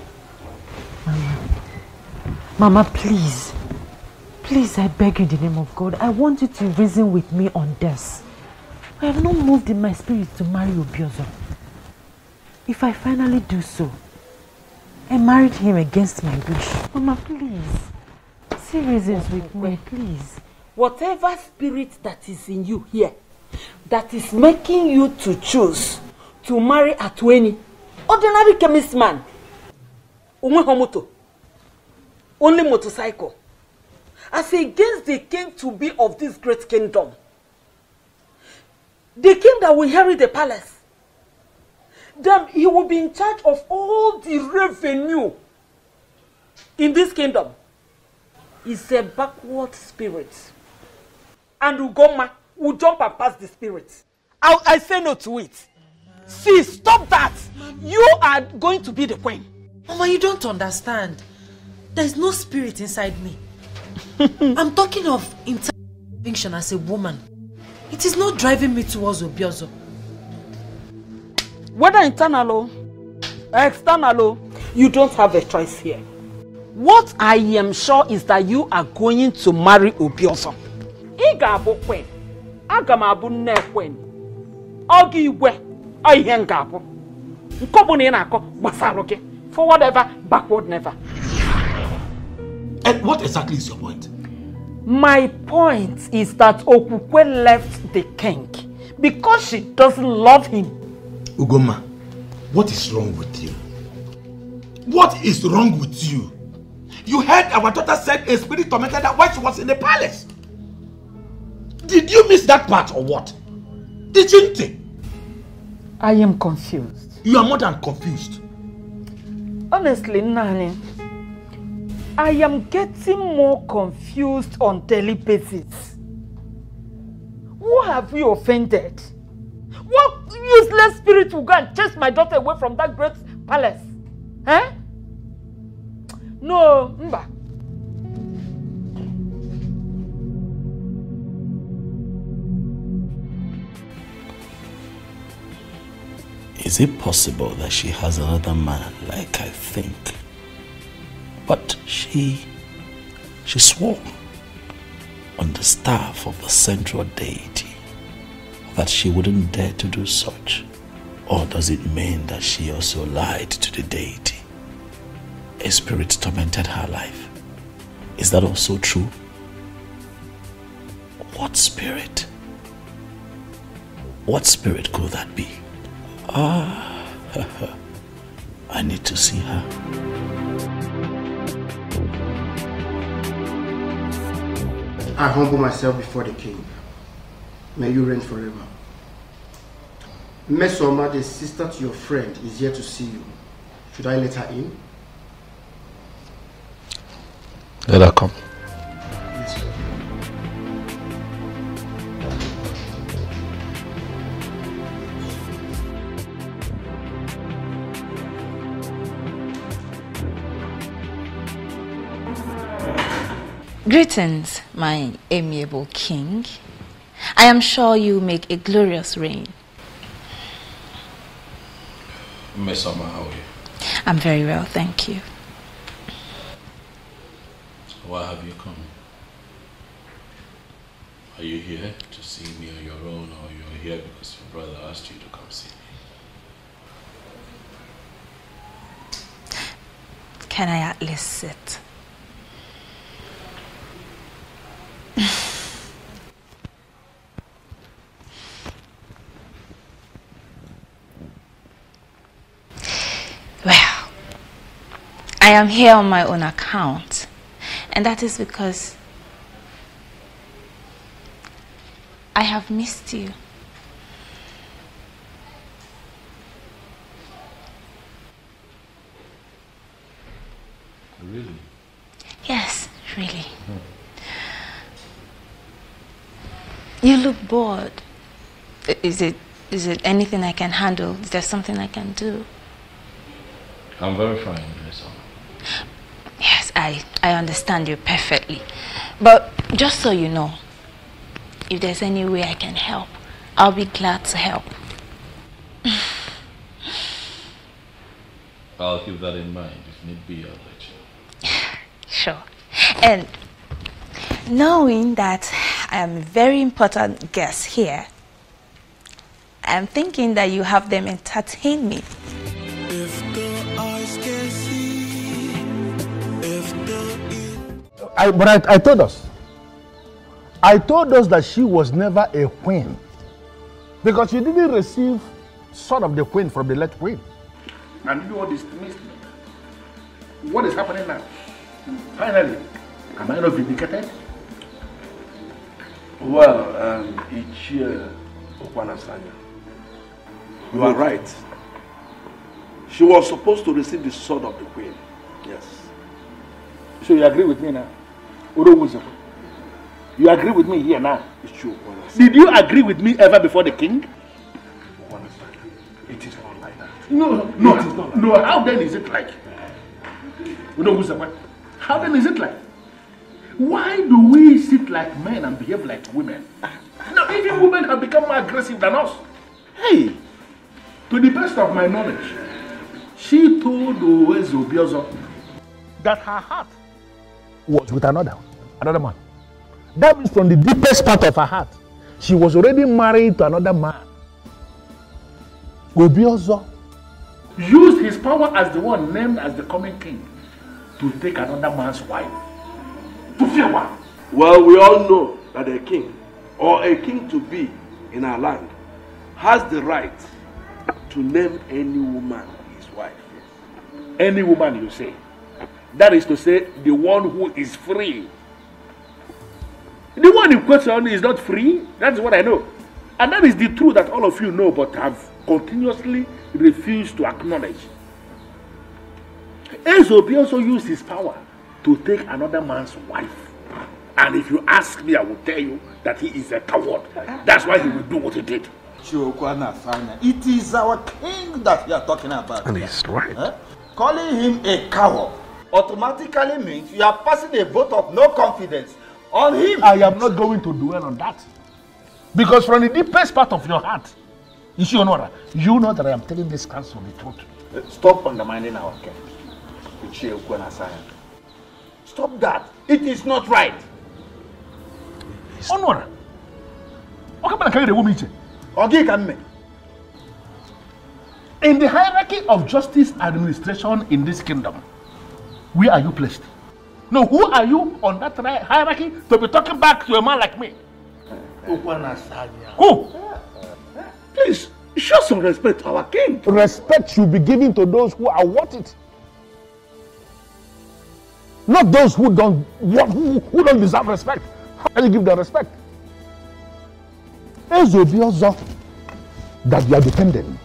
Mama, please. Please, I beg you in the name of God. I want you to reason with me on this. I have not moved in my spirit to marry Obiozo. If I finally do so, I married him against my wish. Mama, please. See reasons with me, please. Whatever spirit that is in you here, that is making you to choose to marry Atweni, ordinary chemist man, Umehomoto, only motorcycle, as against the king to be of this great kingdom. The king that will inherit the palace. Then he will be in charge of all the revenue in this kingdom. He's a backward spirit. And Ugoma will jump and pass the spirit. I say no to it. See, stop that. You are going to be the queen. Mama, you don't understand. There is no spirit inside me. I'm talking of internal conviction as a woman. It is not driving me towards Obiozo. Whether internal or external, you don't have a choice here. What I am sure is that you are going to marry Obiozo. Iga abu queen. Aga m abu nne queen. Ogi igwe. Oyihe nga abu. Nkobu na ina akọ gbasara gị. Forward ever, backward never. And what exactly is your point? My point is that Okukwe left the king because she doesn't love him. Ugoma, what is wrong with you? What is wrong with you? You heard our daughter said a spirit tormented her while she was in the palace. Did you miss that part or what? Didn't you? I am confused. You are more than confused. Honestly, Nani, I am getting more confused on daily basis. Who have we offended? What useless spirit will go and chase my daughter away from that great palace? Eh? No, Mba. Is it possible that she has another man like I think? But she swore on the staff of the central deity that she wouldn't dare to do such. Or does it mean that she also lied to the deity? A spirit tormented her life. Is that also true? What spirit? What spirit could that be? Ah, I need to see her. I humble myself before the king. May you reign forever. Mesoma, the sister to your friend, is here to see you. Should I let her in? Let her come. Yes, sir. Greetings, my amiable king. I am sure you make a glorious reign. Mesoma, how are you? I'm very well, thank you. Why have you come? Are you here to see me on your own, or you're here because your brother asked you to come see me? Can I at least sit? Well, I am here on my own account, and that is because I have missed you. Really? Yes, really. You look bored. Is it anything I can handle? Is there something I can do? I'm very fine, Mesoma. Yes, I understand you perfectly. But just so you know, if there's any way I can help, I'll be glad to help. I'll keep that in mind. If need be, I'll let you. Sure. And knowing that I am a very important guest here, I'm thinking that you have them entertain me. If the eyes can see, if the... I told us. I told us that she was never a queen. Because she didn't receive sort of the queen from the late queen. And you know what this means? What is happening now? Finally, am I not vindicated? Well, Ichie Okwanasanya, you are right. She was supposed to receive the sword of the queen. Yes. So you agree with me now? You agree with me here now? Ichie Okwanasanya. Did you agree with me ever before the king? not like that. No, it is not. No, how then is it like? How then is it like? Why do we sit like men and behave like women? No, even women have become more aggressive than us. Hey, to the best of my knowledge, she told Ezobiozo that her heart was with another man. That means from the deepest part of her heart, she was already married to another man. Obiozo used his power as the one named as the coming king to take another man's wife. To fear what? Well, we all know that a king or a king to be in our land has the right to name any woman his wife. Any woman, you say? That is to say, the one who is free. The one in question is not free. That's what I know. And that is the truth that all of you know but have continuously refused to acknowledge. Ezobi also used his power to take another man's wife. And if you ask me, I will tell you that he is a coward. That's why he will do what he did. It is our king that you are talking about. And he's right. Calling him a coward automatically means you are passing a vote of no confidence on him. I am not going to dwell on that. Because from the deepest part of your heart, you know that I am telling this council the truth. Stop undermining our king. Stop that. It is not right. Honor. In the hierarchy of justice administration in this kingdom, where are you placed? No, who are you on that hierarchy to be talking back to a man like me? Who? Please, show some respect to our king. Respect should be given to those who are worth it. Not those who don't deserve respect. How can you give them respect? Ezobiozo that you are defending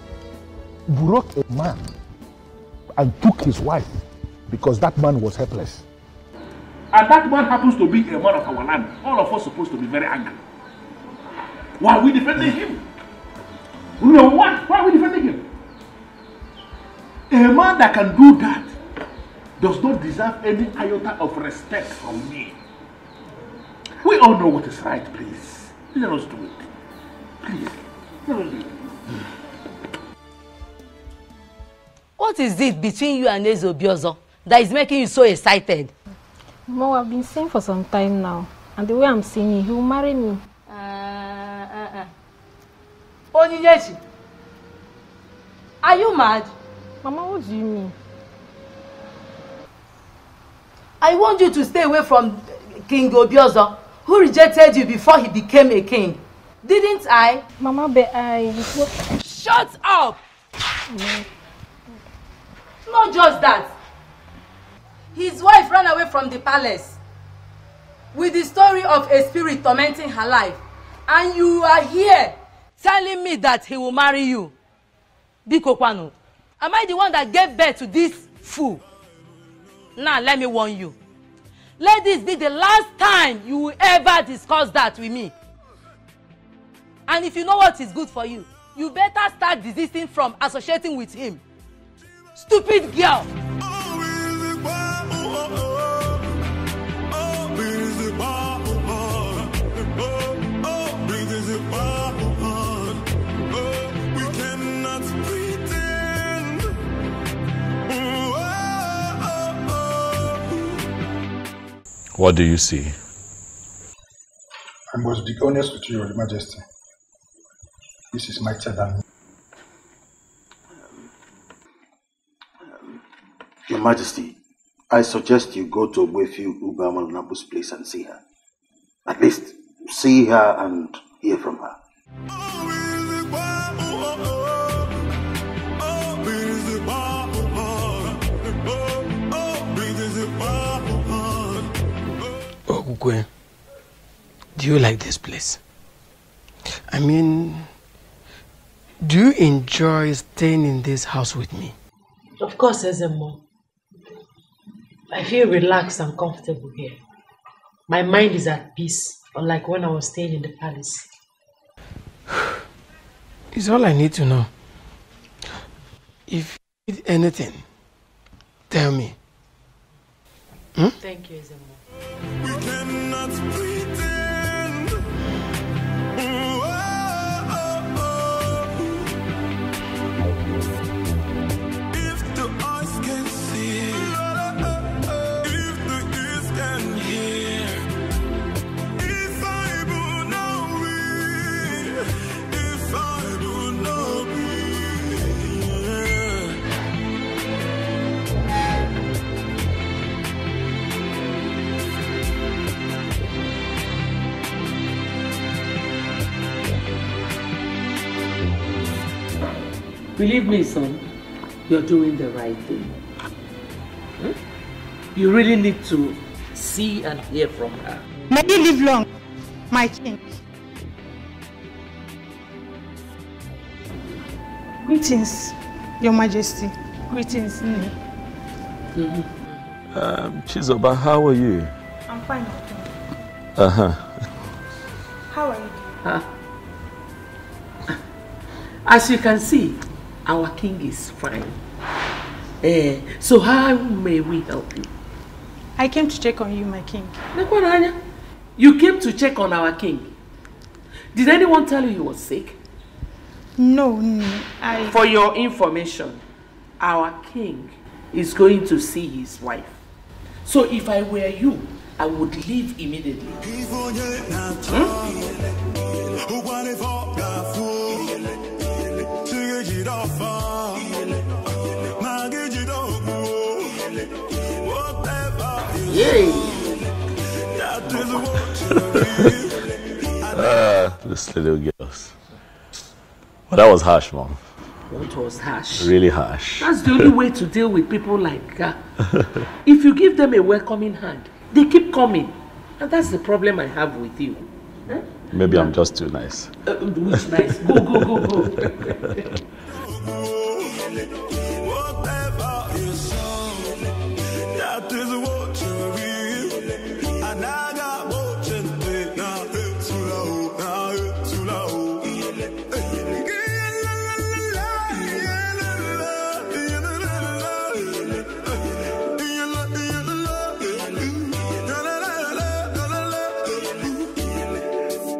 broke a man and took his wife because that man was helpless. And that man happens to be a man of our land. All of us are supposed to be very angry. Why are we defending him? No, what? Why are we defending him? A man that can do that does not deserve any iota of respect from me. We all know what is right, please. Let us do it. Please. Let us do it. What is it between you and Ezobiozo that is making you so excited? Mo, I've been seeing for some time now. And the way I'm seeing him, he will marry me. Onyinyechi, are you mad? Mama, what do you mean? I want you to stay away from King Obiozo, who rejected you before he became a king. Didn't I? Mama, but Shut up! Not just that. His wife ran away from the palace with the story of a spirit tormenting her life. And you are here telling me that he will marry you. Biko Kwanu, am I the one that gave birth to this fool? Now, let me warn you. Let this be the last time you will ever discuss that with me. And if you know what is good for you, you better start desisting from associating with him. Stupid girl! What do you see? I must be honest with you, Your Majesty. This is mightier than me. Your Majesty, I suggest you go to Ogbuefi Ugbamalanabu's place and see her. At least see her and hear from her. Ogugwe, do you like this place? I mean, do you enjoy staying in this house with me? Of course, Ezemo. I feel relaxed and comfortable here. My mind is at peace, unlike when I was staying in the palace. It's all I need to know. If you need anything, tell me. Thank you, Ezemo. We cannot pretend. If the eyes can see, if the ears can hear, if I would know me, if I would know me. Believe me, son, you're doing the right thing. You really need to see and hear from her. May you live long, my king. Greetings, Your Majesty. Greetings, Nini. Chizoba, how are you? I'm fine, my king. How are you? As you can see, our king is fine. So how may we help you? I came to check on you, my king. You came to check on our king. Did anyone tell you he was sick? No, For your information, our king is going to see his wife. So if I were you, I would leave immediately. Yay! This little girls. Well, that was harsh, Mom. What was harsh? Really harsh. That's the only way to deal with people like that. If you give them a welcoming hand, they keep coming. And that's the problem I have with you. Maybe I'm just too nice. Which nice? Go. That is what you read. And I got what you think. Now it's too low. Now it's too low.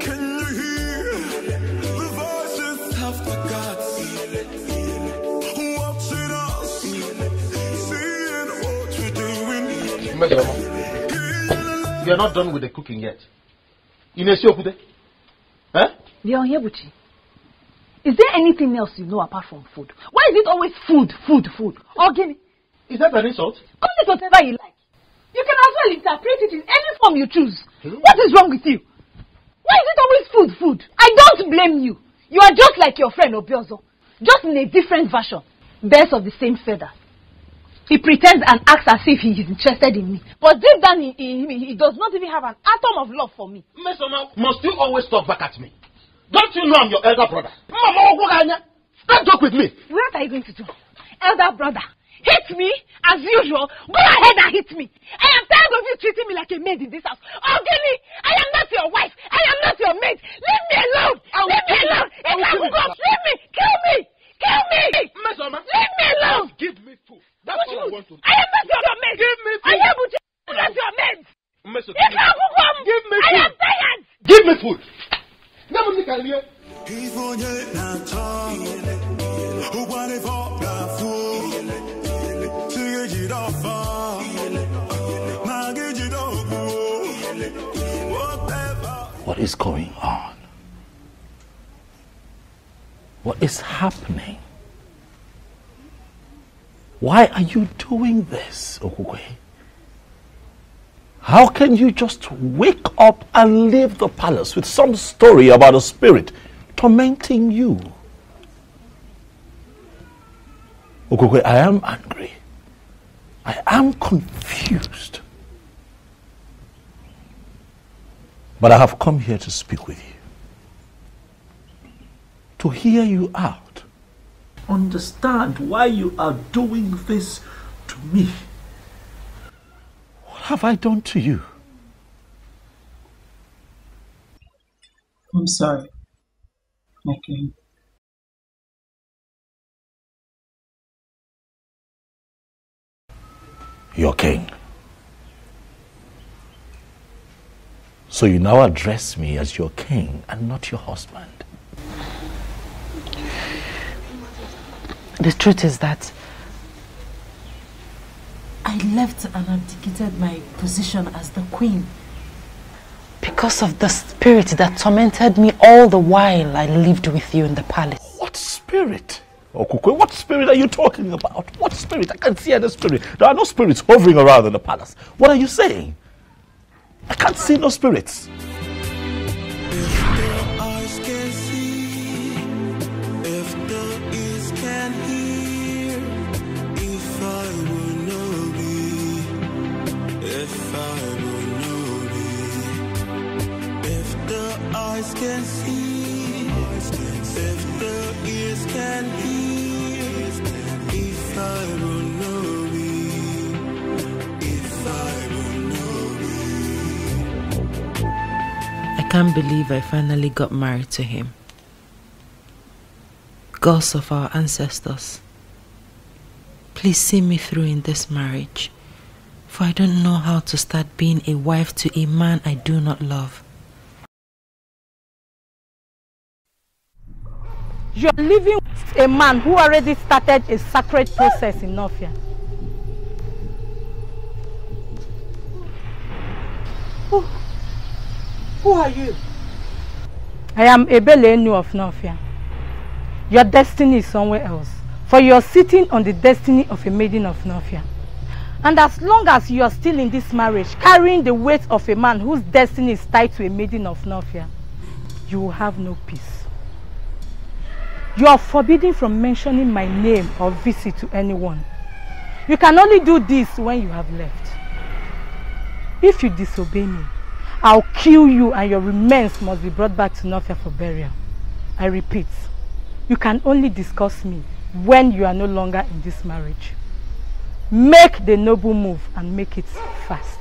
Can you hear the voices of the gods? Watching us, seeing what we're doing. You are not done with the cooking yet. Inesiokude? Eh? Leonyebuchi, is there anything else you know apart from food? Why is it always food? Ogini? Is that an insult? Call it whatever you like. You can as well interpret it in any form you choose. What is wrong with you? Why is it always food? I don't blame you. You are just like your friend Obiozo. Just in a different version. Birds of the same feather. He pretends and acts as if he is interested in me. But deep down he does not even have an atom of love for me. Mesoma, must you always talk back at me? Don't you know I'm your elder brother? Mama, don't talk with me. What are you going to do? Elder brother, hit me as usual. Go ahead and hit me. I am tired of you treating me like a maid in this house. Oh, Gilly, I am not your wife. I am not your maid. Leave me alone. Leave me alone. Leave me. Kill me. Mesoma, leave me alone. Give me food. That's all I want to do. I am not your maid. Give me food. I am not your maid. Mesoma, Give me food. I am tired. Give me food. Never look at you. What is going on? What is happening? Why are you doing this, Okukwe? How can you just wake up and leave the palace with some story about a spirit tormenting you? Okukwe, I am angry. I am confused. But I have come here to speak with you. To hear you out. Understand why you are doing this to me. What have I done to you? I'm sorry, my king. your king. So you now address me as your king and not your husband. The truth is that I left and abdicated my position as the queen because of the spirit that tormented me all the while I lived with you in the palace. What spirit? Okukwe, what spirit are you talking about? What spirit? I can't see any spirit. There are no spirits hovering around in the palace. What are you saying? I can't see no spirits. Eyes can see, if the ears can hear, if I will know thee, if I will know thee. I can't believe I finally got married to him. Gods of our ancestors, please see me through in this marriage, for I don't know how to start being a wife to a man I do not love. You're living with a man who already started a sacred process in Nofia. Who are you? I am Ebelenu of Nofia. Your destiny is somewhere else, for you're sitting on the destiny of a maiden of Nofia. And as long as you are still in this marriage, carrying the weight of a man whose destiny is tied to a maiden of Nofia, you will have no peace. You are forbidden from mentioning my name or visit to anyone. You can only do this when you have left. If you disobey me, I'll kill you and your remains must be brought back to Nofia for burial. I repeat, you can only discuss me when you are no longer in this marriage. Make the noble move and make it fast.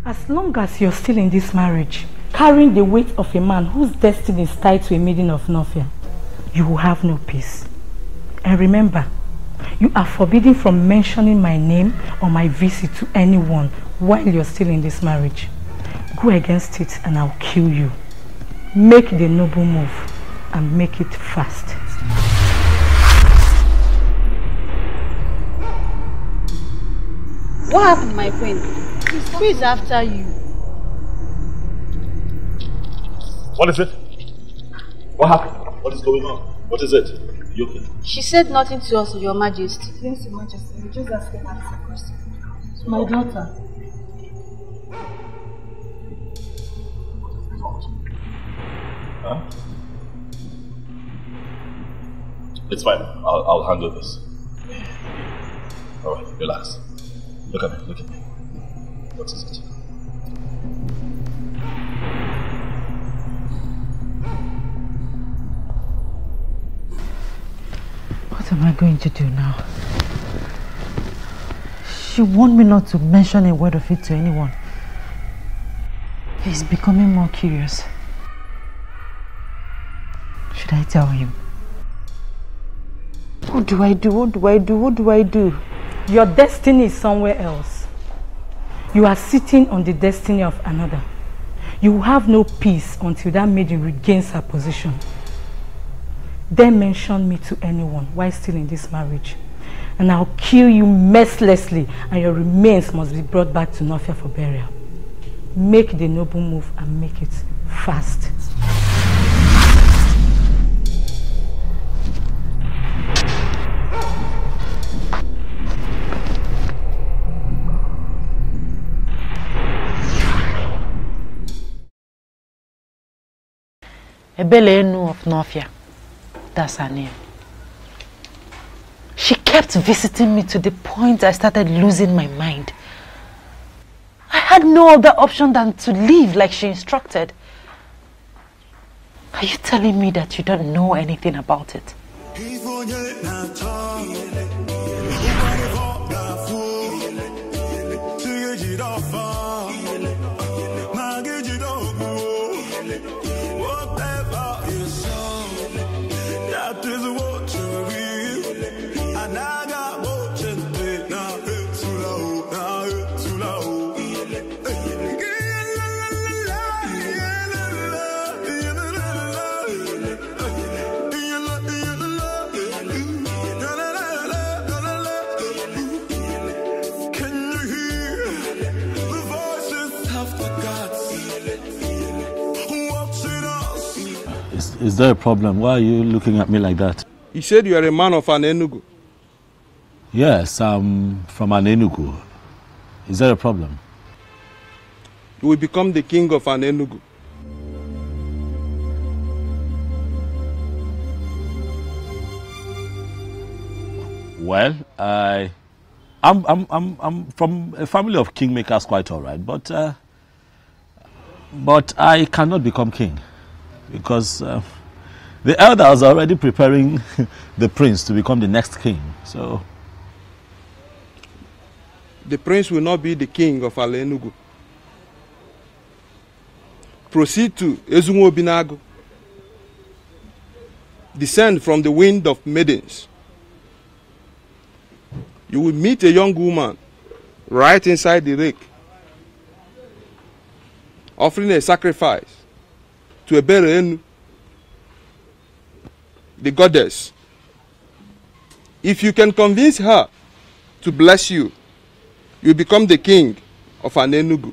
As long as you're still in this marriage, carrying the weight of a man whose destiny is tied to a maiden of Nofia, you will have no peace. And remember, you are forbidden from mentioning my name or my visit to anyone while you're still in this marriage. Go against it and I'll kill you. Make the noble move and make it fast. What happened, my queen? Who is after you? What is it? What happened? What is going on? What is it? You okay? She said nothing to us, Your Majesty. Yes, Your Majesty. We just asked her a question. My daughter. Huh? It's fine. I'll handle this. Alright, relax. Look at me, look at me. What is it? What am I going to do now? She warned me not to mention a word of it to anyone. He's becoming more curious. Should I tell him? What do I do? What do I do? What do I do? Your destiny is somewhere else. You are sitting on the destiny of another. You will have no peace until that maiden regains her position. Then mention me to anyone while still in this marriage, and I'll kill you mercilessly, and your remains must be brought back to Nofia for burial. Make the noble move and make it fast. Ebelenu of Nofia. That's her name. She kept visiting me to the point I started losing my mind. I had no other option than to leave like she instructed. Are you telling me that you don't know anything about it? Is there a problem? Why are you looking at me like that? You said you are a man of an Enugu. Yes, I'm from an Enugu. Is there a problem? You will become the king of an Enugu. Well, I'm from a family of kingmakers, quite all right, but I cannot become king because the elders are already preparing the prince to become the next king. So the prince will not be the king of Ala Enugu. Proceed to Ezunwo Binago. Descend from the wind of maidens. You will meet a young woman right inside the lake, offering a sacrifice to Eberenu, the goddess. If you can convince her to bless you, you become the king of an Enugu.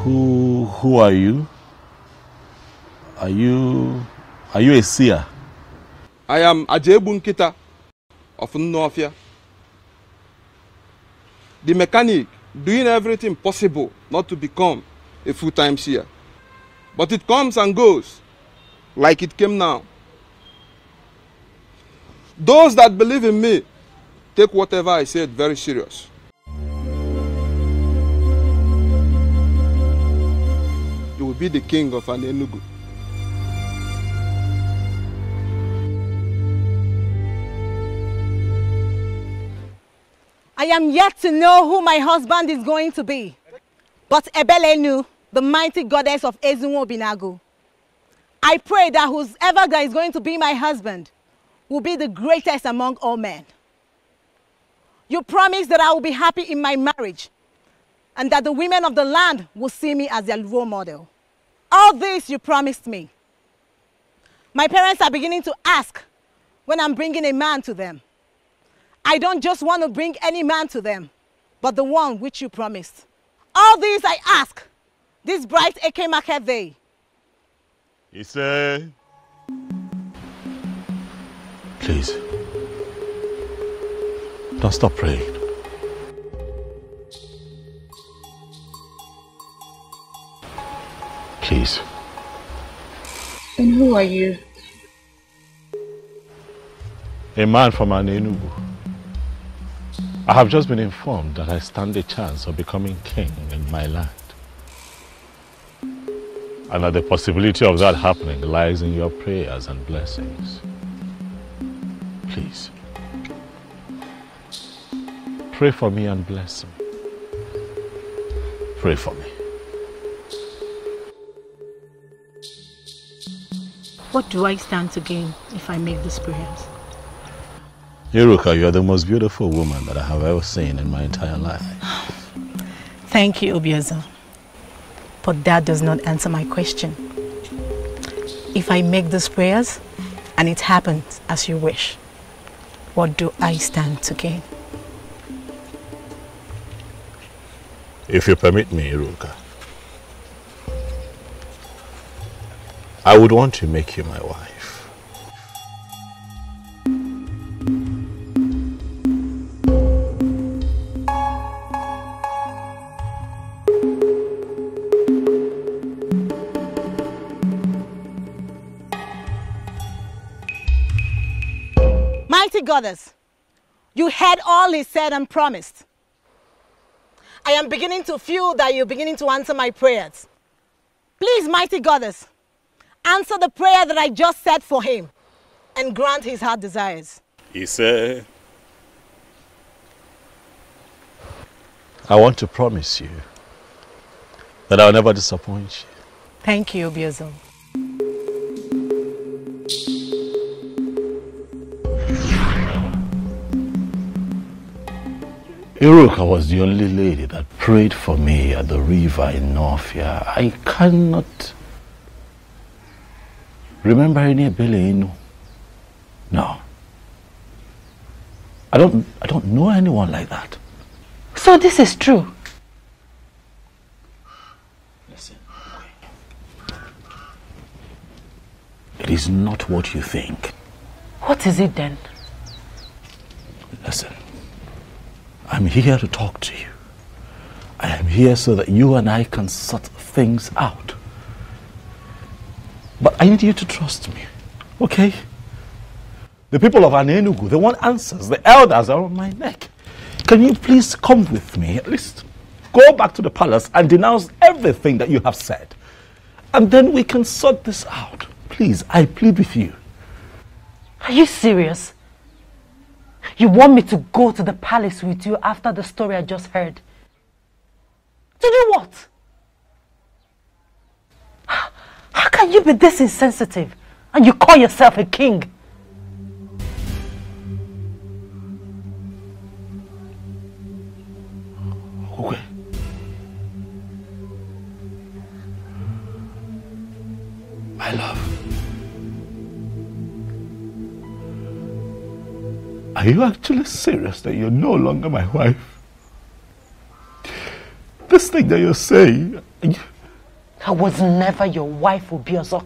Who are you? Are you a seer? I am Ajebu Nkita of Nnofia, the mechanic doing everything possible not to become a full-time seer. But it comes and goes like it came now. Those that believe in me take whatever I said very serious. You will be the king of an Enugu. I am yet to know who my husband is going to be. But Ebelenu, the mighty goddess of Ezunwo Binago, I pray that whoever that is going to be my husband will be the greatest among all men. You promise that I will be happy in my marriage and that the women of the land will see me as their role model. All this you promised me. My parents are beginning to ask when I'm bringing a man to them. I don't just want to bring any man to them, but the one which you promised. All these I ask, this bright Eke market day. He said, please, don't stop praying. Please. And who are you? A man from an Enugu. I have just been informed that I stand a chance of becoming king in my land. And that the possibility of that happening lies in your prayers and blessings. Please, pray for me and bless me. Pray for me. What do I stand to gain if I make these prayers? Iruka, you are the most beautiful woman that I have ever seen in my entire life. Thank you, Obieza. But that does not answer my question. If I make these prayers and it happens as you wish, what do I stand to gain? If you permit me, Iruka, I would want to make you my wife. Mighty goddess, You heard all he said and promised. I am beginning to feel that you're beginning to answer my prayers. Please, mighty goddess, answer the prayer that I just said for him and grant his heart desires. He said, I want to promise you that I'll never disappoint you. Thank you, Obiozor. Iruka was the only lady that prayed for me at the river in Nofia. I cannot remember any Ebele. No. I don't know anyone like that. So this is true? Listen. It is not what you think. What is it then? Listen. I'm here to talk to you. I am here so that you and I can sort things out. But I need you to trust me, okay? The people of Anenugu, they want answers. The elders are on my neck. Can you please come with me? At least go back to the palace and denounce everything that you have said. And then we can sort this out. Please, I plead with you. Are you serious? You want me to go to the palace with you after the story I just heard? To do what? How can you be this insensitive and you call yourself a king? Okay. My love. Are you actually serious that you're no longer my wife? This thing that you're saying... I was never your wife, Obiozor.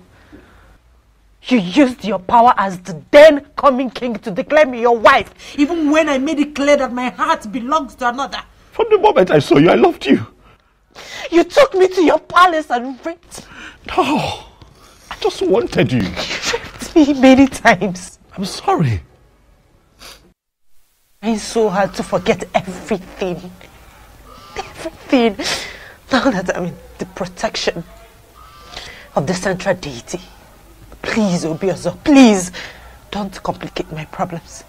You used your power as the then coming king to declare me your wife, even when I made it clear that my heart belongs to another. From the moment I saw you, I loved you. You took me to your palace and raped. No, I just wanted you. You raped me many times. I'm sorry. It's so hard to forget everything. Everything. Now that I'm in the protection of the central deity. Please, Obiozor, please, don't complicate my problems.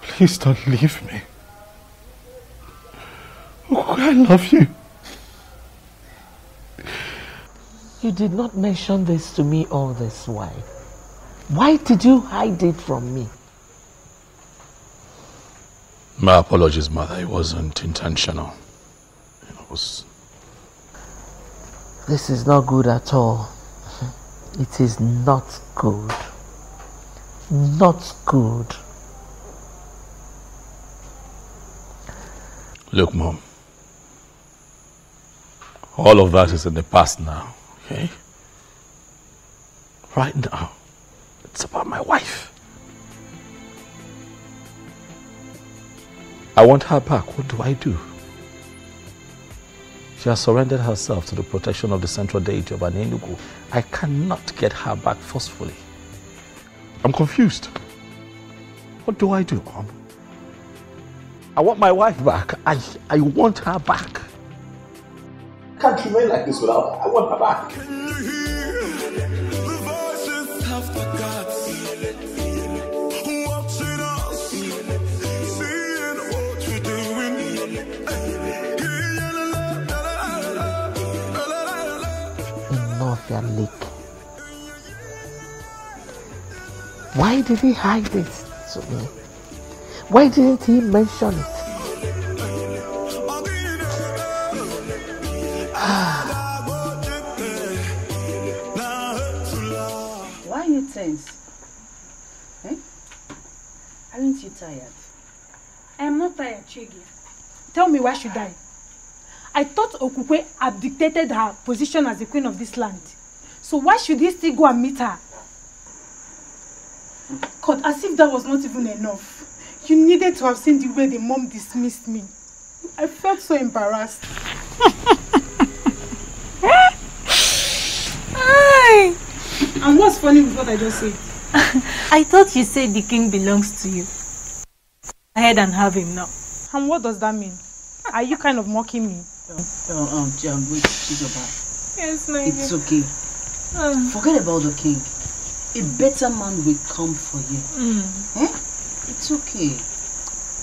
Please don't leave me. Oh, I love you. You did not mention this to me all this while. Why did you hide it from me? My apologies, Mother. It wasn't intentional. It was... This is not good at all. It is not good. Not good. Look, Mom. All of that is in the past now, okay? Right now, it's about my wife. I want her back. What do I do? She has surrendered herself to the protection of the central deity of Anenugu. I cannot get her back forcefully. I'm confused. What do I do, Mom? I want my wife back. I want her back. I can't remain like this without her. I want her back. The voices have the guts. Watching us, seeing what we're doing. Nofia Lake. Why did he hide it to me? Why didn't he mention it? Why are you tense? Eh? Aren't you tired? I am not tired, Chigi. Tell me, why should I? I thought Okukwe abdicated her position as the queen of this land. So why should he still go and meet her? God, as if that was not even enough. You needed to have seen the way the mom dismissed me. I felt so embarrassed. And what's funny with what I just said? I thought you said the king belongs to you. ahead and have him now. And what does that mean? Are you kind of mocking me? Wait, Yes, my it's dear. okay. Forget about the king. A better man will come for you. Eh? It's okay.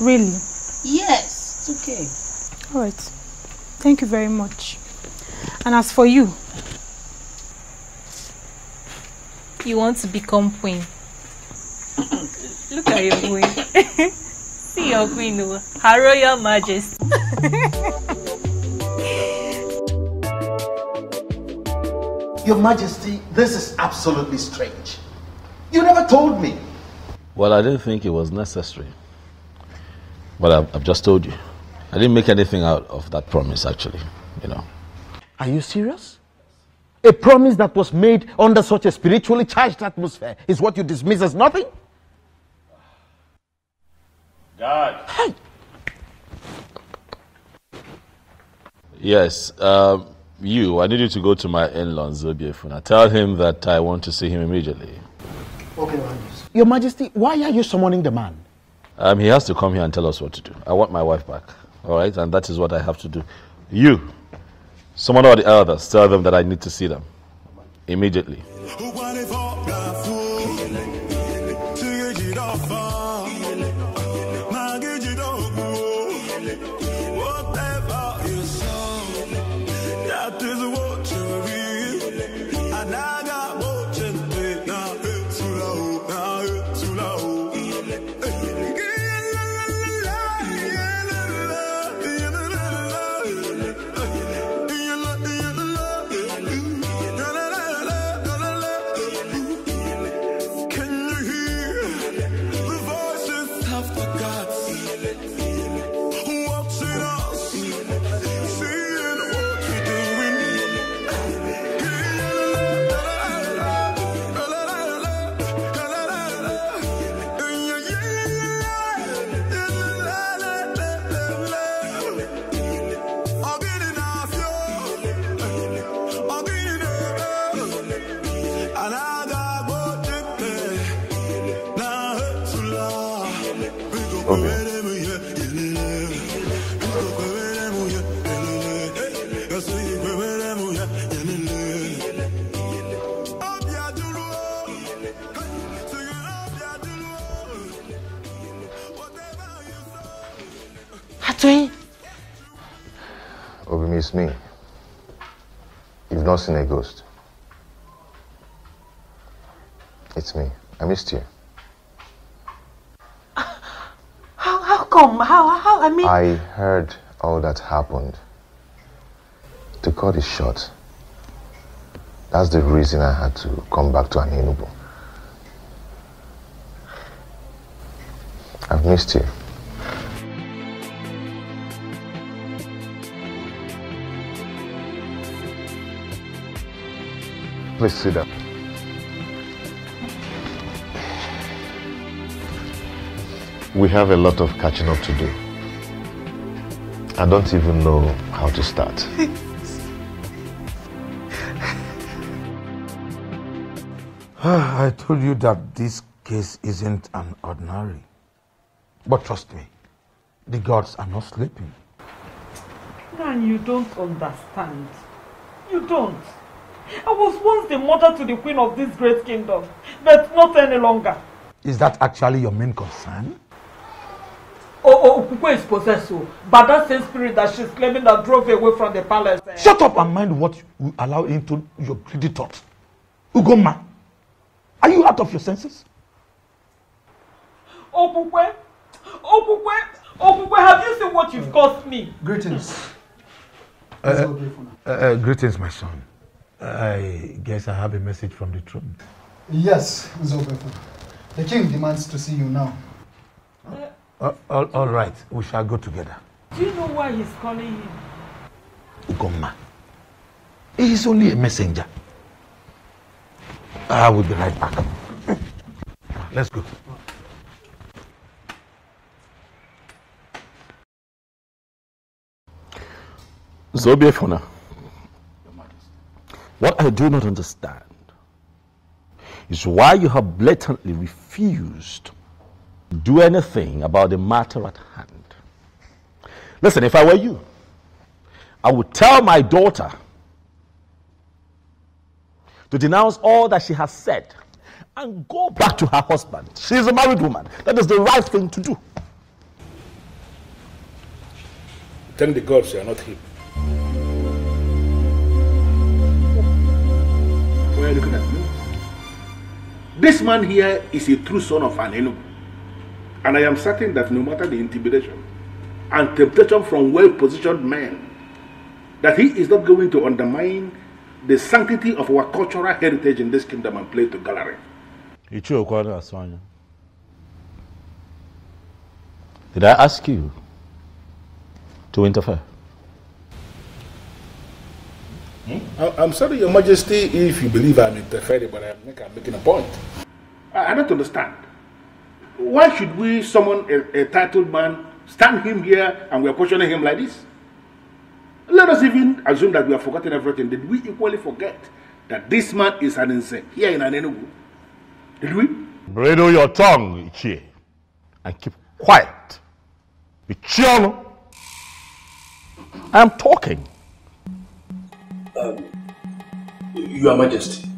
Really? Yes, it's okay. All right. Thank you very much. And as for you, You want to become queen. Look at your queen. See your queen, Her Royal Majesty. Your Majesty, this is absolutely strange. You never told me. Well, I didn't think it was necessary. But I've just told you. I didn't make anything out of that promise, actually, you know. Are you serious? A promise that was made under such a spiritually charged atmosphere is what you dismiss as nothing? God. Yes, I need you to go to my in-law, Zobiefuna. Tell him that I want to see him immediately. Okay, Your Majesty, why are you summoning the man? He has to come here and tell us what to do. I want my wife back, all right? And that is what I have to do. You, summon all the elders, tell them that I need to see them immediately. Obimi, it's me. You've not seen a ghost. It's me. I missed you. How come? How? I mean... I heard all that happened. To cut it short, that's the reason I had to come back to Anenubu. I've missed you. Please sit down. We have a lot of catching up to do. I don't even know how to start. I told you that this case isn't an ordinary. But trust me, the gods are not sleeping. Man, you don't understand. You don't. I was once the mother to the queen of this great kingdom, but not any longer. Is that actually your main concern? Okukwe is possessed by that same spirit that she's claiming that drove away from the palace. Shut up and mind what you allow into your greedy thoughts. Ugoma, are you out of your senses? Okukwe, have you seen what you've caused me? Greetings. Greetings, my son. I guess I have a message from the throne. Yes, Zobefu. The king demands to see you now. All right, we shall go together. Do you know why he's calling him? Ugoma, he is only a messenger. I will be right back. Let's go. Zobiefuna, what I do not understand is why you have blatantly refused do anything about the matter at hand. Listen, if I were you, I would tell my daughter to denounce all that she has said and go back to her husband. She is a married woman. That is the right thing to do. Thank the gods you are not him. Why are you looking at me? This man here is a true son of an Enugu. And I am certain that no matter the intimidation and temptation from well-positioned men, that he is not going to undermine the sanctity of our cultural heritage in this kingdom and play to gallery. Did I ask you to interfere? I'm sorry, Your Majesty, if you believe I'm interfering, but I'm making a point. I don't understand. Why should we summon a titled man, stand him here, and we are questioning him like this? Let us even assume that we have forgotten everything. Did we equally forget that this man is an insane here in Enugu? Did we? Bridle your tongue, Ichie, and keep quiet. Ichiano, I am talking. Your Majesty,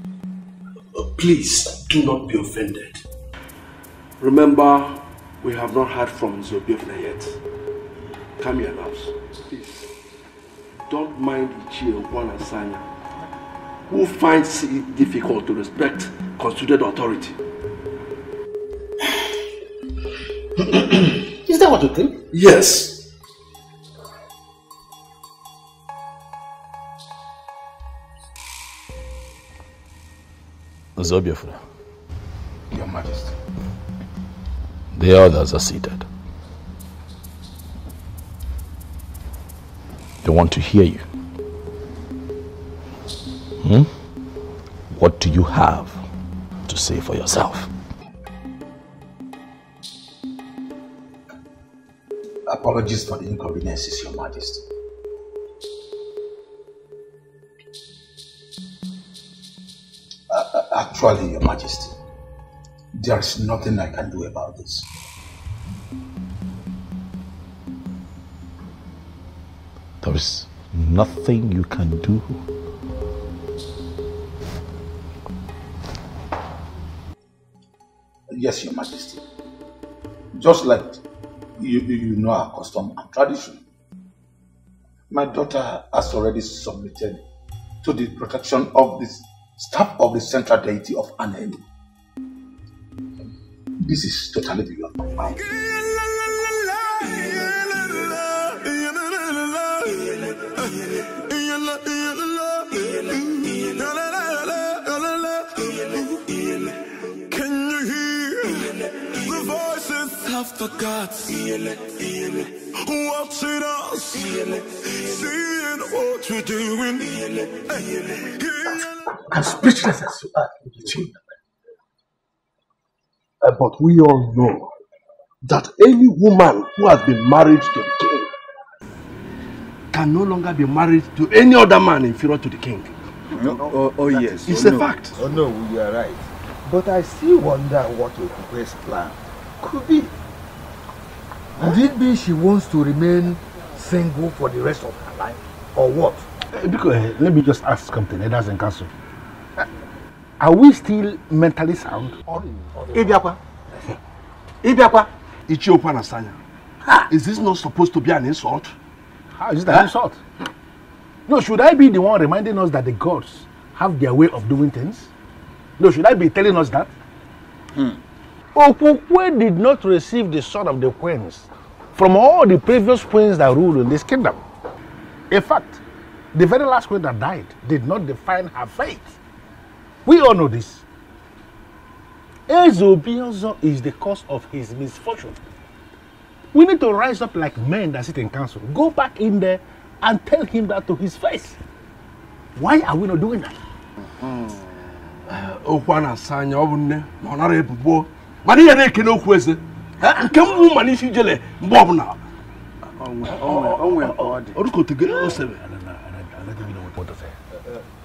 please do not be offended. Remember, we have not heard from Zobiofna yet. Come here, loves. Please, don't mind Ichie Okwanasanya, who finds it difficult to respect constituted authority. Is that what you think? Yes. Zobiofna, Your Majesty. the others are seated. They want to hear you. What do you have to say for yourself? Apologies for the inconveniences, Your Majesty. Actually, Your Majesty, there is nothing I can do about this. There is nothing you can do. Yes, Your Majesty. Just like you know our custom and tradition. My daughter has already submitted to the protection of the staff of the central deity of Anenu. This is totally beyond my mind. Can you hear the voices of the gods watching us, seeing what we're doing? I'm speechless as you are, Chief. But we all know that any woman who has been married to the king can no longer be married to any other man inferior to the king. Oh yes. It's a fact. Oh no, you are right. But I still wonder what Okupe's plan could be. Could it be she wants to remain single for the rest of her life? Or what? Because, let me just ask something, Elders and Council. Are we still mentally sound? Ibiakwa. Ibiakwa. Ichie Okwanasanya. Is this not supposed to be an insult? How is it an insult? No, should I be the one reminding us that the gods have their way of doing things? No, should I be telling us that? Okukwe did not receive the sword of the queens from all the previous queens that ruled in this kingdom. In fact, the very last queen that died did not define her fate. We all know this. Ezobiozo is the cause of his misfortune. We need to rise up like men that sit in council. Go back in there and tell him that to his face. Why are we not doing that? Okwanasanya obunne monara ebubo. Mani ya na-eke n'okwu eze. Nke mụ mani isi jele mgbe ọbụla. Orukotegere osebe.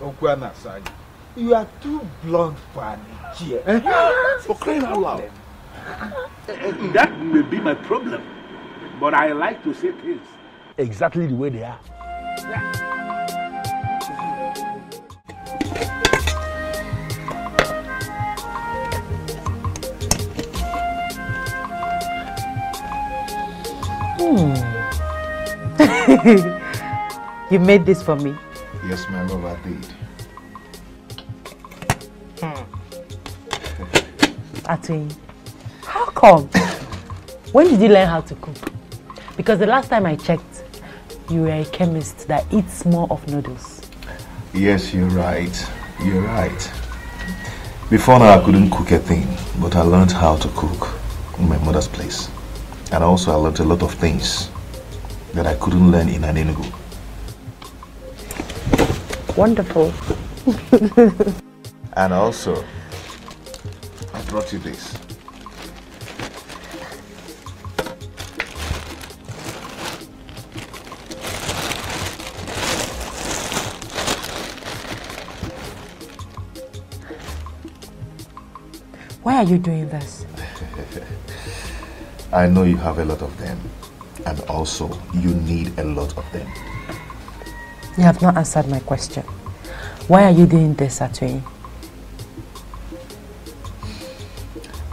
Okwanasanya, you are too blunt for an Ichie. For crying out loud. That may be my problem, but I like to say things exactly the way they are. You made this for me? Yes, my love, I did. Atwin, how come? When did you learn how to cook? Because the last time I checked, you were a chemist that eats more of noodles. Yes, you're right. You're right. Before now, I couldn't cook a thing, but I learned how to cook in my mother's place. And also, I learned a lot of things that I couldn't learn in an Enugu. Wonderful. And also, I brought you this. Why are you doing this? I know you have a lot of them, and also you need a lot of them. You have not answered my question. Why are you doing this, Atwin?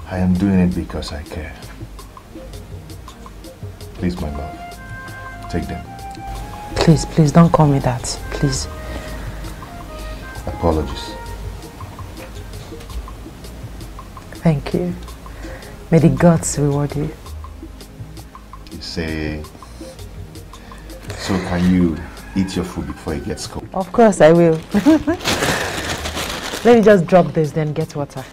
I am doing it because I care. Please, my love, take them. Please, please don't call me that. Please. Apologies. Thank you. May the gods reward you. You say, so can you eat your food before it gets cold? Of course I will. Let me just drop this, then get water.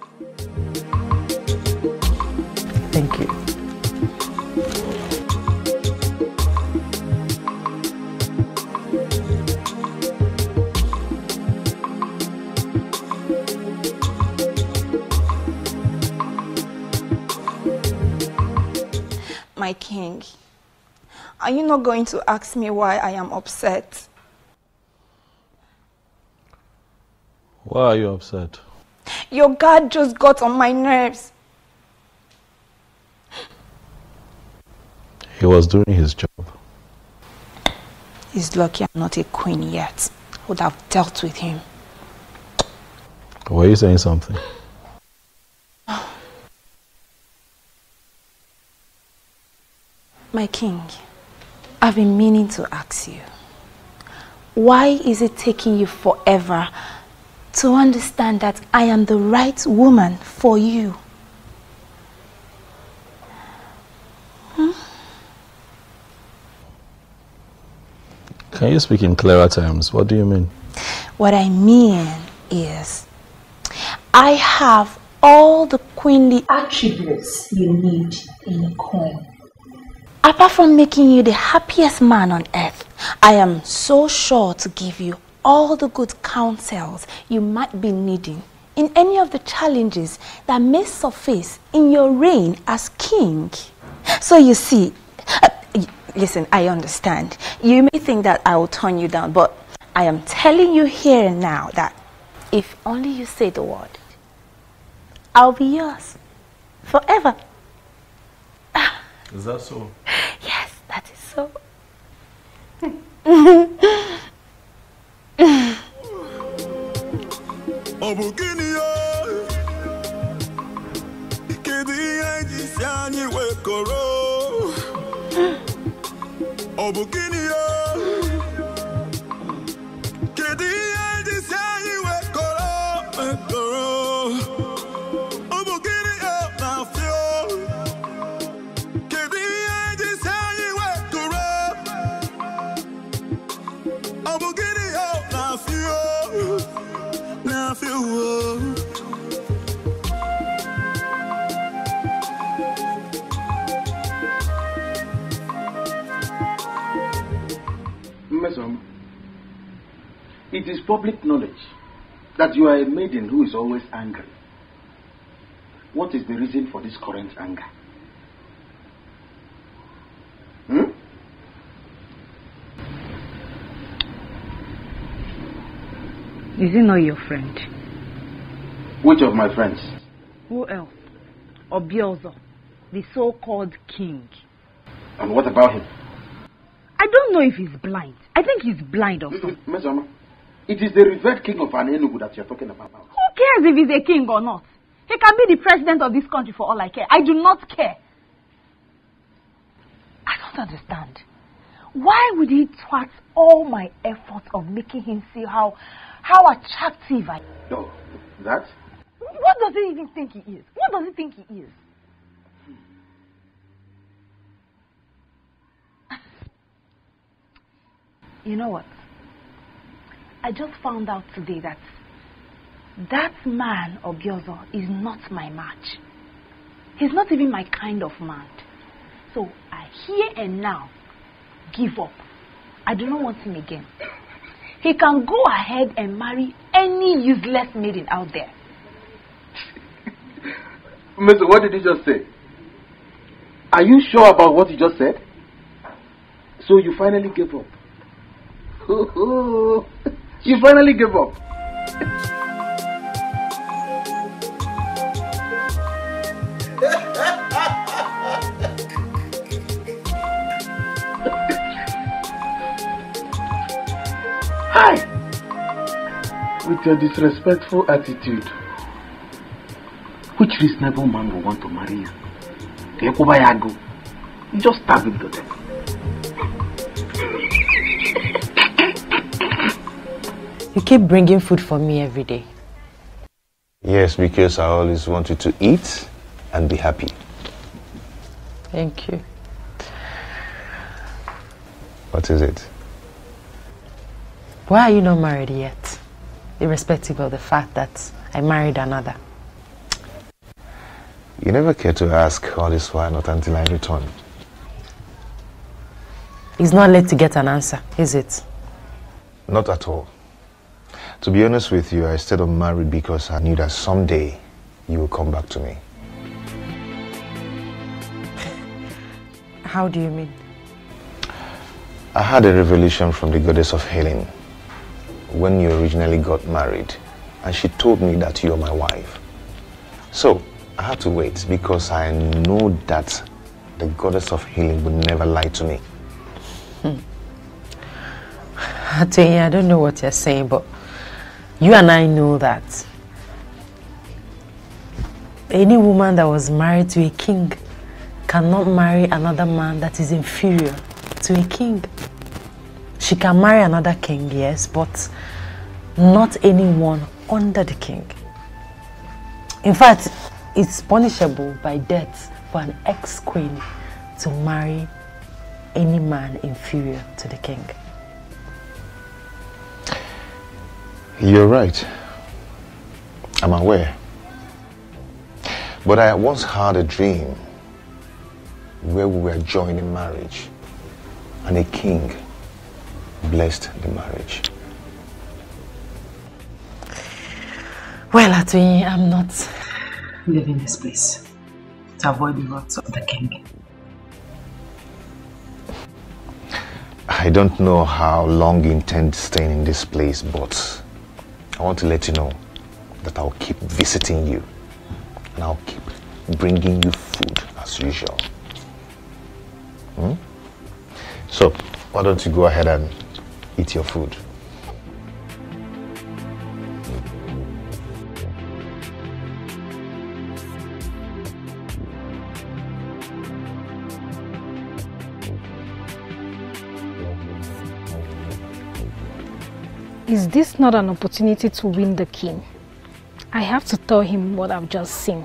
Thank you. My king, are you not going to ask me why I am upset? Why are you upset? Your guard just got on my nerves. He was doing his job. He's lucky I'm not a queen yet. I would have dealt with him. Were you saying something? My king, I've been meaning to ask you, why is it taking you forever to understand that I am the right woman for you? Can you speak in clearer terms? What do you mean? What I mean is, I have all the queenly attributes you need in a queen. Apart from making you the happiest man on earth, I am so sure to give you all the good counsels you might be needing in any of the challenges that may surface in your reign as king. So you see, listen, I understand. You may think that I will turn you down, but I am telling you here and now that if only you say the word, I'll be yours forever. Is that so? Yes, that is so. It is public knowledge that you are a maiden who is always angry. What is the reason for this current anger? Is he not your friend? Which of my friends? Who else? Obiozor. the so-called king. And what about him? I don't know if he's blind. I think he's blind or something. Mezoma, it is the revered king of Anenugu that you're talking about. Who cares if he's a king or not? He can be the president of this country for all I care. I do not care. I don't understand. Why would he thwart all my efforts of making him see how attractive I am? No, that? What does he even think he is? What does he think he is? You know what? I just found out today that man, Obiozo, is not my match. He's not even my kind of man. So I here and now give up. I do not want him again. He can go ahead and marry any useless maiden out there. Mister, what did you just say? Are you sure about what you just said? So you finally gave up? You finally gave up? Hi! With your disrespectful attitude, which reasonable man will want to marry you? You just stab him to death. You keep bringing food for me every day. Yes, because I always want you to eat and be happy. Thank you. What is it? Why are you not married yet? Irrespective of the fact that I married another. You never care to ask all this why not until I return. It's not late to get an answer, is it? Not at all. To be honest with you, I stayed unmarried because I knew that someday you will come back to me. How do you mean? I had a revelation from the goddess of healing when you originally got married, and she told me that you're my wife. So I had to wait because I know that the goddess of healing would never lie to me. Atoye, I don't know what you're saying, but you and I know that any woman that was married to a king cannot marry another man that is inferior to a king. She can marry another king, yes, but not anyone under the king. In fact, it's punishable by death for an ex-queen to marry any man inferior to the king. You're right. I'm aware. But I once had a dream where we were joining marriage and a king blessed the marriage. Well, Atoye, I'm not leaving this place to avoid the wrath of the king. I don't know how long you intend staying in this place, but I want to let you know that I'll keep visiting you and I'll keep bringing you food as usual. So, why don't you go ahead and eat your food? Is this not an opportunity to win the king? I have to tell him what I've just seen.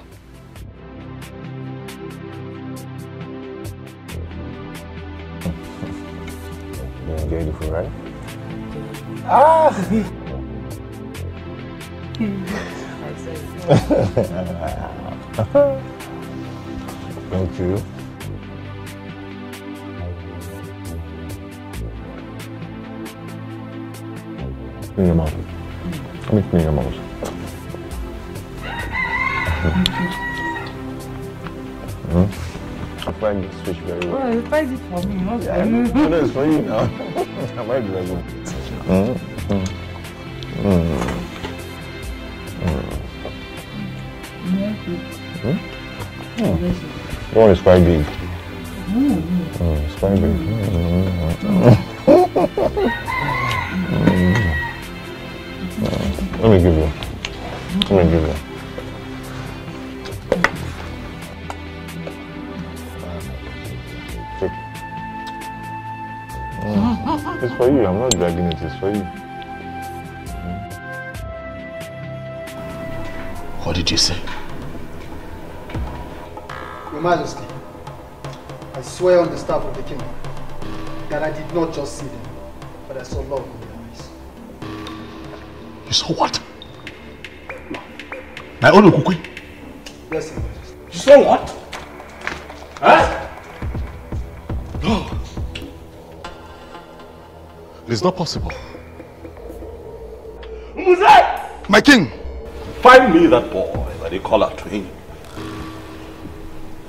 You enjoyed the food, right? Ah! Thank you. In your mouth. Let me clean your mouth. I find this fish very well. Oh, you find it for me, not Yeah, for me. no, it's for you now. I might do that. The one is quite big. It's quite big. Let me give you. It's for you. I'm not dragging it. It's for you. What did you say? Your Majesty, I swear on the staff of the king that I did not just see them, but I saw love in their eyes. You saw what? My own Okukwe? Yes, Your Majesty. You saw what? Huh? No. It's not possible. My king! Find me that boy that they call out to him.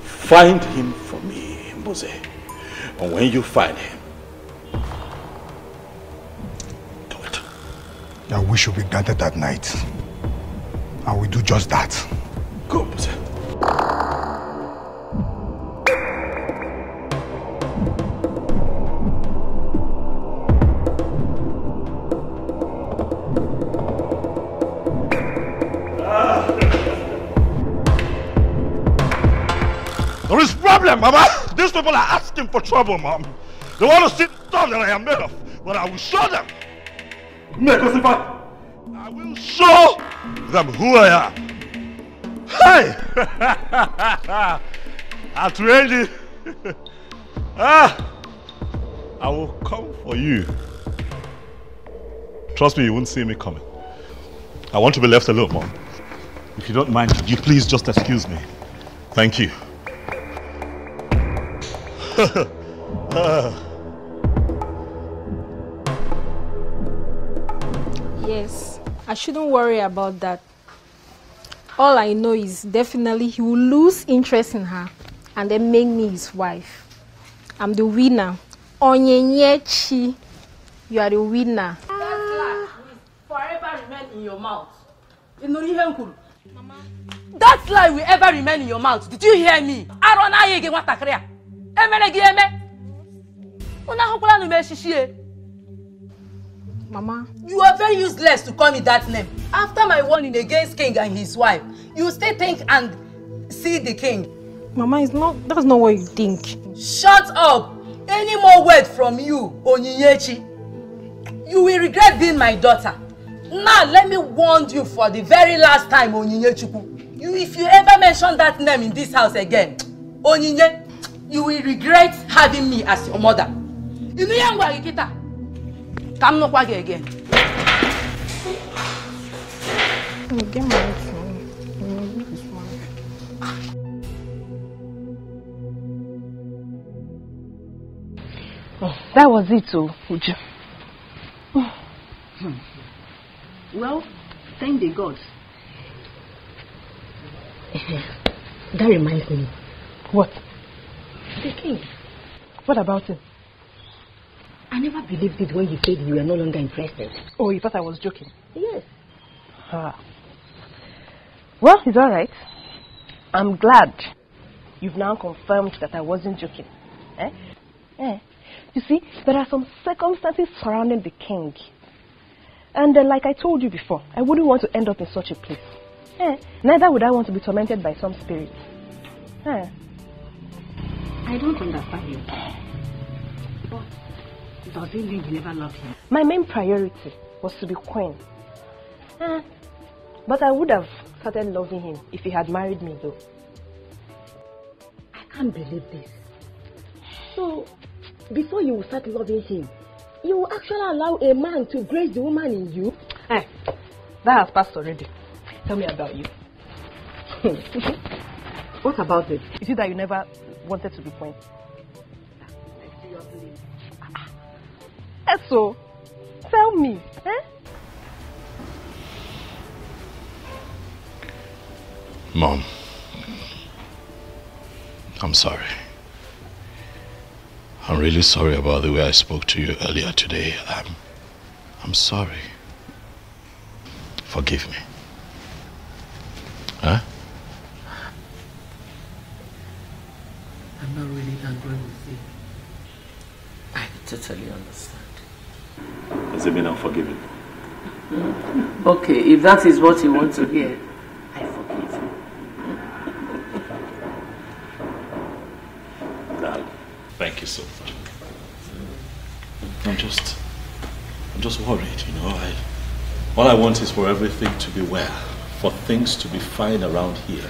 Find him for me, Mbuze. And when you find him, do it. Your wish will be granted that night. I will do just that. Go, Mbuze. There is problem, Mama. These people are asking for trouble, Mom. They want to see the stuff that I am made of, but I will show them. I will show them who I am. Hey! I trained you. I will come for you. Trust me, you won't see me coming. I want to be left alone, Mom. If you don't mind, could you please just excuse me? Thank you. Yes, I shouldn't worry about that. All I know is definitely he will lose interest in her and then make me his wife. I'm the winner. Onyenyechi, you are the winner. Forever remain in your mouth. That lie will ever remain in your mouth. Did you hear me? Mama, you are very useless to call me that name. After my warning against king and his wife, you still think and see the king. Mama, that's not what you think. Shut up! Any more word from you, Onyinyechi, you will regret being my daughter. Now let me warn you for the very last time, Onyinyechuku. If you ever mention that name in this house again, Onyinye, you will regret having me as your mother. You know come no kwage again. Get married to me. Oh, that was it, Uju. Well, thank the gods. That reminds me. What? The king. What about him? I never believed it when you said you were no longer interested. Oh, you thought I was joking? Yes. Well, it's all right. I'm glad you've now confirmed that I wasn't joking. You see, there are some circumstances surrounding the king. And like I told you before, I wouldn't want to end up in such a place. Neither would I want to be tormented by some spirit. I don't understand you. But does it mean you never loved him? My main priority was to be queen. But I would have started loving him if he had married me, though. I can't believe this. So, before you start loving him, you will actually allow a man to grace the woman in you? That has passed already. Tell me about you. What about it? Is it that you never wanted to be queen? So, tell me. Mom, I'm sorry. I'm really sorry about the way I spoke to you earlier today. I'm sorry. Forgive me. agree with you. I totally understand. Does it mean I'm forgiven? Okay, if that is what you want to hear, I forgive you. Thank you so much. I'm just worried, you know. All I want is for everything to be well, for things to be fine around here.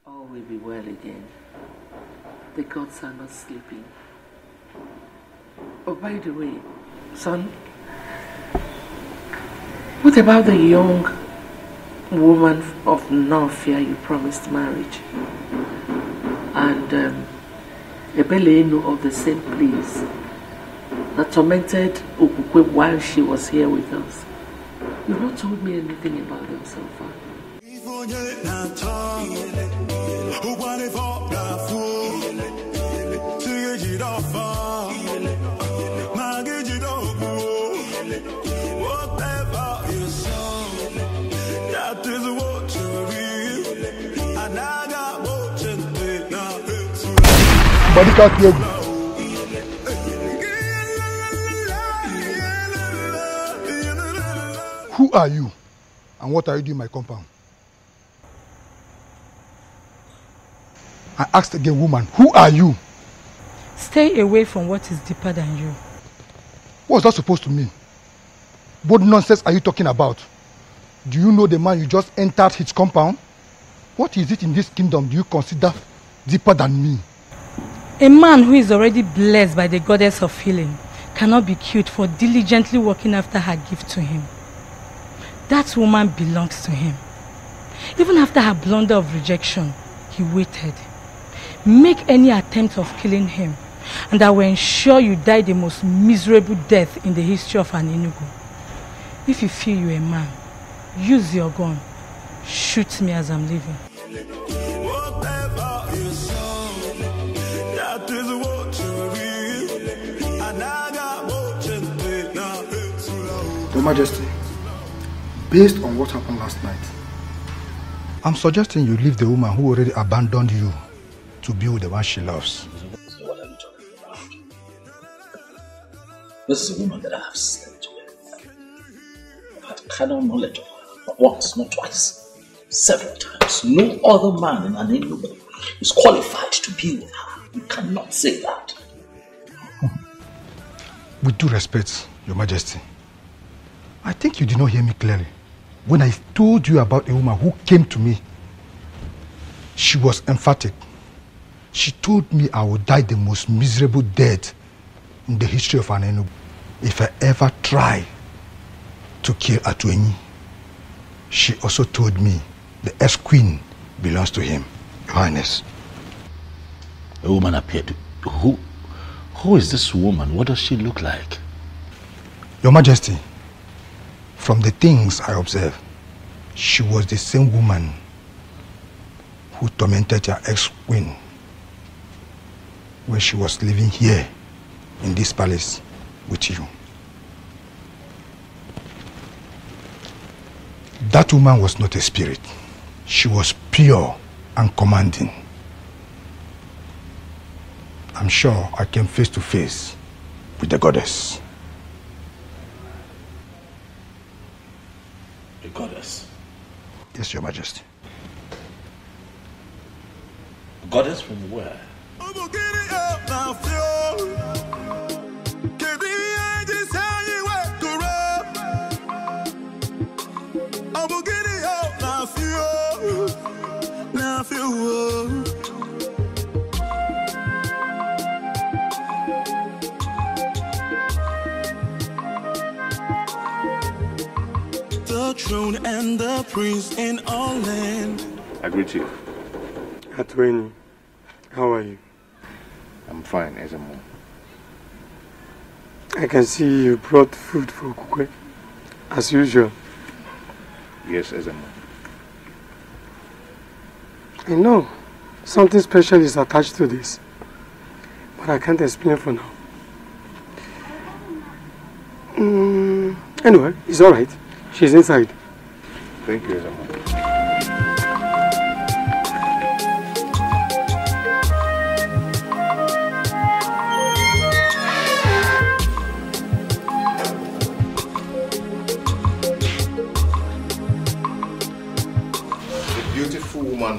All will be well again. The gods are not sleeping. Oh, by the way, son, what about the young woman of Nafia you promised marriage? And Ebeleno of the same place that tormented Okukwe while she was here with us. You've not told me anything about them so far. Who are you? And what are you doing in my compound? I asked again, woman, who are you? Stay away from what is deeper than you. What's that supposed to mean? What nonsense are you talking about? Do you know the man you just entered his compound? What is it in this kingdom do you consider deeper than me? A man who is already blessed by the goddess of healing cannot be killed for diligently working after her gift to him. That woman belongs to him. Even after her blunder of rejection, he waited. Make any attempt of killing him, and I will ensure you die the most miserable death in the history of an Enugu. If you feel you're a man, use your gun. Shoot me as I'm leaving. Your Majesty, based on what happened last night, I'm suggesting you leave the woman who already abandoned you to be with the one she loves. What are you talking about? This is a woman that I have slept with. I've had carnal knowledge of her, not once, not twice, several times. No other man in an Enugu is qualified to be with her. You cannot say that. With due respect, Your Majesty, I think you did not hear me clearly. When I told you about a woman who came to me, she was emphatic. She told me I would die the most miserable death in the history of an Enugu if I ever try to kill Atuenyi. She also told me the ex-queen belongs to him, Your Highness. A woman appeared to... Who is this woman? What does she look like? Your Majesty, from the things I observed, she was the same woman who tormented your ex-queen when she was living here in this palace with you. That woman was not a spirit. She was pure and commanding. I'm sure I came face to face with the goddess. The goddess? Yes, Your Majesty. A goddess from where? The throne and the prince in all land. I greet you. Atuenyi, how are you? I'm fine, Ezemo. I can see you brought food for Okukwe, as usual. Yes, Ezemo. I know something special is attached to this, but I can't explain for now. Anyway, it's alright. She's inside. Thank you, Ezemo.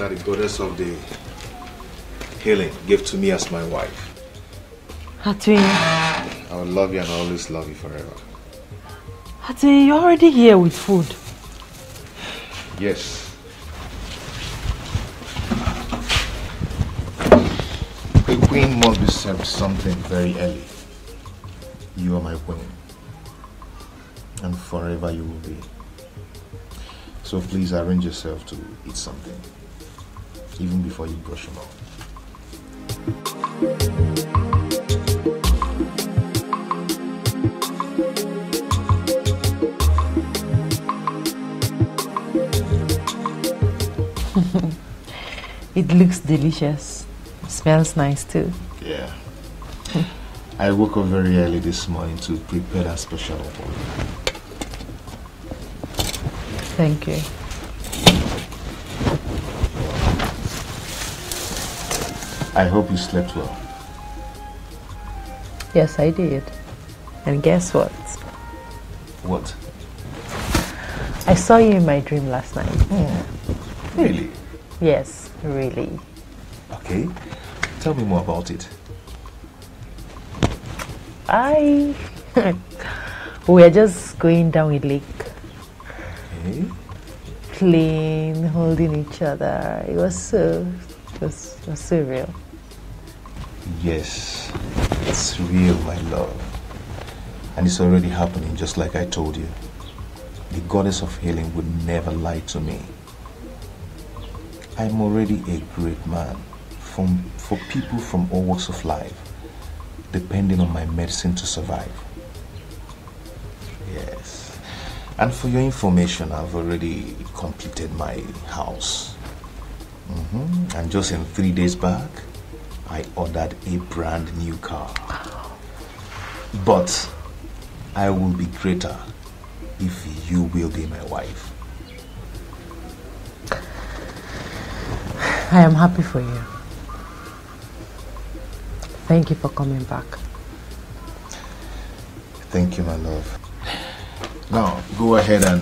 that the goddess of the healing gave to me as my wife. Atwin. I will love you and always love you forever. Atwin, you're already here with food. Yes. A queen must be served something very early. You are my queen. And forever you will be. So please arrange yourself to eat something. Even before you brush your mouth. It looks delicious. Smells nice too. Yeah. I woke up very early this morning to prepare that special for you. Thank you. I hope you slept well. Yes, I did. And guess what? What? I saw you in my dream last night. Really? Yes, really. Okay. Tell me more about it. We were just going down a lake. Okay. Playing, holding each other. It was so real. Yes, it's real, my love. And it's already happening, just like I told you. The goddess of healing would never lie to me. I'm already a great man for people from all walks of life, depending on my medicine to survive. Yes. And for your information, I've already completed my house. And just in 3 days back, I ordered a brand new car. But I will be greater if you will be my wife. I am happy for you. Thank you for coming back. Thank you, my love. Now, go ahead and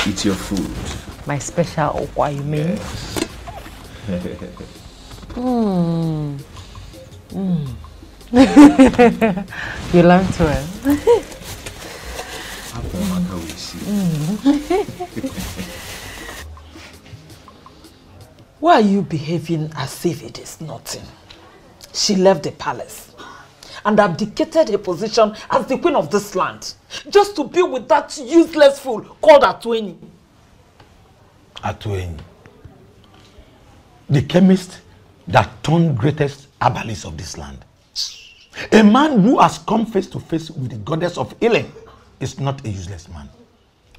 eat your food. My special okwa, you mean? Yes. You learned well. Why are you behaving as if it is nothing? She left the palace and abdicated her position as the queen of this land just to be with that useless fool called Atweni. Atweni. The chemist that turned greatest herbalist of this land. A man who has come face to face with the goddess of healing is not a useless man.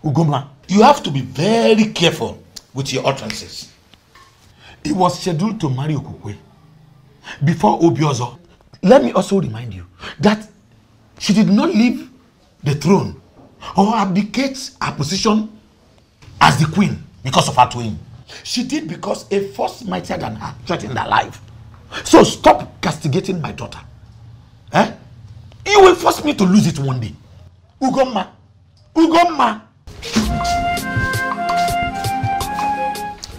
Ugoma, you have to be very careful with your utterances. He was scheduled to marry Okukwe before Obiozo. Let me also remind you that she did not leave the throne or abdicate her position as the queen because of her twin. She did because a force mightier than her threatened her life. So stop castigating my daughter. Eh? You will force me to lose it one day. Ugoma. Ugoma.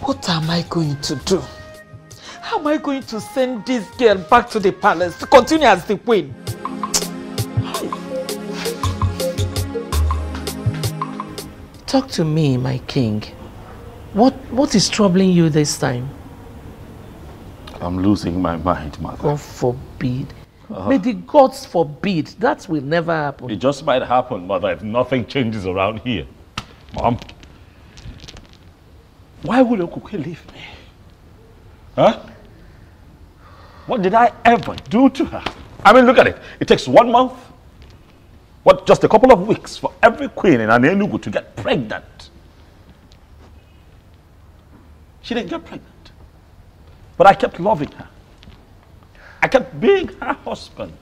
What am I going to do? How am I going to send this girl back to the palace to continue as the queen? Talk to me, my king. What is troubling you this time? I'm losing my mind, mother. God forbid. May the gods forbid. That will never happen. It just might happen, mother, if nothing changes around here. Mom, why would Okuke leave me? Huh? What did I ever do to her? I mean, look at it. It takes 1 month, just a couple of weeks for every queen in Enugu to get pregnant. She didn't get pregnant. But I kept loving her. I kept being her husband,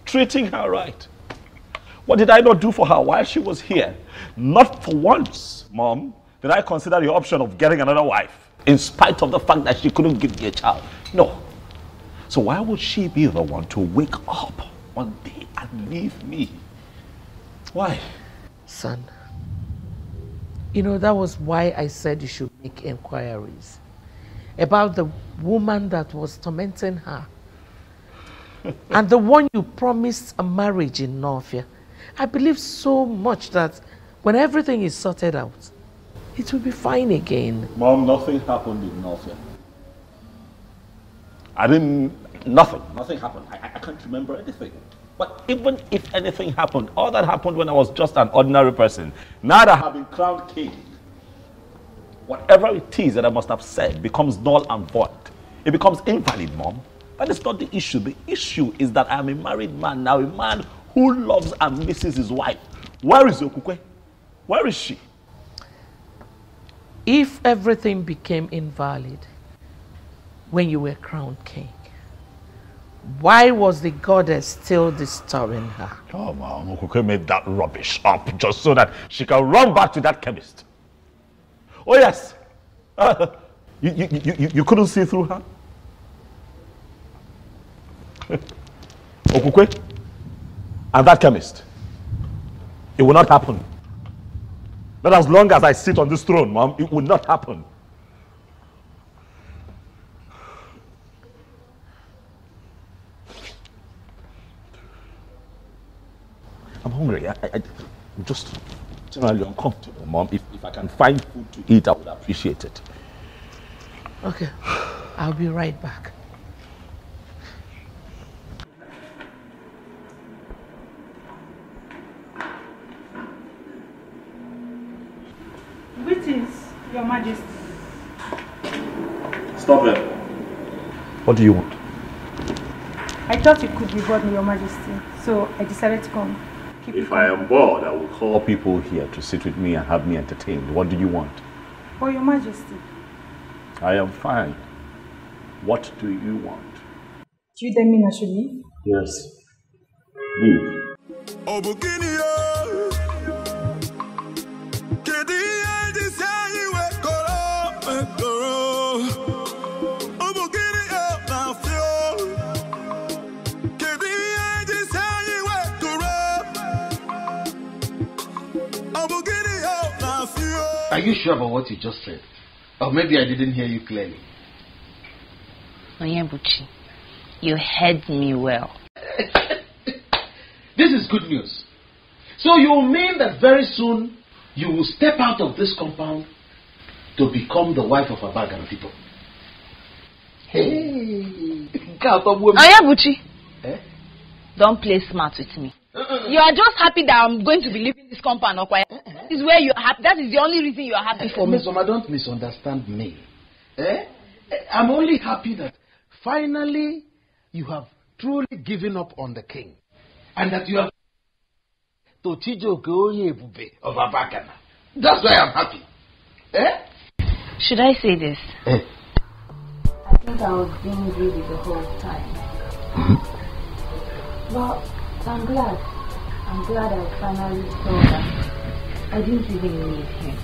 treating her right. What did I not do for her while she was here? Not for once, Mom, did I consider the option of getting another wife, in spite of the fact that she couldn't give me a child. No. So why would she be the one to wake up one day and leave me? Why? Son, you know, that was why I said you should make inquiries. about the woman that was tormenting her. And the one you promised a marriage in Northia. I believe so much that when everything is sorted out, it will be fine again. Mom, nothing happened in Northia. Nothing happened. I can't remember anything. But even if anything happened, all that happened when I was just an ordinary person. Now that I have been crowned king, whatever it is that I must have said becomes null and void. It becomes invalid, Mom. That is not the issue. The issue is that I am a married man now, a man who loves and misses his wife. Where is Okukwe? Where is she? If everything became invalid when you were crowned king, why was the goddess still disturbing her? Oh, man, Okukwe made that rubbish up just so that she can run back to that chemist. Oh, yes. You couldn't see through her? Okukwe and that chemist. It will not happen. Not as long as I sit on this throne, Mom. It will not happen. I'm hungry. I'm just generally uncomfortable, Mom. If I can find food to eat, I would appreciate it. Okay, I'll be right back. Greetings, Your Majesty. Stop it. What do you want? I thought you could be bored, Your Majesty, so I decided to come. If I am bored, I will call people here to sit with me and have me entertained. What do you want? For Your Majesty. I am fine. What do you want? Do you tell me I should leave? Yes. Leave. Are you sure about what you just said? Or maybe I didn't hear you clearly. Onyebuchi, you heard me well. This is good news. So you mean that very soon you will step out of this compound to become the wife of Abagana people? Hey! Onyebuchi, don't play smart with me. You are just happy that I'm going to be leaving this compound, okay? This is where you're happy. That is the only reason you are happy for me. Miss Oma, don't misunderstand me. I'm only happy that finally you have truly given up on the king. And that you have to Chijoke Oyebube of Abagana. That's why I'm happy. Should I say this? I think I was being greedy the whole time. Well, I'm glad. I'm glad I finally saw that I didn't even need him.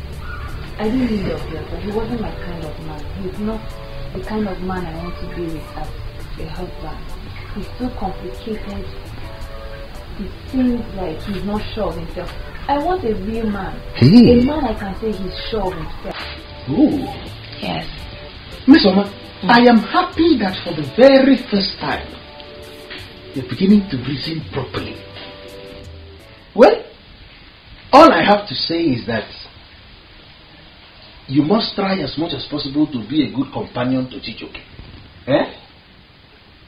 I didn't need Obiota. He wasn't my kind of man. He's not the kind of man I want to be with as a husband. He's too complicated. It seems like he's not sure of himself. I want a real man. A man I can say he's sure of himself. Ooh. Yes. Miss Oma, I am happy that for the very first time you're beginning to reason properly. Well, all I have to say is that you must try as much as possible to be a good companion to Chijoke.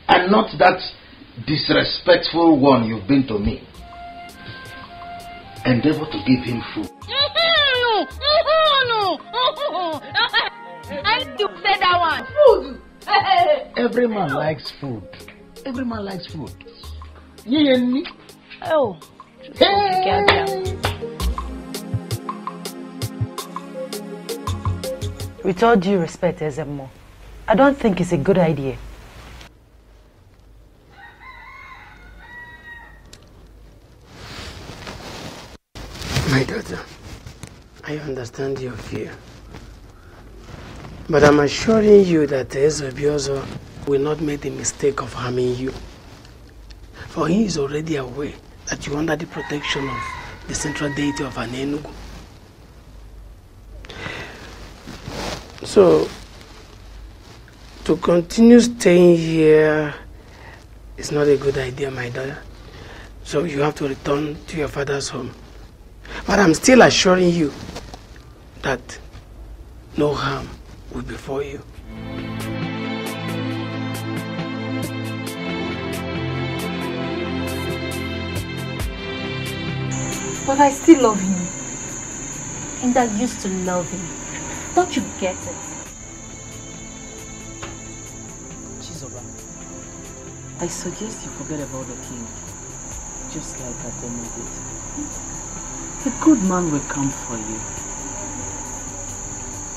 And not that disrespectful one you've been to me. Endeavor to give him food. No. I need to say that one. Food. Every man likes food. Every man likes food. Oh. With all due respect, Ezemo, I don't think it's a good idea. My daughter, I understand your fear. But I'm assuring you that Ezebiozo will not make the mistake of harming you. For he is already aware that you are under the protection of the central deity of To continue staying here is not a good idea, my daughter. So you have to return to your father's home. But I'm still assuring you that no harm will befall you. But I still love him. And I used to love him. Don't you get it? Chizoba, I suggest you forget about the king, just like Ademo did. A good man will come for you.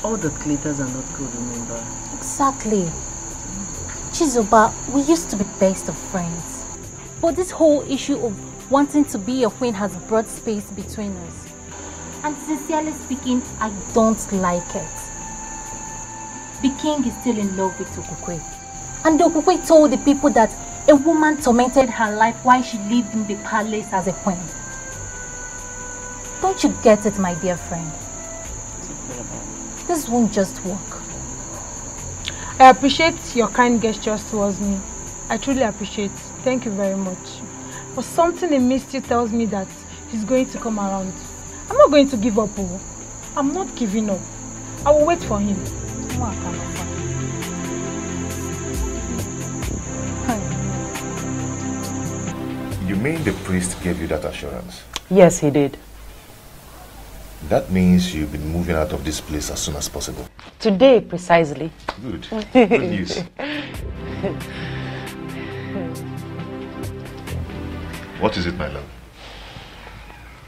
All the glitters are not good, remember? Exactly. Chizoba, we used to be best of friends. But this whole issue of wanting to be a queen has brought space between us. And sincerely speaking, I don't like it. The king is still in love with Okukwe. And Okukwe told the people that a woman tormented her life while she lived in the palace as a queen. Don't you get it, my dear friend? This won't just work. I appreciate your kind gestures towards me. I truly appreciate it. Thank you very much. But something in me still tells me that he's going to come around. I'm not going to give up. I'm not giving up. I will wait for him. You mean the priest gave you that assurance? Yes, he did. That means you've been moving out of this place as soon as possible. Today, precisely. Good. Good news. What is it, my love?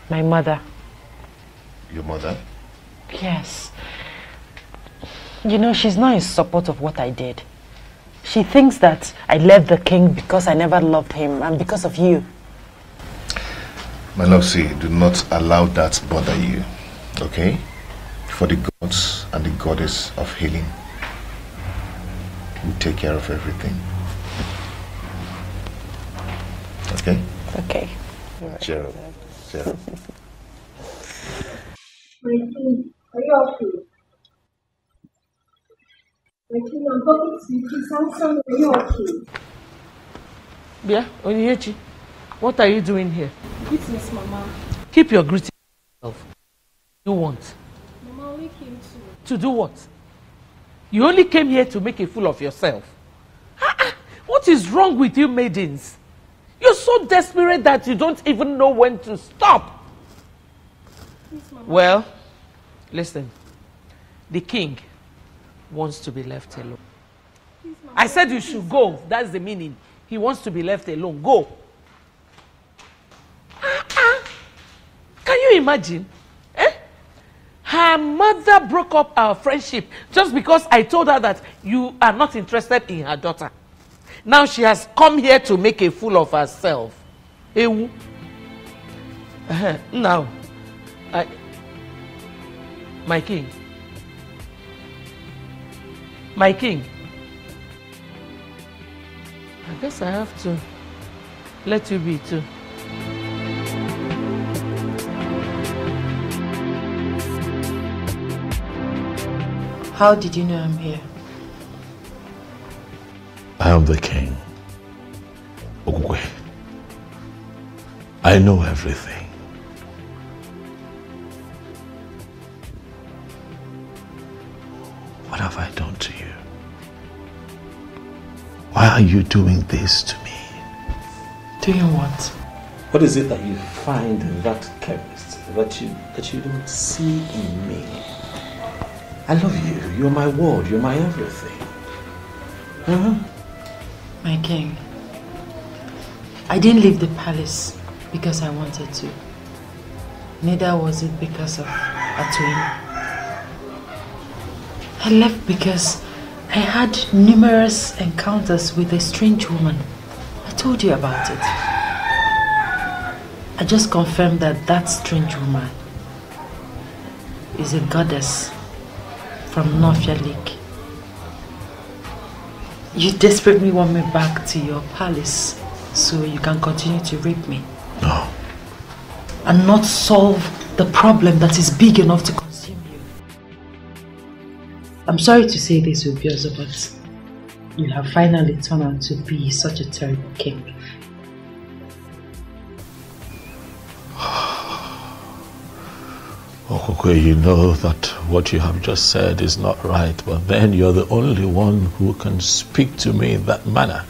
My mother. Your mother? Yes. You know, she's not in support of what I did. She thinks that I left the king because I never loved him and because of you. My love, see, do not allow that bother you, okay? For the gods and the goddess of healing will take care of everything. Okay? Okay. Cheer up. Cheer up. My king, are you okay? My king, I'm talking to you. Samson, are you okay? Yeah, Onyinyechi, what are you doing here? Greetings, Mama. Keep your greeting to yourself. You want? Mama only came To do what? You only came here to make a fool of yourself. What is wrong with you maidens? You're so desperate that you don't even know when to stop. Please, Mama. Well, listen. The king wants to be left alone. Please, Mama. I said you should go. That's the meaning. He wants to be left alone. Go. Can you imagine? Her mother broke up our friendship just because I told her that you are not interested in her daughter. Now she has come here to make a fool of herself. Ewu. Now, my king. My king. I guess I have to let you be too. How did you know I'm here? I am the king. Okukwe. I know everything. What have I done to you? Why are you doing this to me? Doing what? What is it that you find in that chemist that you don't see in me? I love you. You're my world. You're my everything. My king, I didn't leave the palace because I wanted to. Neither was it because of Atuin. I left because I had numerous encounters with a strange woman. I told you about it. I just confirmed that that strange woman is a goddess from Nofia Lake. You desperately want me back to your palace so you can continue to rape me. No. And not solve the problem that is big enough to consume you. I'm sorry to say this, Obiozo, but you have finally turned out to be such a terrible king. Okokwe, you know that what you have just said is not right, but then you're the only one who can speak to me in that manner.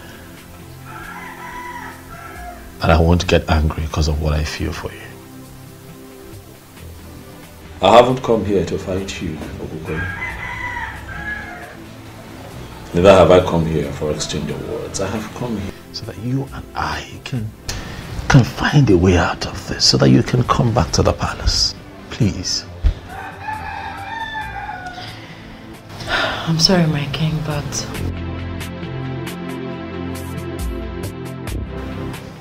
And I won't get angry because of what I feel for you. I haven't come here to fight you, Okokwe. Neither have I come here for exchange of words. I have come here so that you and I can find a way out of this, so that you can come back to the palace. Please. I'm sorry, my king, but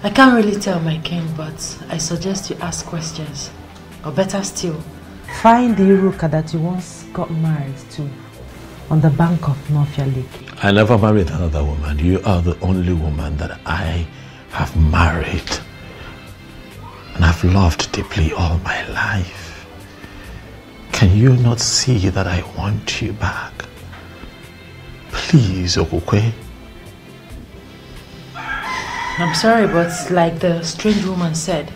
I can't really tell, my king, but I suggest you ask questions. Or better still, find the Iruka that you once got married to on the bank of Nofia Lake. I never married another woman. You are the only woman that I have married and I've loved deeply all my life. Can you not see that I want you back? Please, Okokwe. I'm sorry, but like the strange woman said,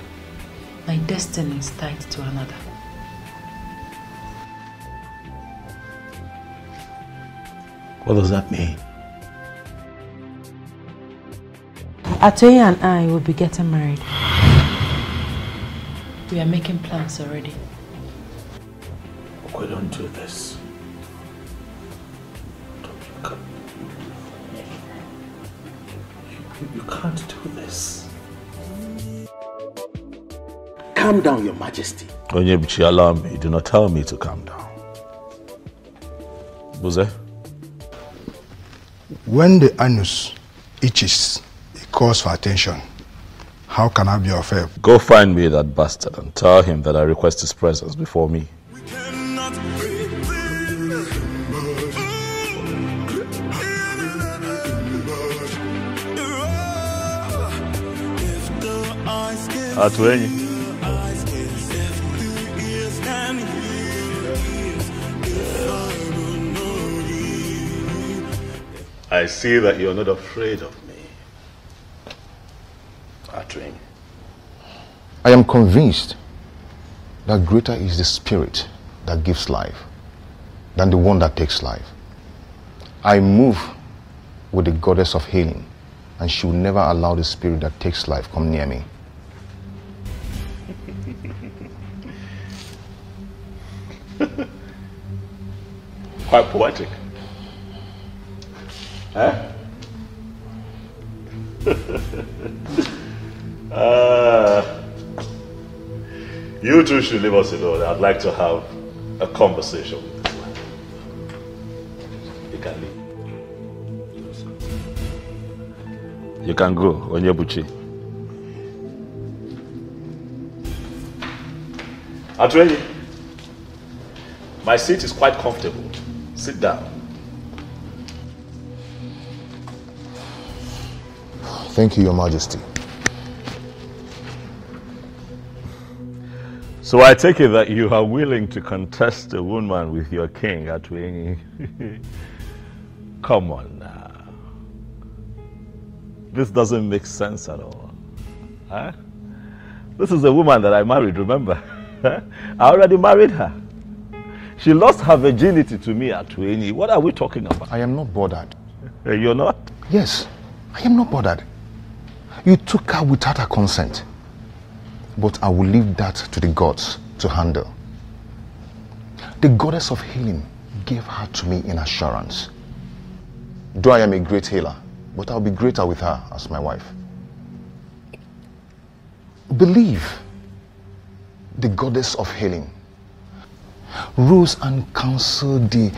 my destiny is tied to another. What does that mean? Atoye and I will be getting married. We are making plans already. Okay, don't do this. You can't do this. Calm down, Your Majesty. Onyebuchi, allow me. Do not tell me to calm down. Buze? When the anus itches, it calls for attention. How can I be of help? Go find me that bastard and tell him that I request his presence before me. Atuenyi. I see that you're not afraid of me. Atuenyi. I am convinced that greater is the spirit that gives life than the one that takes life. I move with the goddess of healing, and she will never allow the spirit that takes life come near me. Quite poetic. Eh? You two should leave us alone. I'd like to have a conversation with this man. You can leave. You can go, Onyebuchi. Atuenyi, my seat is quite comfortable. Sit down. Thank you, Your Majesty. So I take it that you are willing to contest a woman with your king, Atuenyi. Come on now. This doesn't make sense at all. Huh? This is a woman that I married, remember? I already married her. She lost her virginity to me, Atuenyi. What are we talking about? I am not bothered. You're not? Yes, I am not bothered. You took her without her consent. But I will leave that to the gods to handle. The goddess of healing gave her to me in assurance. Though I am a great healer, but I'll be greater with her as my wife. Believe the goddess of healing rose and counseled the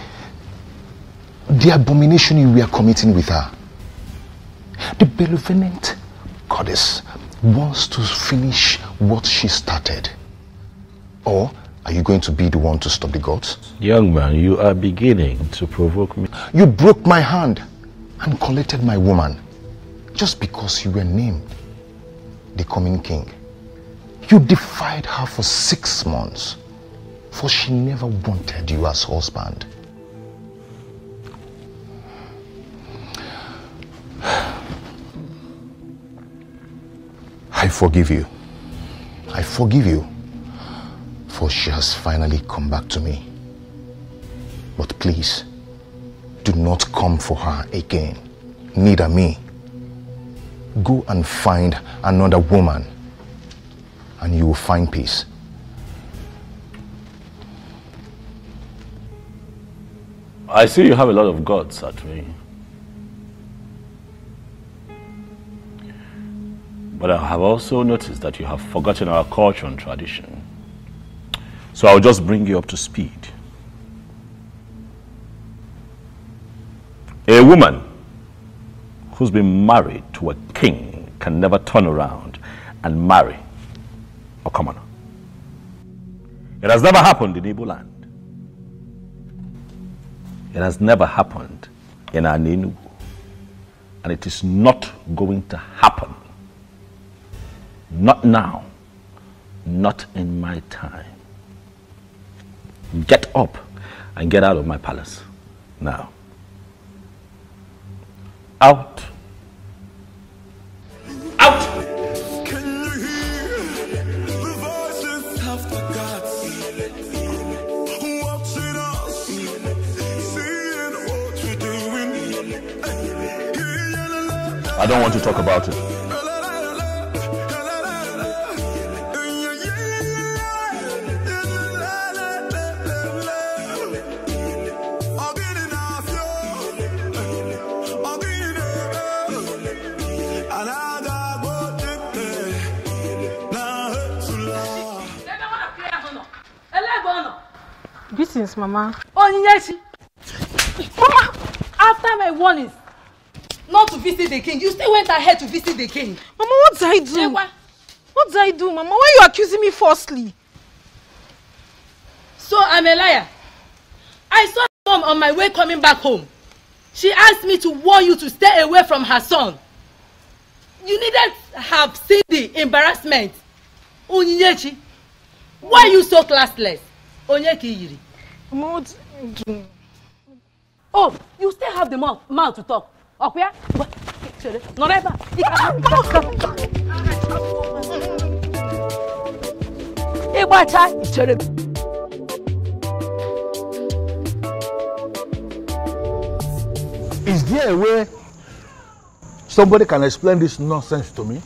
abomination you were committing with her. The benevolent goddess wants to finish what she started. Or are you going to be the one to stop the gods? Young man, you are beginning to provoke me. You broke my hand and collected my woman just because you were named the coming king. You defied her for 6 months, for she never wanted you as husband. I forgive you. I forgive you. For she has finally come back to me. But please, do not come for her again. Neither me. Go and find another woman, and you will find peace. I see you have a lot of guts, Atwi. But I have also noticed that you have forgotten our culture and tradition. So I'll just bring you up to speed. A woman who's been married to a king can never turn around and marry a commoner. It has never happened in Igbo land. It has never happened in Enugu. And it is not going to happen. Not now. Not in my time. Get up and get out of my palace now. Out. Out! Can you hear the voices of the gods watching us, seeing what we're doing? I don't want to talk about it. Greetings, Mama. Onyinyechi! Mama, after my warnings not to visit the king, you still went ahead to visit the king. Mama, what did I do? What did I do, Mama? Why are you accusing me falsely? So I'm a liar. I saw mom on my way coming back home. She asked me to warn you to stay away from her son. You needed to have seen the embarrassment. Onyinyechi, why are you so classless? Onyeki Yiri. Mama, what did I do? Oh, you still have the mouth to talk. Okay? Noreba. Is there a way somebody can explain this nonsense to me?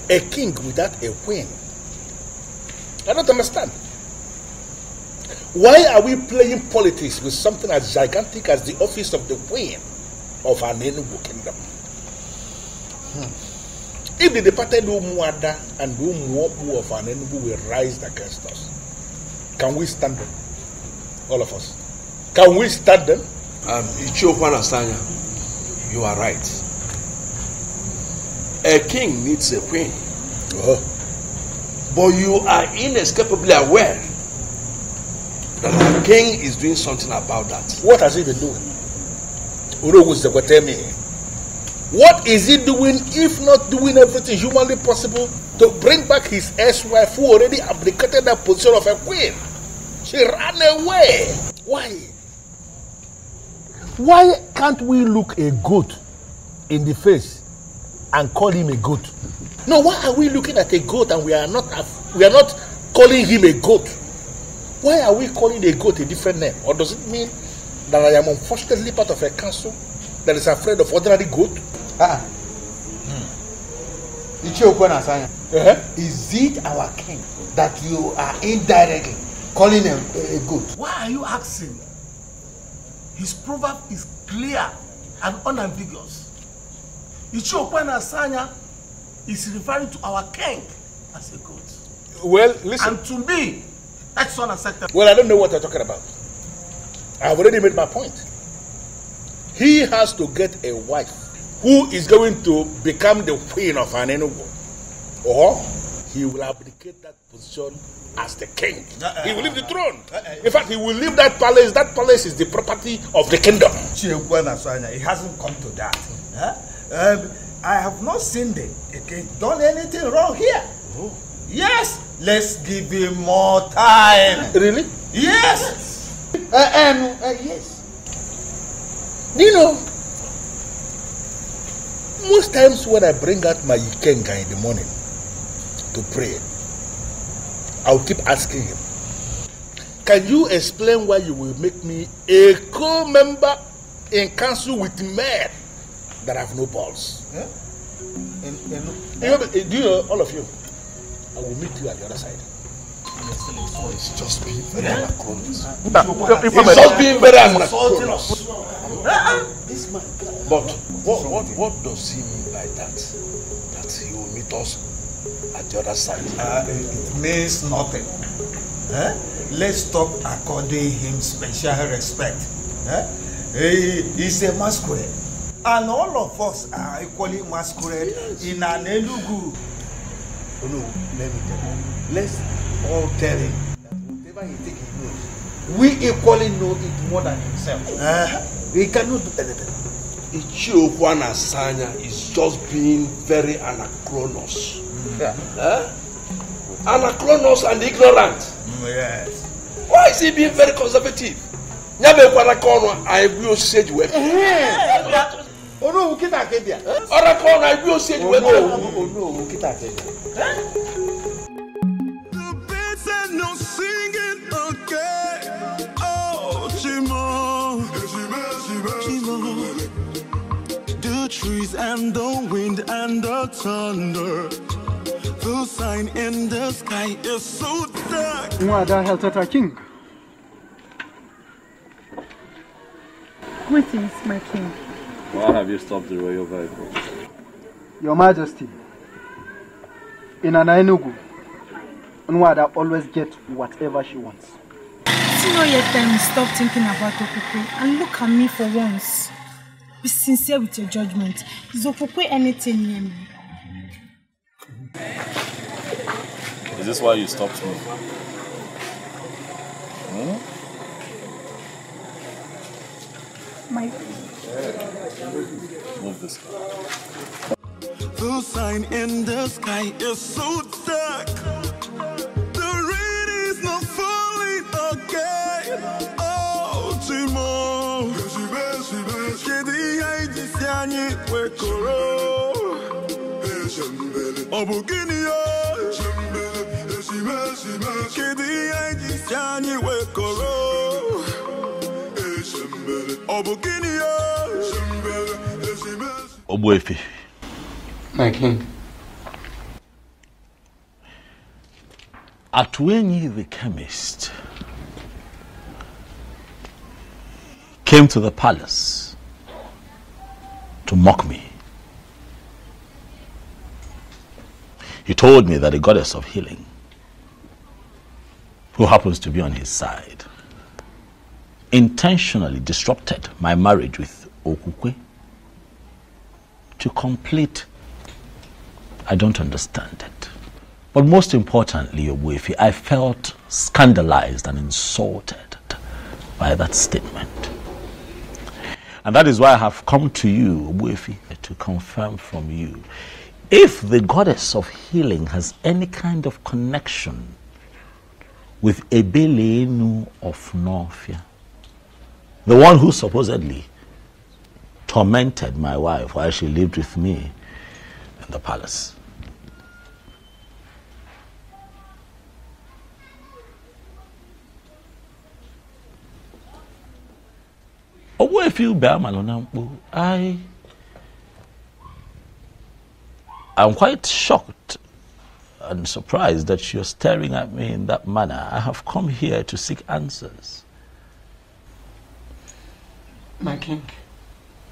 A king without a queen? I don't understand. Why are we playing politics with something as gigantic as the office of the queen of an Enugu kingdom? If the departed Umuada and Umuobu of an Enugu will rise against us, can we stand them? All of us. Can we stand them? Ichiokwana Sanya, you are right. A king needs a queen. But you are inescapably aware that the king is doing something about that. What has he been doing? What is he doing if not doing everything humanly possible to bring back his ex-wife who already abdicated that position of a queen? She ran away. Why? Why can't we look a goat in the face and call him a goat? No, why are we looking at a goat and we are not calling him a goat? Why are we calling a goat a different name? Or does it mean that I am unfortunately part of a council that is afraid of ordinary goat? Is it our king that you are indirectly calling a goat? Why are you asking? His proverb is clear and unambiguous. Ichiokwana Sanya is referring to our king as a goat. Well, listen. And to me, that's unacceptable. Well, I don't know what you're talking about. I've already made my point. He has to get a wife who is going to become the queen of an Enugu, or he will abdicate that position as the king. He will leave the throne. In fact, he will leave that palace. That palace is the property of the kingdom. It hasn't come to that. I have not seen the king done anything wrong here. Yes, let's give him more time. Really? Yes. Yes. You know, most times when I bring out my Ikenga in the morning, to pray, I will keep asking him, can you explain why you will make me a co-member in council with men that have no balls? Yeah? Do you know, all of you, I will meet you at the other side. It's just being very anachronous. It's just being very anachronous. But what does he mean by that? That he will meet us at the other side? It means nothing. Let's talk according him special respect. He's a masquerade. And all of us are equally masquerade in an Enugu. Oh no, let me tell you. Let's all tell him that whatever he thinks he knows, we equally know it more than himself. He cannot do anything. Ichiokwana Sanya is just being very anachronous. Anachronous and ignorant. Yes. Why is he being very conservative? I will say you. Oh no, kita kedia. Ora kon I will say you. Oh no, kita kedia. No singing again. Oh, Chimo, Chimo. The trees and the wind and the thunder. The sign in the sky is so dark. Mwada Heltata King. Greetings, my king. Why have you stopped the royal vehicle? Your Majesty, in Enugu, Nwada always gets whatever she wants. See no yet time stop thinking about Okukwe and look at me for once. Be sincere with your judgment. Is Okukwe anything near me? Is this why you stopped me? Move this. The sign in the sky is so dark. The rain is not falling again. Oh, Chimo. Kedi haiji siani wekoro. Obugini yo. Kedi haiji siani wekoro. Obugini yo. Ogbuefi. My king. Atwenyi the chemist came to the palace to mock me. He told me that the goddess of healing, who happens to be on his side, intentionally disrupted my marriage with Okukwe to complete. I don't understand it. But most importantly, Ogbuefi, I felt scandalized and insulted by that statement. And that is why I have come to you, Ogbuefi, to confirm from you if the goddess of healing has any kind of connection with Ebelenu of Nofia, the one who supposedly tormented my wife while she lived with me in the palace. I'm quite shocked and surprised that you're staring at me in that manner. I have come here to seek answers. My king,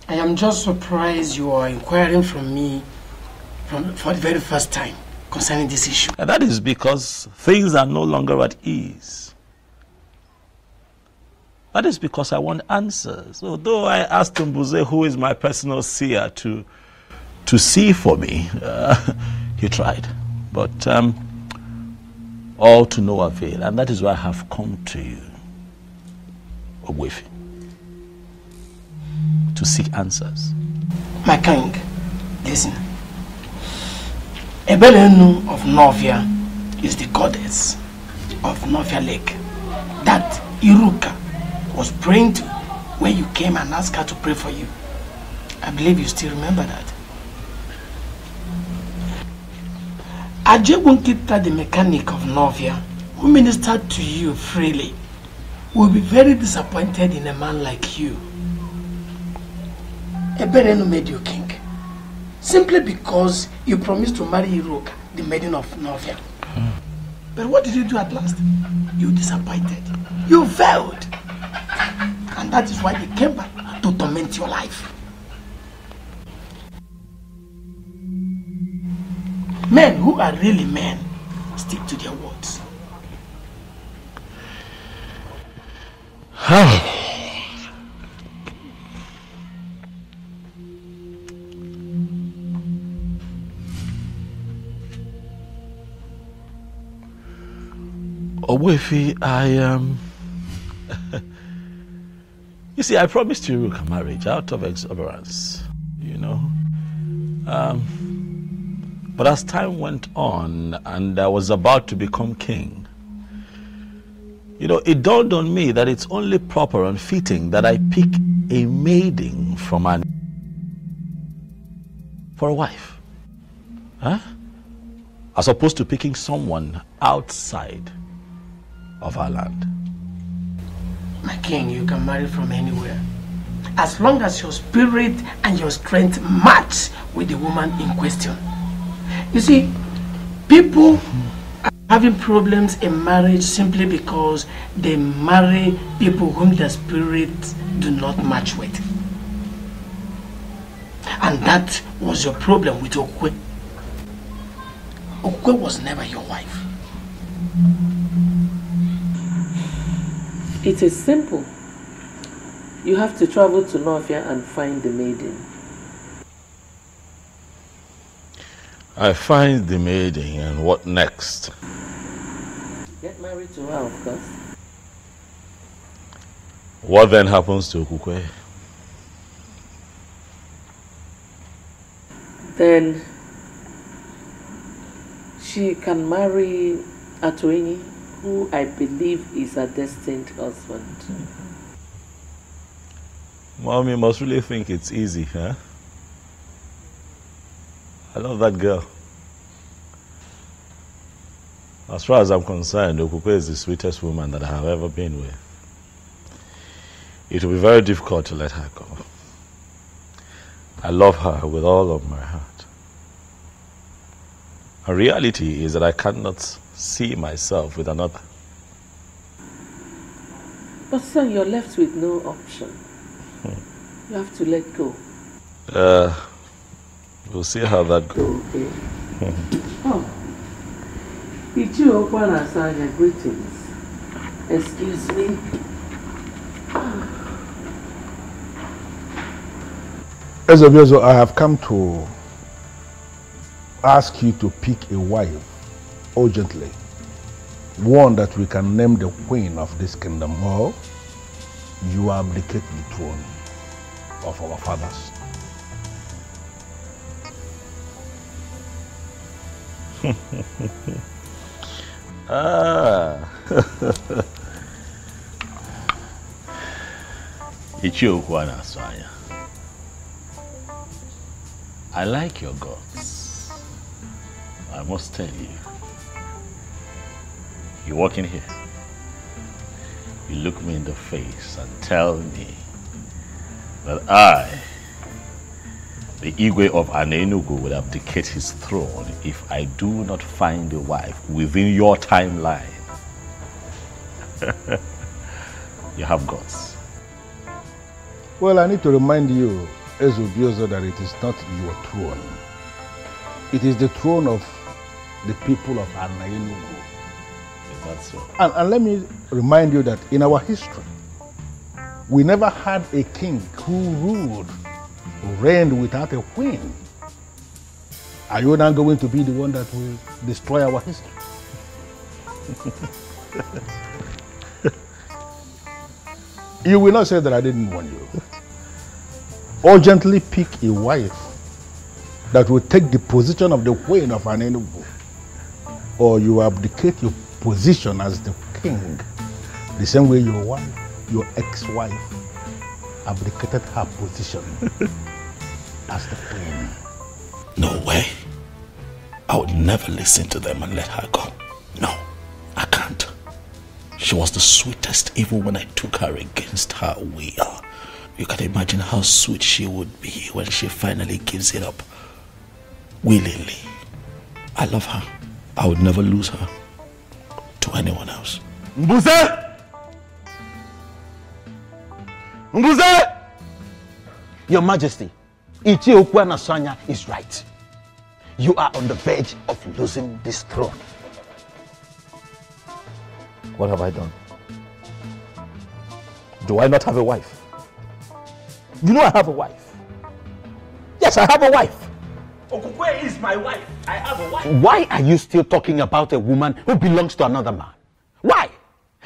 I am just surprised you are inquiring from me for the very first time concerning this issue. And that is because things are no longer at ease. That is because I want answers. Although I asked Mbuze, who is my personal seer, to see for me, he tried. But all to no avail. And that is why I have come to you, Ogbuefi, to seek answers. My king, listen. Ebelenu of Nofia is the goddess of Nofia Lake that Iruka was praying to when you came and asked her to pray for you. I believe you still remember that. Ajebunkita, the mechanic of Novia, who ministered to you freely, will be very disappointed in a man like you. Eberenu made you king, simply because you promised to marry Iroka, the maiden of Novia. But what did you do at last? You disappointed. You failed. And that is why they came back to torment your life. Men who are really men stick to their words. Ogbuefi, you see, I promised you a marriage out of exuberance, you know. But as time went on and I was about to become king, you know, it dawned on me that it's only proper and fitting that I pick a maiden from for a wife. Huh? As opposed to picking someone outside of our land. My king, you can marry from anywhere, as long as your spirit and your strength match with the woman in question. You see, people are having problems in marriage simply because they marry people whom their spirits do not match with. And that was your problem with Okwe. Okwe was never your wife. It is simple. You have to travel to Novia and find the maiden. I find the maiden, and what next? Get married to her, of course. What then happens to Okukwe? Then she can marry Atueni, who I believe is her destined husband. Mommy must really think it's easy, huh? I love that girl. As far as I'm concerned, Okukwe is the sweetest woman that I have ever been with. It will be very difficult to let her go. I love her with all of my heart. The reality is that I cannot see myself with another. But son, you're left with no option. You have to let go. We'll see how that goes. Okay. Oh. Ichio Okwana Asanya, greetings. Excuse me. Ezebiozo, I have come to ask you to pick a wife urgently. One that we can name the queen of this kingdom, or you abdicate the throne of our fathers. Ichio Okwana Asanya. I like your guts. I must tell you. You walk in here, you look me in the face and tell me that I, the Igwe of Anenugu, will abdicate his throne if I do not find a wife within your timeline. You have guts. Well, I need to remind you, Ezebiozo, that it is not your throne. It is the throne of the people of Anenugu. Is that so? And let me remind you that in our history, we never had a king who ruled, who reigned without a queen. Are you now going to be the one that will destroy our history? You will not say that I didn't warn you. Urgently pick a wife that will take the position of the queen of Anenugu, or you abdicate your position as the king, the same way your wife, your ex-wife, abdicated her position as the queen. No way. I would never listen to them and let her go. No, I can't. She was the sweetest even when I took her against her will. You can imagine how sweet she would be when she finally gives it up willingly. I love her. I would never lose her to anyone else. Mbuze! Mbuze! Your Majesty, Ichie Okwana Sanya is right. You are on the verge of losing this throne. What have I done? Do I not have a wife? You know I have a wife. Yes, I have a wife. Okukwe is my wife. I have a wife. Why are you still talking about a woman who belongs to another man? Why?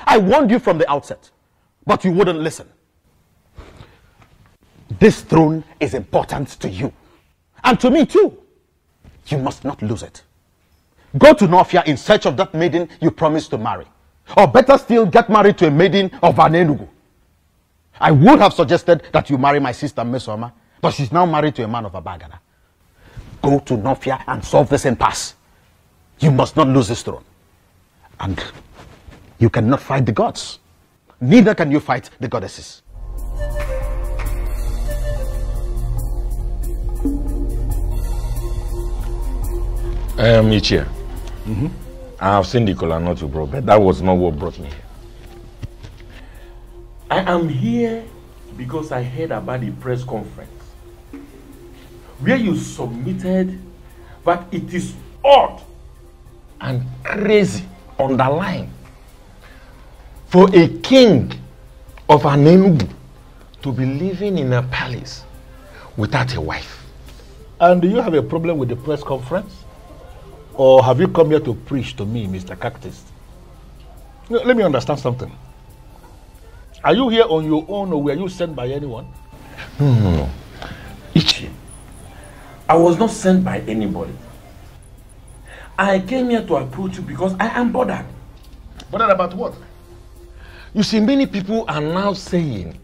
I warned you from the outset, but you wouldn't listen. This throne is important to you, and to me too. You must not lose it. Go to Nofia in search of that maiden you promised to marry. Or better still, get married to a maiden of Anenugu. I would have suggested that you marry my sister Mesoma, but she's now married to a man of Abagana. Go to Nofia and solve this impasse. You must not lose this throne. And you cannot fight the gods. Neither can you fight the goddesses. Ichie, I have seen the kola nut you brought, but that was not what brought me here. I am here because I heard about the press conference where you submitted that it is odd and crazy, underlined, for a king of Anenugu to be living in a palace without a wife. And do you have a problem with the press conference? Or have you come here to preach to me, Mr. Cactus? Let me understand something. Are you here on your own or were you sent by anyone? No. Ichi, I was not sent by anybody. I came here to approach you because I am bothered. Bothered about what? You see, many people are now saying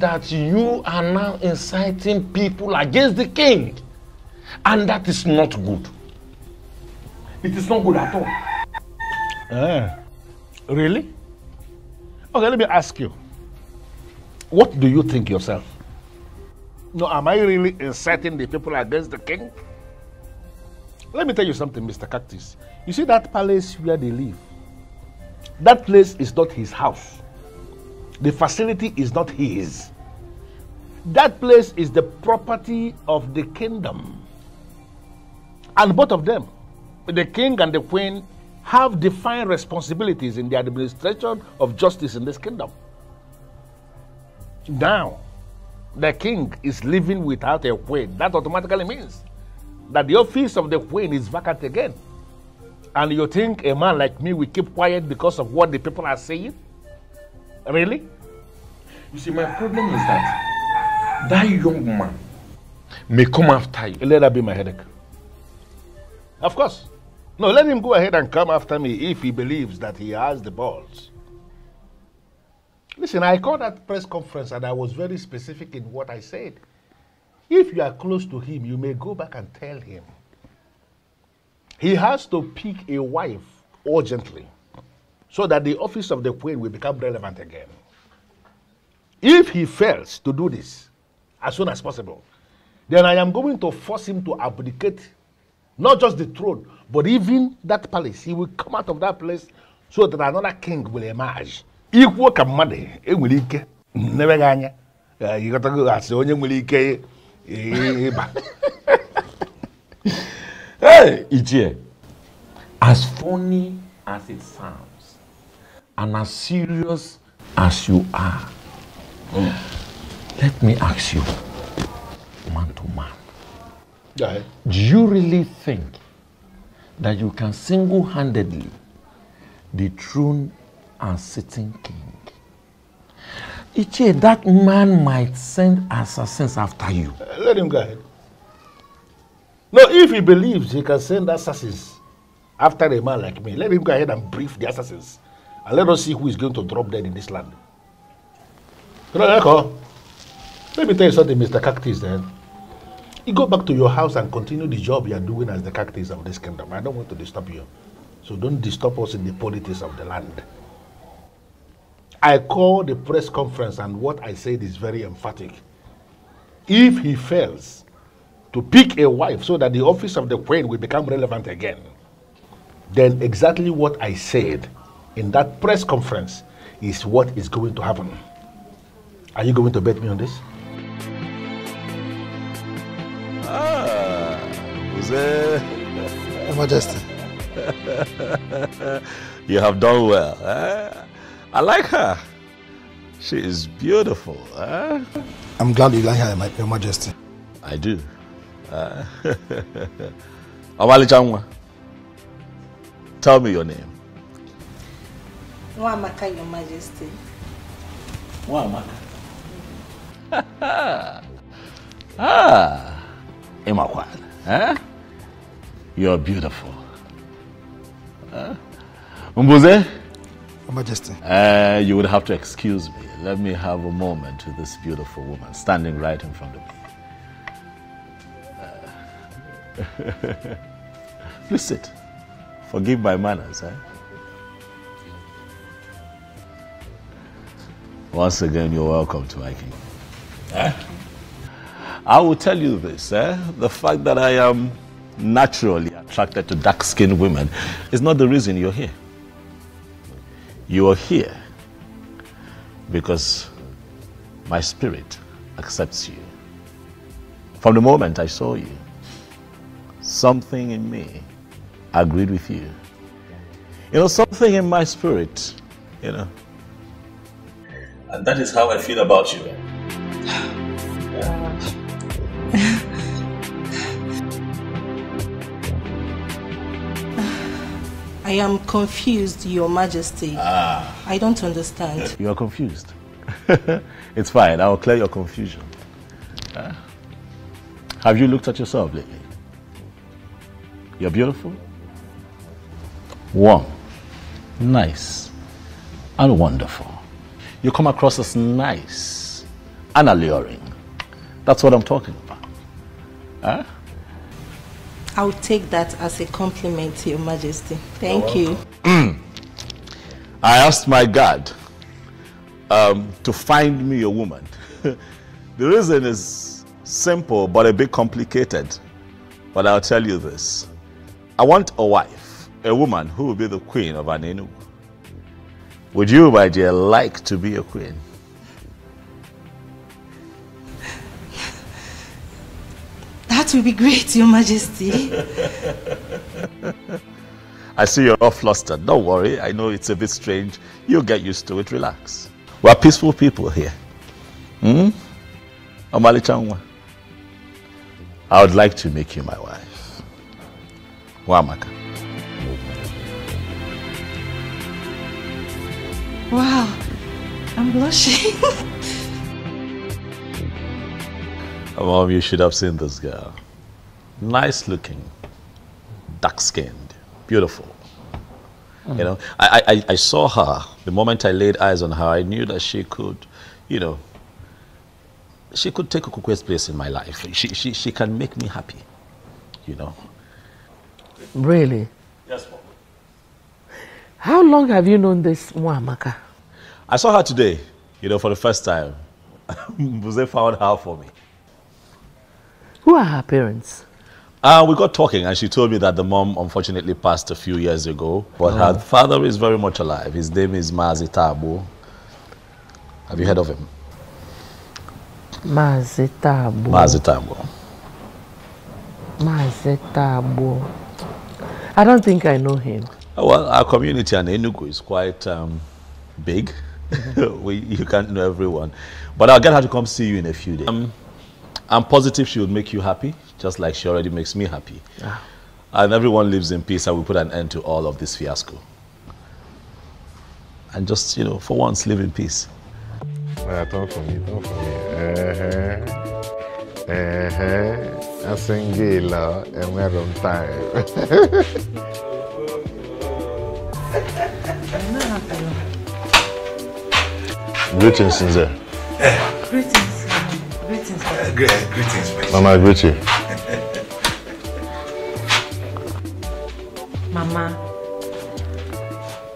that you are now inciting people against the king. And that is not good. It is not good at all. Really? Okay, let me ask you. What do you think yourself? No, am I really inciting the people against the king? Let me tell you something, Mr. Cactus. You see that palace where they live? That place is not his house. The facility is not his. That place is the property of the kingdom. And both of them, the king and the queen, have defined responsibilities in the administration of justice in this kingdom. Now, the king is living without a queen. That automatically means that the office of the queen is vacant again. And you think a man like me will keep quiet because of what the people are saying? Really? You see, my problem is that that young man may come after you. Let that be my headache. Of course. No, let him go ahead and come after me if he believes that he has the balls. Listen, I called that press conference and I was very specific in what I said. If you are close to him, you may go back and tell him. He has to pick a wife urgently so that the office of the queen will become relevant again. If he fails to do this as soon as possible, then I am going to force him to abdicate not just the throne, but even that palace. He will come out of that place so that another king will emerge. Equal kamade, ewilike, never ganya. You got to go as only wilike. Hey, Ichie, as funny as it sounds, and as serious as you are, let me ask you, man to man. Go ahead. Do you really think that you can single-handedly dethrone a sitting king? Ichie, that man might send assassins after you. Let him go ahead. No, if he believes he can send assassins after a man like me, let him go ahead and brief the assassins. And let us see who is going to drop dead in this land. Let me tell you something, Mr. Cactus, then. You go back to your house and continue the job you are doing as the captains of this kingdom. I don't want to disturb you. So don't disturb us in the politics of the land. I called the press conference and what I said is very emphatic. If he fails to pick a wife so that the office of the queen will become relevant again, then exactly what I said in that press conference is what is going to happen. Are you going to bet me on this? Jose. Your Majesty. You have done well. I like her. She is beautiful. I'm glad you like her, Your Majesty. I do. Awali Changwa, tell me your name. Nwamaka, Your Majesty. Nwamaka. Imakwan. You're beautiful. Mbuze? Your Majesty. You would have to excuse me. Let me have a moment with this beautiful woman standing right in front of me. Please sit. Forgive my manners. Once again, you're welcome to my kingdom. I will tell you this. The fact that I am naturally attracted to dark-skinned women is not the reason you're here. You are here because my spirit accepts you. From the moment I saw you, something in me agreed with you. You know, something in my spirit, you know. And that is how I feel about you. I am confused, Your Majesty. I don't understand. You are confused. It's fine. I will clear your confusion. Have you looked at yourself lately? You're beautiful, warm, nice, and wonderful. You come across as nice and alluring. That's what I'm talking about. I'll take that as a compliment, Your Majesty. Thank you. I asked my God to find me a woman. The reason is simple but a bit complicated. But I'll tell you this. I want a wife, a woman who will be the queen of Anenu. Would you, my dear, like to be a queen? That will be great, Your Majesty. I see you're all flustered. Don't worry. I know it's a bit strange. You'll get used to it. Relax. We're peaceful people here. Omali Changwa, I would like to make you my wife. Nwamaka. Wow, I'm blushing. Mom, you should have seen this girl. Nice looking, dark skinned, beautiful. You know, I saw her. The moment I laid eyes on her, I knew that she could, you know, she could take Okukwe's place in my life. She can make me happy, you know. Really? Yes, Mom. How long have you known this Nwamaka? I saw her today, you know, for the first time. Mbuze found her for me. Who are her parents? We got talking and she told me that the mom unfortunately passed a few years ago, but her father is very much alive. His name is Mazi Tabo. Have you heard of him? Mazi Tabo. Mazi Tabo. Mazi Tabo. I don't think I know him. Well, our community in Enugu is quite big. You can't know everyone. But I'll get her to come see you in a few days. I'm positive she will make you happy, just like she already makes me happy. And everyone lives in peace and we put an end to all of this fiasco. And just, you know, for once, live in peace. Talk for me, talk for me. I sing Gila and we're on time. Greetings, Sinze. Greetings. Greetings. Greetings. Greetings. Mama, greet you. Mama,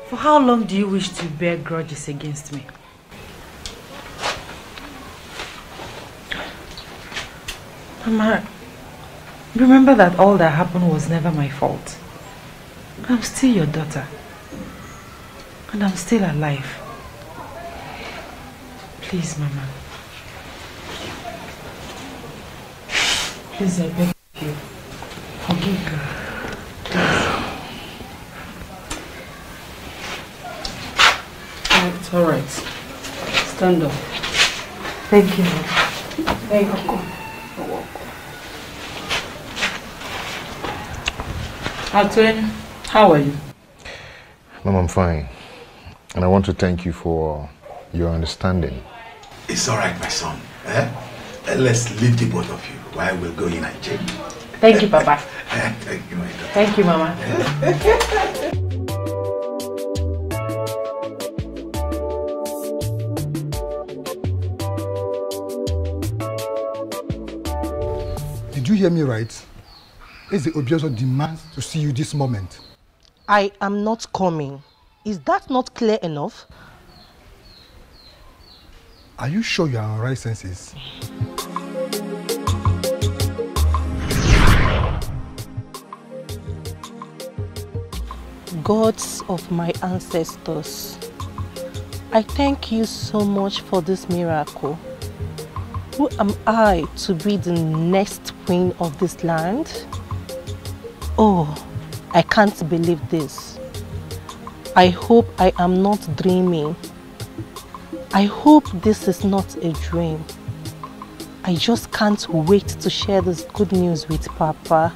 for how long do you wish to bear grudges against me? Mama, remember that all that happened was never my fault. I'm still your daughter. And I'm still alive. Please, Mama. Please, I beg you. Forgive me. It's alright. Stand up. Thank you, Mama. Thank you. Atwin, how are you? Mom, I'm fine. And I want to thank you for your understanding. It's all right, my son. Let's leave the both of you while we're going and change. Thank you, Papa. Thank you, my daughter. Thank you, Mama. Did you hear me right? Eze Obiozo demands to see you this moment. I am not coming. Is that not clear enough? Are you sure you are in right senses? Gods of my ancestors, I thank you so much for this miracle. Who am I to be the next queen of this land? Oh, I can't believe this. I hope I am not dreaming. I hope this is not a dream. I just can't wait to share this good news with Papa.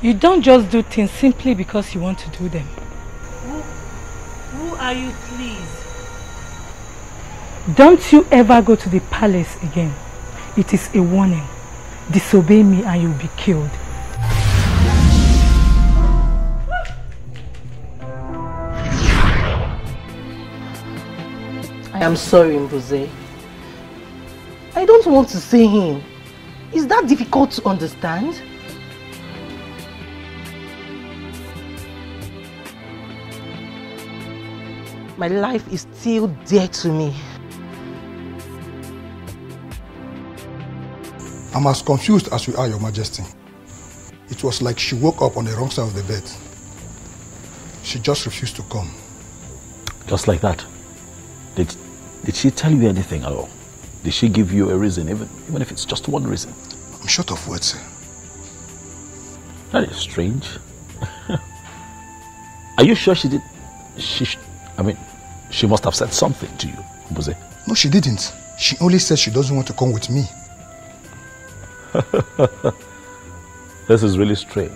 You don't just do things simply because you want to do them. Who are you, please? Don't you ever go to the palace again. It is a warning. Disobey me and you'll be killed. I am sorry, Mbuze. I don't want to see him. Is that difficult to understand? My life is still dear to me. I'm as confused as you are, Your Majesty. It was like she woke up on the wrong side of the bed. She just refused to come. Just like that? Did she tell you anything at all? Did she give you a reason, even if it's just one reason? I'm short of words, sir. That is strange. Are you sure she did? She must have said something to you, Mbuze. No, she didn't. She only said she doesn't want to come with me. This is really strange.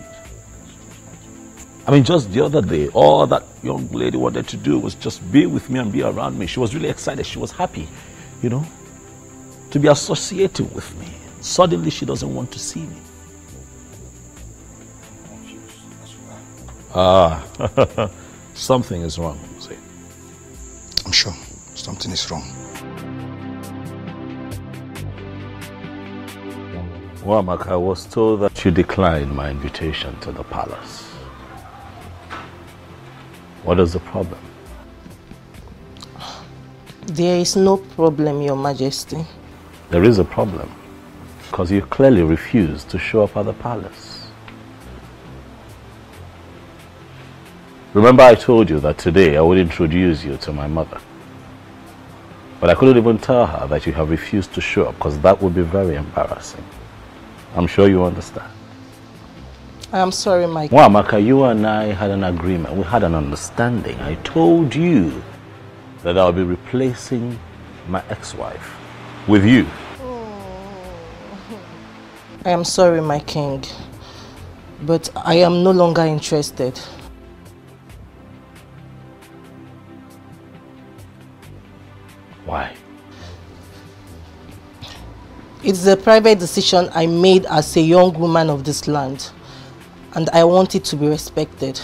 Just the other day, all that young lady wanted to do was just be with me and be around me. She was really excited. She was happy, to be associated with me. Suddenly, she doesn't want to see me. Something is wrong, Mbuze. I'm sure something is wrong. Nwamaka, I was told that you declined my invitation to the palace. What is the problem? There is no problem, Your Majesty. There is a problem, because you clearly refused to show up at the palace. Remember I told you that today I would introduce you to my mother. But I couldn't even tell her that you have refused to show up, because that would be very embarrassing. I'm sure you understand. I am sorry, Mike. Nwamaka, you and I had an agreement. We had an understanding. I told you that I'll be replacing my ex-wife with you. I am sorry, my king. But I am no longer interested. Why? It's a private decision I made as a young woman of this land. And I want it to be respected.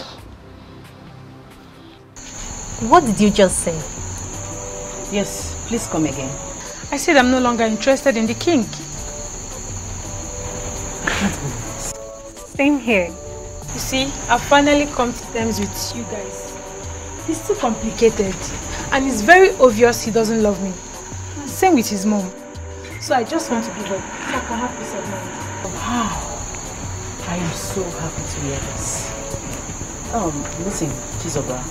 What did you just say? Yes, please come again. I said I'm no longer interested in the king. Same here. You see, I've finally come to terms with you guys. He's too complicated. And it's very obvious he doesn't love me. Same with his mom. So I just want to give up so I can have peace of mind. Wow. I am so happy to hear this. Listen, Chizoba.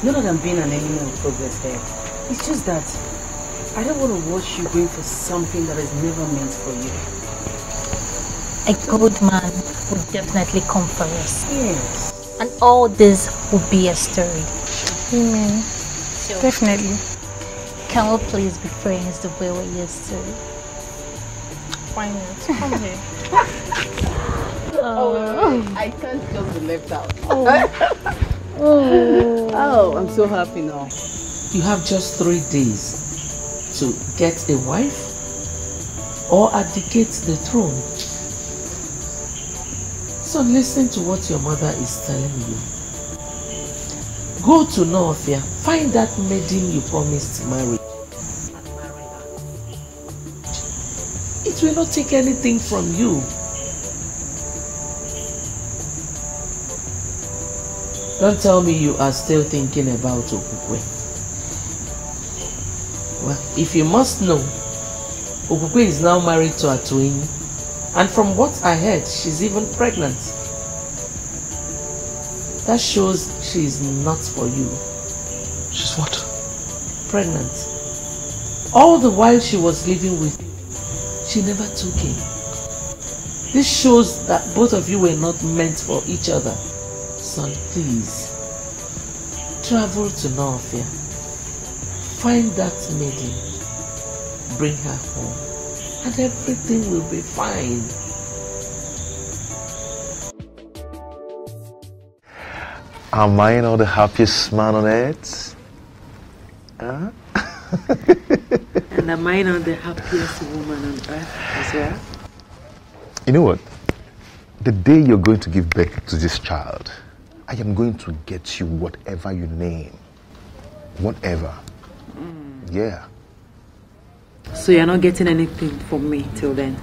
Not that I'm being an enemy of progress there. It's just that I don't want to watch you going for something that is never meant for you. A good man would definitely come for us. Yes. And all this will be a story. Amen. So, definitely. Can we please be friends the way we used to? Why not? Come here. I can't just be left out. Oh, I'm so happy now. You have just 3 days to get a wife or abdicate the throne. So listen to what your mother is telling you. Go to Northia, find that maiden you promised to marry. It will not take anything from you. Don't tell me you are still thinking about Okukwe. Well, if you must know, Okukwe is now married to Atuini, and from what I heard, she's even pregnant. That shows she is not for you. She's what? Pregnant. All the while she was living with you, she never took him. This shows that both of you were not meant for each other. Son, please, travel to Northia. Find that maiden. Bring her home. And everything will be fine. Am I not the happiest man on earth? Huh? And am I not the happiest woman on earth as well? You know what? The day you're going to give birth to this child, I am going to get you whatever you name. Whatever. Yeah. So you're not getting anything from me till then?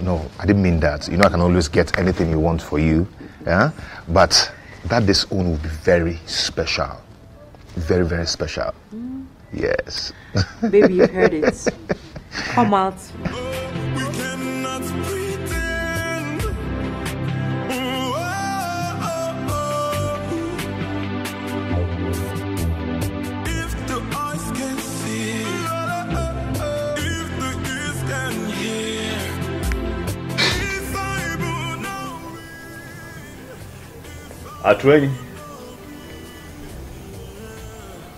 No, I didn't mean that. You know I can always get anything you want for you. Yeah? But that this own will be very special. Very, very special. Yes. Baby, you heard it. Come out. Atuini,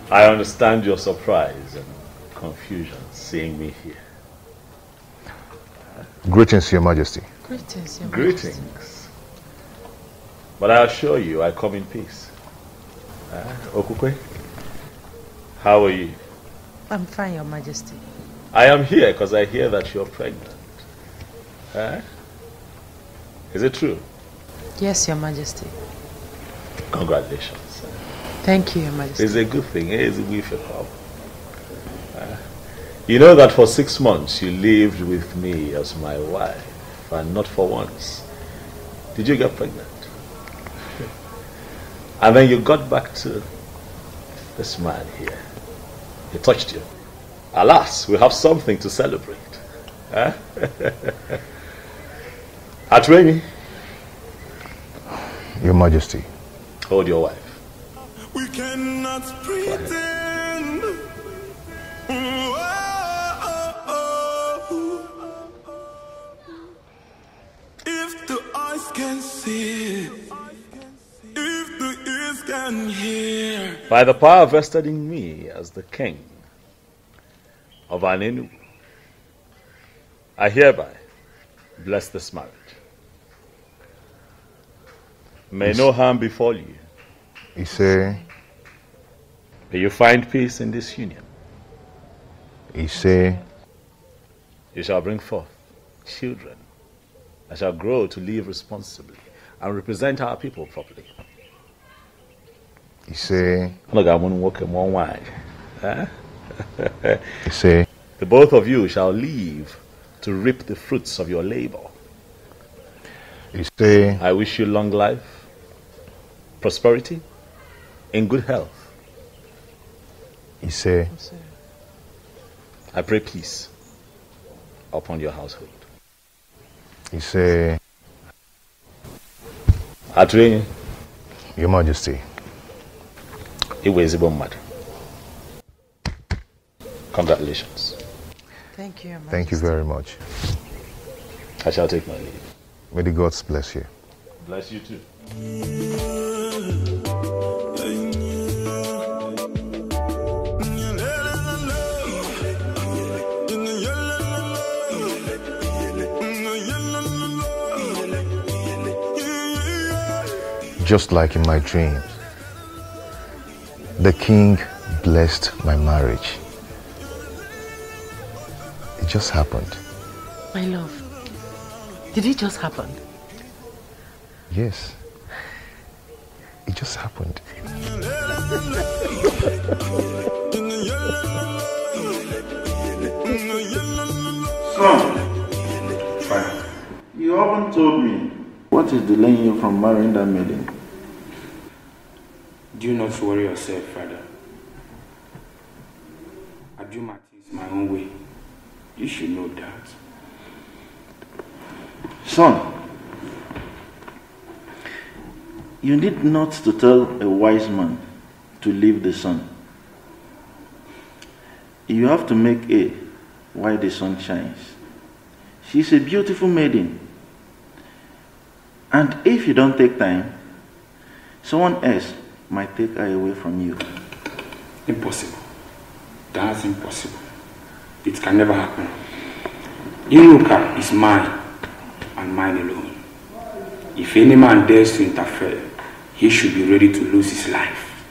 I understand your surprise and confusion seeing me here. Greetings, Your Majesty. Greetings, Your Majesty. Greetings. But I assure you, I come in peace. Okukwe, how are you? I'm fine, Your Majesty. I am here because I hear that you're pregnant. Is it true? Yes, Your Majesty. Congratulations. Thank you, Your Majesty. It's a good thing. It's a good thing. You know that for 6 months you lived with me as my wife, and not for once did you get pregnant. And then you got back to this man here. He touched you. Alas, we have something to celebrate. Atuini. Your Majesty. Hold your wife. We cannot pretend. If the eyes can see, if the ears can hear. By the power vested in me as the king of Anenu, I hereby bless this marriage. May no harm befall you. You say? May you find peace in this union. You say? You shall bring forth children that shall grow to live responsibly and represent our people properly. You say? I'm not going to walk in one way. You see? The both of you shall live to reap the fruits of your labor. You see? I wish you long life, prosperity, and good health. You see? I pray peace upon your household. You see? Adrian. Your Majesty. Congratulations. Thank you, Your Majesty. Thank you very much. I shall take my leave. May the gods bless you. Bless you too. Just like in my dreams, the king blessed my marriage. It just happened. My love, did it just happen? Yes. It just happened. Son, you haven't told me what is delaying you from marrying that maiden. Do not worry yourself, Father. I do my things my own way. You should know that. Son, you need not to tell a wise man to leave the sun. You have to make hay while the sun shines. She's a beautiful maiden. And if you don't take time, someone else might take her away from you. Impossible. That's impossible. It can never happen. Iruka is mine and mine alone. If any man dares to interfere, he should be ready to lose his life.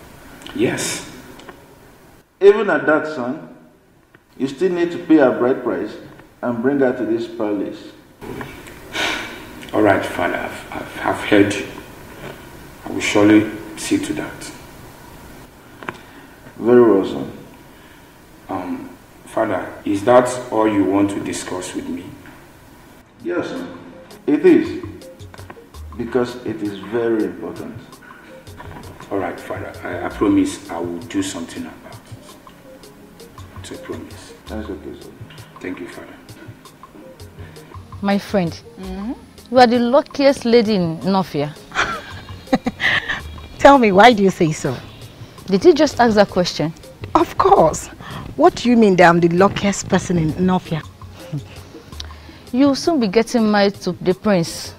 Yes. Even at that, son, you still need to pay a bride price and bring her to this palace. All right, Father, I've heard you. I will surely see to that. Very well, son. Father, is that all you want to discuss with me? Yes, son. It is. Because it is very important. All right, Father, I promise I will do something about it. It's a promise. That's okay, sir. Thank you, Father. My friend, you are the luckiest lady in Nofia. Tell me, why do you say so? Did you just ask that question? Of course. What do you mean that I'm the luckiest person in Nofia? You'll soon be getting married to the prince.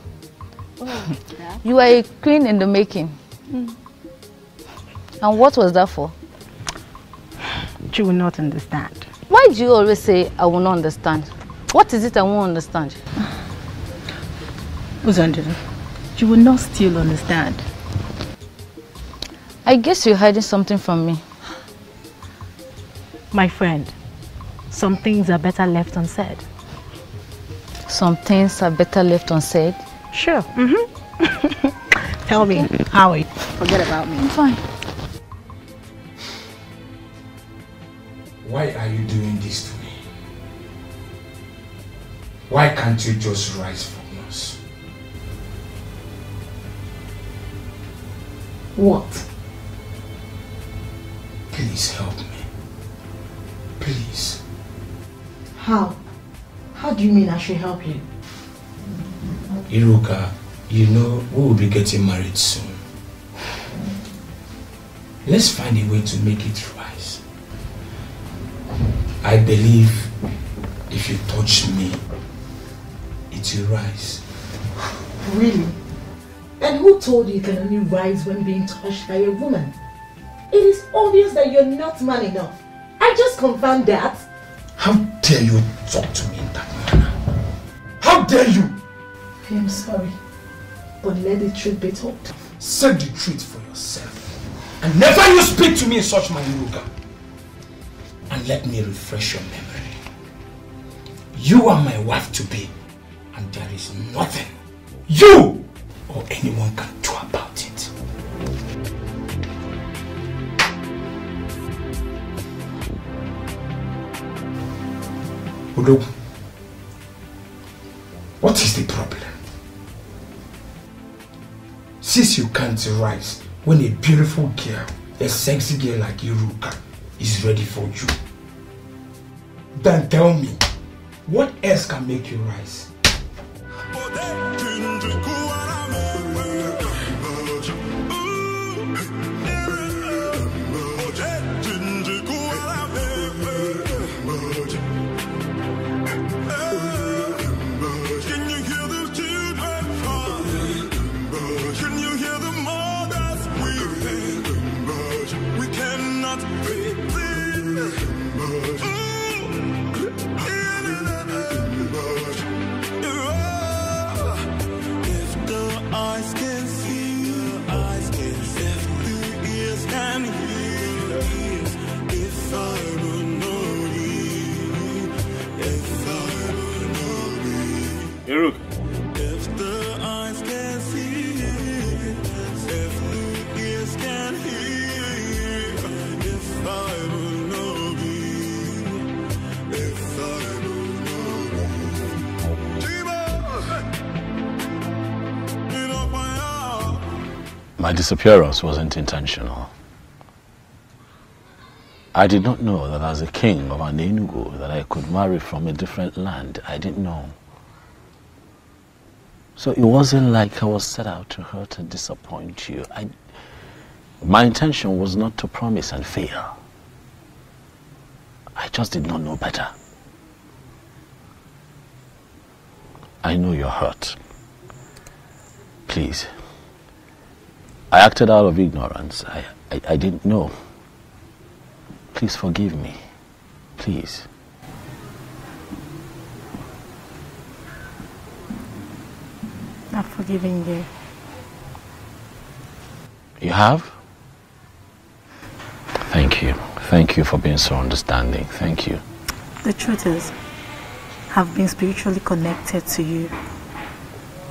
Oh, yeah. You are a queen in the making. And what was that for? You will not understand. Why do you always say, I will not understand? What is it I won't understand? Uzandere, you will not still understand. I guess you're hiding something from me. My friend, some things are better left unsaid. Some things are better left unsaid? Sure. Tell me, how are you? Forget about me. I'm fine. Why are you doing this to me? Why can't you just rise from us? What? Please help me. Please. How? How do you mean I should help you? Iruka, you know we will be getting married soon. Let's find a way to make it rise. I believe if you touch me, it will rise. Really? And who told you you can only rise when being touched by a woman? It is obvious that you're not man enough. I just confirmed that. How dare you talk to me in that manner? How dare you? I am sorry, but let the truth be told. Say the truth for yourself. And never you speak to me in such manner, Iruka. And let me refresh your memory. You are my wife to be, and there is nothing you or anyone can do about it. Odo, what is the problem? Since you can't rise when a beautiful girl, a sexy girl like Iruka is ready for you, then tell me, what else can make you rise? My disappearance wasn't intentional. I did not know that as a king of an Enugu that I could marry from a different land. I didn't know. So it wasn't like I was set out to hurt and disappoint you. My intention was not to promise and fail. I just did not know better. I know you're hurt. Please. I acted out of ignorance. I didn't know. Please forgive me. Please. I've forgiven you. You have? Thank you. Thank you for being so understanding. Thank you. The truth is, I've been spiritually connected to you,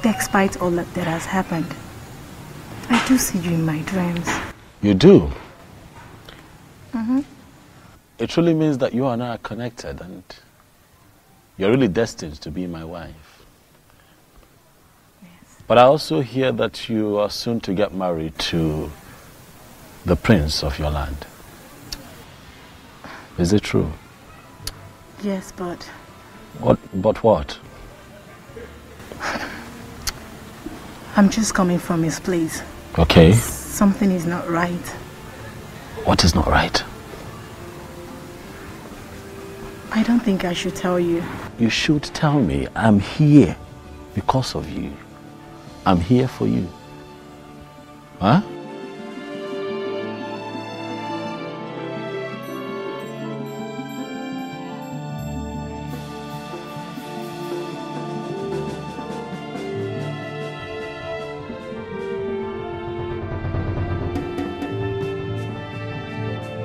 despite all that has happened. I do see you in my dreams. You do? Mm-hmm. It truly means that you and I are connected and you're really destined to be my wife. Yes. But I also hear that you are soon to get married to the prince of your land. Is it true? Yes, but... But what? I'm just coming from his place. Okay. Something is not right. What is not right? I don't think I should tell you. You should tell me. I'm here because of you. I'm here for you. Huh?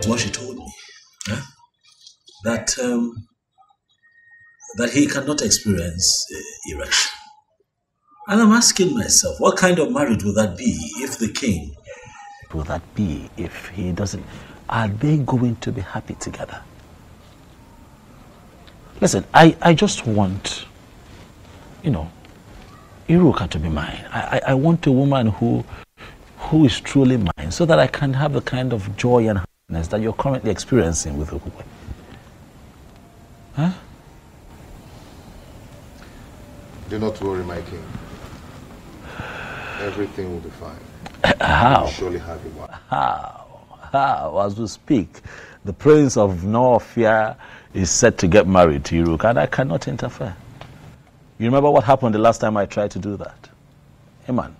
What she told me, that he cannot experience erection. And I'm asking myself, what kind of marriage would that be if the king... Will that be if he doesn't... Are they going to be happy together? Listen, I just want, Iruka to be mine. I want a woman who is truly mine so that I can have the kind of joy and happiness that you're currently experiencing with Ukwe. Huh? Do not worry, my king. Everything will be fine. How? You'll surely have your wife. How? As we speak, the prince of Norfia is set to get married to Iruka, and I cannot interfere. You remember what happened the last time I tried to do that? Hey, man.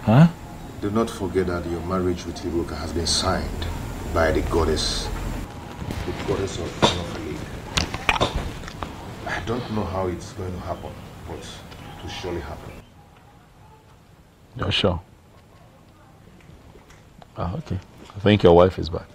Huh? Do not forget that your marriage with Iruka has been signed by the goddess of Norfia. I don't know how it's going to happen, but it will surely happen. You're sure? Oh, okay. I think your wife is back.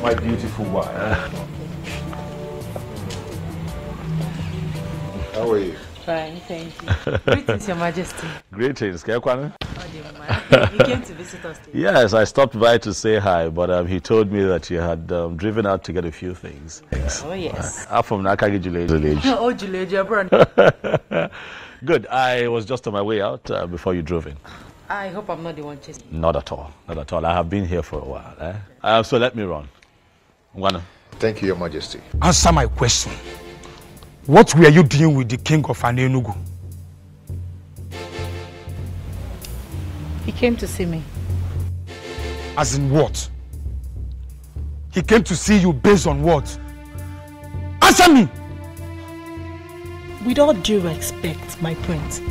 my beautiful wife. How are you? Fine, thank you. Greetings, Your Majesty. Greetings, Kekwane. You came to visit us today. Yes, I stopped by to say hi, but he told me that you had driven out to get a few things. Oh, yes. I'm from Nakagi village. Oh, Juleja, brother. Good. I was just on my way out before you drove in. I hope I'm not the one chasing. Not at all. Not at all. I have been here for a while. So let me run. Ngwana. Thank you, Your Majesty. Answer my question. What were you doing with the king of Anenugu? He came to see me. As in what? He came to see you based on what? Answer me! With all due respect, my prince,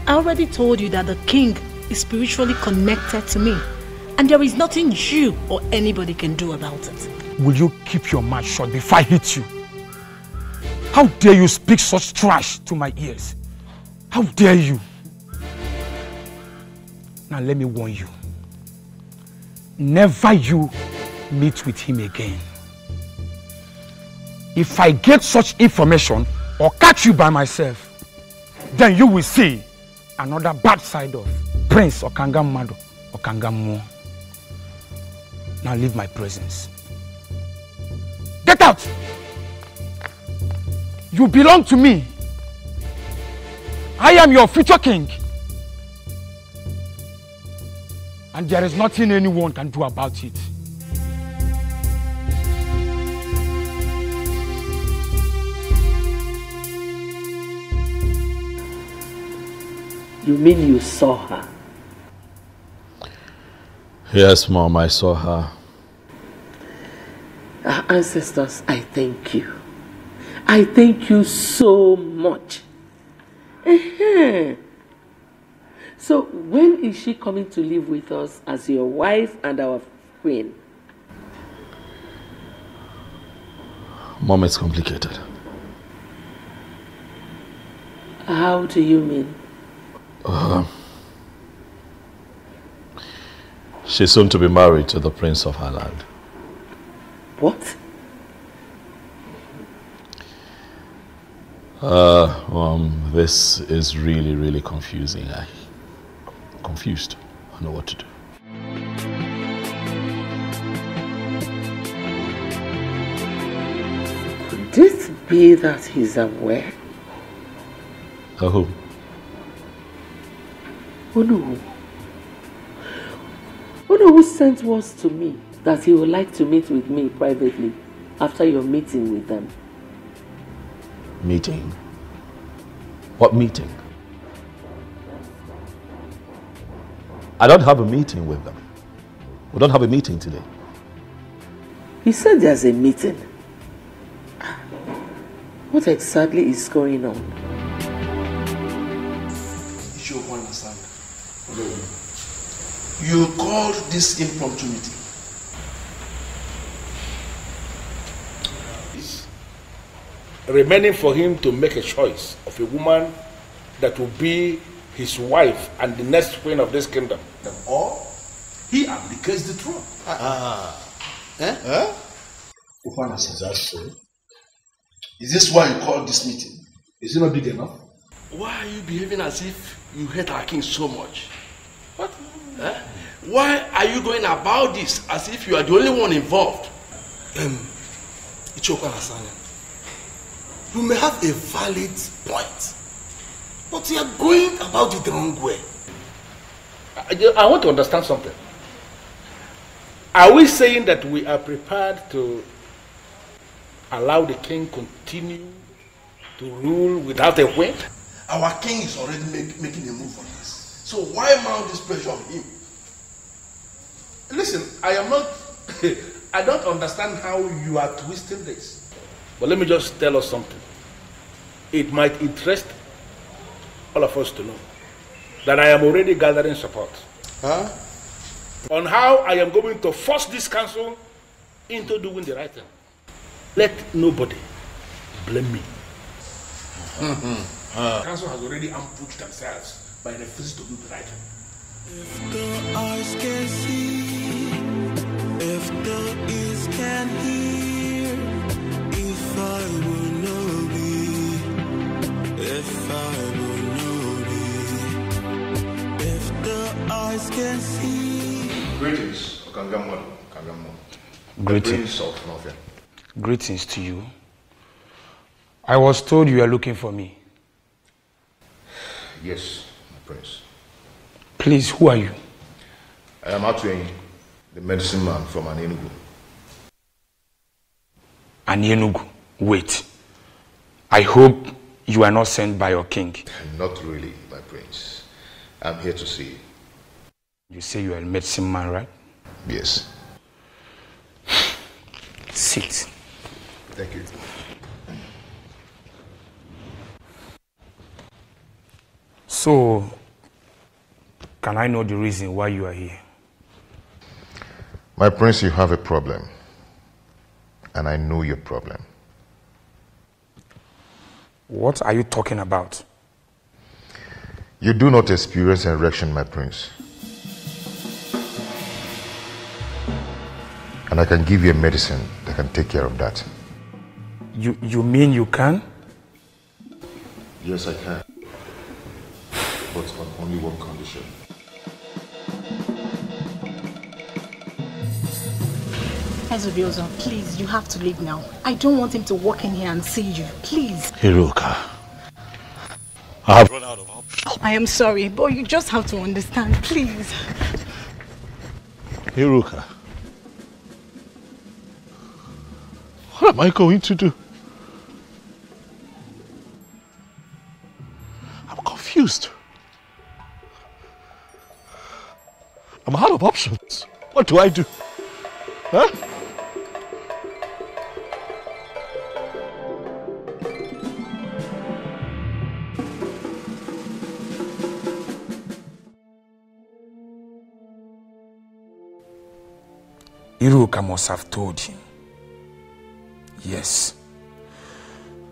I already told you that the king is spiritually connected to me, and there is nothing you or anybody can do about it. Will you keep your mouth shut before I hit you? How dare you speak such trash to my ears? How dare you? Now let me warn you. Never you meet with him again. If I get such information or catch you by myself, then you will see another bad side of Prince Okangamado Okangamu. Now leave my presence. Get out! You belong to me. I am your future king. And there is nothing anyone can do about it. You mean you saw her? Yes, Mom, I saw her. Our ancestors, I thank you. I thank you so much. So when is she coming to live with us as your wife and our queen? Mom, it's complicated. How do you mean? She's soon to be married to the prince of her land. What? This is really, really confusing. I'm confused. I don't know what to do. Could this be that he's aware? Who? Onowu. Onowu sent words to me that he would like to meet with me privately after your meeting with them. Meeting? What meeting? I don't have a meeting with them. We don't have a meeting today. He said there's a meeting. What exactly is going on? You called this impromptu meeting. Remaining for him to make a choice of a woman that will be his wife and the next queen of this kingdom. Or he abdicates the throne. Is that so? Is this why you called this meeting? Is it not big enough? Why are you behaving as if you hate our king so much? What? Why are you going about this as if you are the only one involved? Ichokwa Hassan, you may have a valid point, but you are going about it the wrong way. I want to understand something. Are we saying that we are prepared to allow the king continue to rule without a queen? Our king is already making a move on this. So why mount this pressure on him? Listen, I am not... I don't understand how you are twisting this. But let me just tell us something. It might interest all of us to know that I am already gathering support on how I am going to force this council into doing the right thing. Let nobody blame me. The council has already ambushed themselves by refusing to do the right thing. If the eyes can see, if the the east can hear, if I will know thee, if I will know thee, if the eyes can see. Greetings, Okangamo. Greetings. Of Nofia. Greetings to you. I was told you are looking for me. Yes, my prince. Please, who are you? I am Atuenyi, the medicine man from Anenugu. Anenugu? Wait. I hope you are not sent by your king. Not really, my prince. I'm here to see you. You say you are a medicine man, right? Yes. Sit. Thank you. So, can I know the reason why you are here? My prince, you have a problem. And I know your problem. What are you talking about? You do not experience erection, my prince. And I can give you a medicine that can take care of that. You mean you can? Yes, I can. But on only one condition. Ezebiozo, please, you have to leave now. I don't want him to walk in here and see you. Please. Hiruka, I have run out of options. Oh, I am sorry, but you just have to understand, please. Hiruka, what am I going to do? I'm confused. I'm out of options. What do I do? Huh? Iruka must have told him. Yes.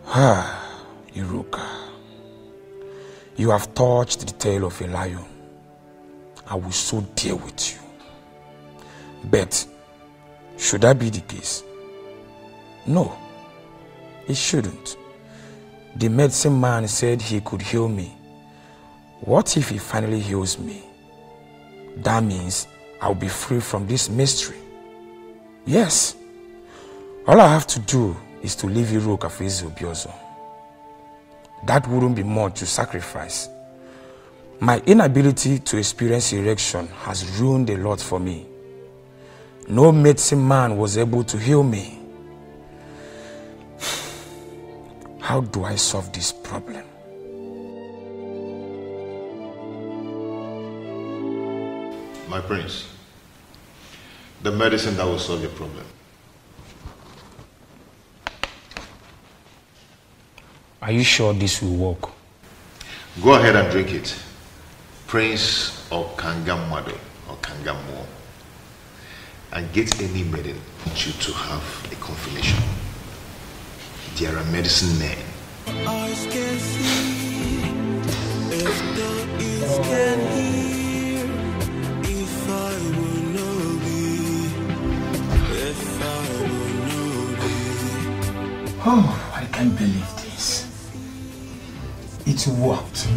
Ah, Iruka. You have touched the tail of a lion. I will so deal with you. But, should that be the case? No, it shouldn't. The medicine man said he could heal me. What if he finally heals me? That means I'll be free from this mystery. Yes. All I have to do is to leave Iruka for Ezebiozo. That wouldn't be much to sacrifice. My inability to experience erection has ruined a lot for me. No medicine man was able to heal me. How do I solve this problem? My prince, the medicine that will solve your problem. Are you sure this will work? Go ahead and drink it. Prince Okangamado or Kangamo. And get any maiden you to have a confirmation. There are medicine men. Eyes can see, if the ears can hear, if I will know thee, if I will know thee. Oh, I can't believe this. It worked.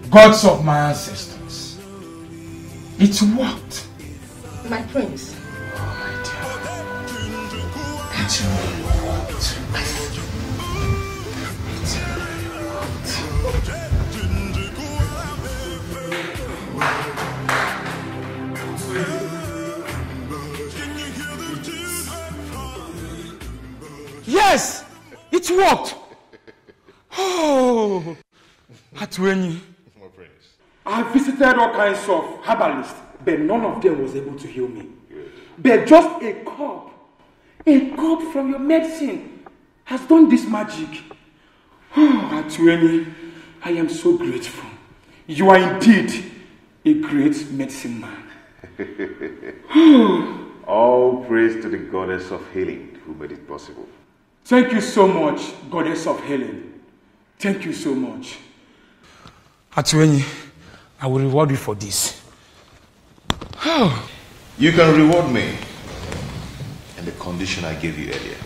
Gods of my ancestors. It worked. My prince. Oh, my dear. It really worked. Yes! It worked! Oh! Atuenyi. I visited all kinds of herbalists, but none of them was able to heal me. But just a cup from your medicine has done this magic. Oh, Atuenyi, I am so grateful. You are indeed a great medicine man. All praise to the goddess of healing who made it possible. Thank you so much, goddess of healing. Thank you so much. Atuenyi, I will reward you for this. You can reward me in the condition I gave you earlier.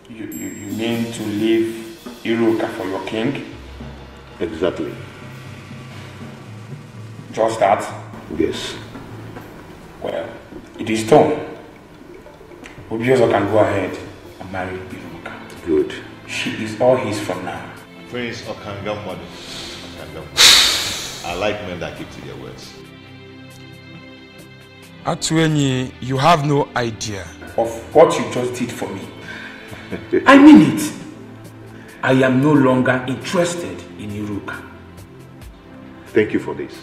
You mean to leave Iruka for your king? Exactly. Just that? Yes. Well, it is done. Obiozo can go ahead and marry Iruka. Good. She is all his from now. Prince Okangamwadu. I like men that keep to their words. Atuenyi, you have no idea of what you just did for me. I mean it. I am no longer interested in Iruka. Thank you for this.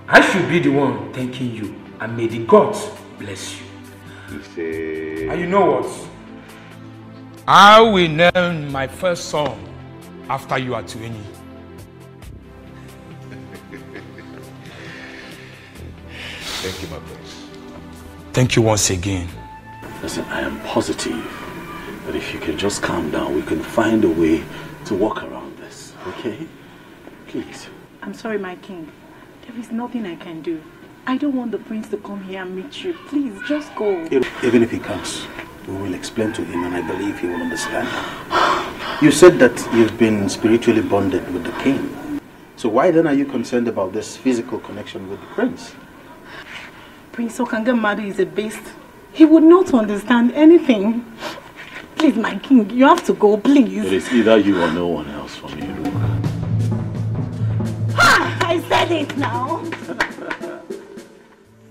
I should be the one thanking you, and may the gods bless you. And you know what? I will name my first son after you, Atuenyi. Thank you, my prince. Thank you once again. Listen, I am positive that if you can just calm down, we can find a way to work around this, okay? Please. I'm sorry, my king. There is nothing I can do. I don't want the prince to come here and meet you. Please, just go. Even if he comes, we will explain to him and I believe he will understand. You said that you've been spiritually bonded with the king. So why then are you concerned about this physical connection with the prince? Prince Okangamwadu is a beast. He would not understand anything. Please, my king, you have to go, please. It is either you or no one else for me, Iruka. I said it now.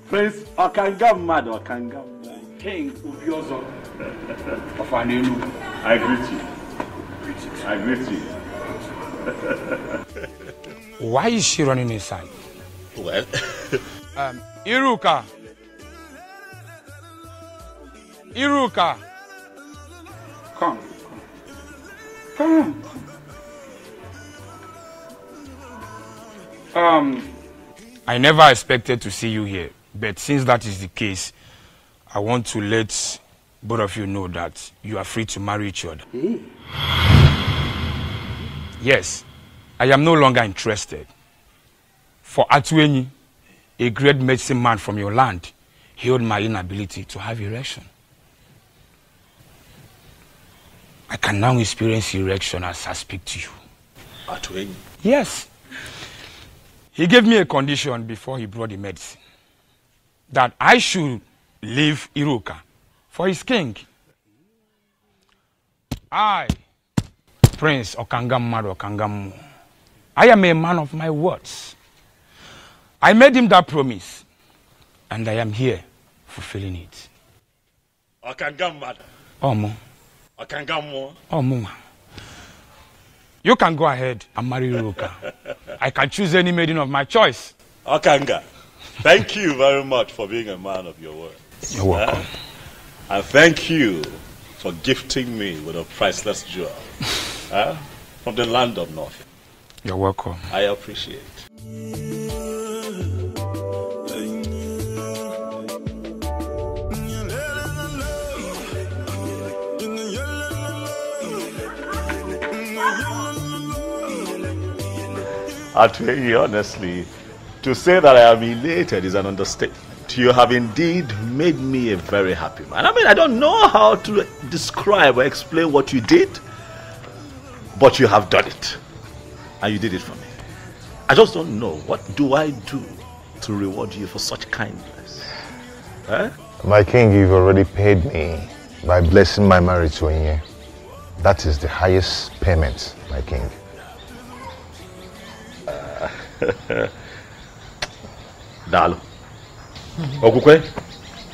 Prince Okangamwadu. King Obiozo of Anelu. I greet you. I greet you. Why is she running inside? Well, Iruka. Iruka. Come. I never expected to see you here, but since that is the case, I want to let both of you know that you are free to marry each other. Yes, I am no longer interested. For Atuenyi, a great medicine man from your land, healed my inability to have erection. I can now experience erection as I speak to you. Atuenyi? Yes. He gave me a condition before he brought the medicine. That I should leave Iruka for his king. I, Prince Okangamwadu, I am a man of my words. I made him that promise, and I am here fulfilling it. Okangamwadu. Omo. Okangamwadu. Omo. You can go ahead and marry Iruka. I can choose any maiden of my choice. Okanga, thank you very much for being a man of your word. You're welcome. And thank you for gifting me with a priceless jewel from the land of North. You're welcome. I appreciate. Atuenyi, honestly, to say that I am elated is an understatement. You have indeed made me a very happy man. I mean, I don't know how to describe or explain what you did, but you have done it. And you did it for me. I just don't know, what do I do to reward you for such kindness? My king, you've already paid me by blessing my marriage to Onye. That is the highest payment, my king. Dalo. Okukwe,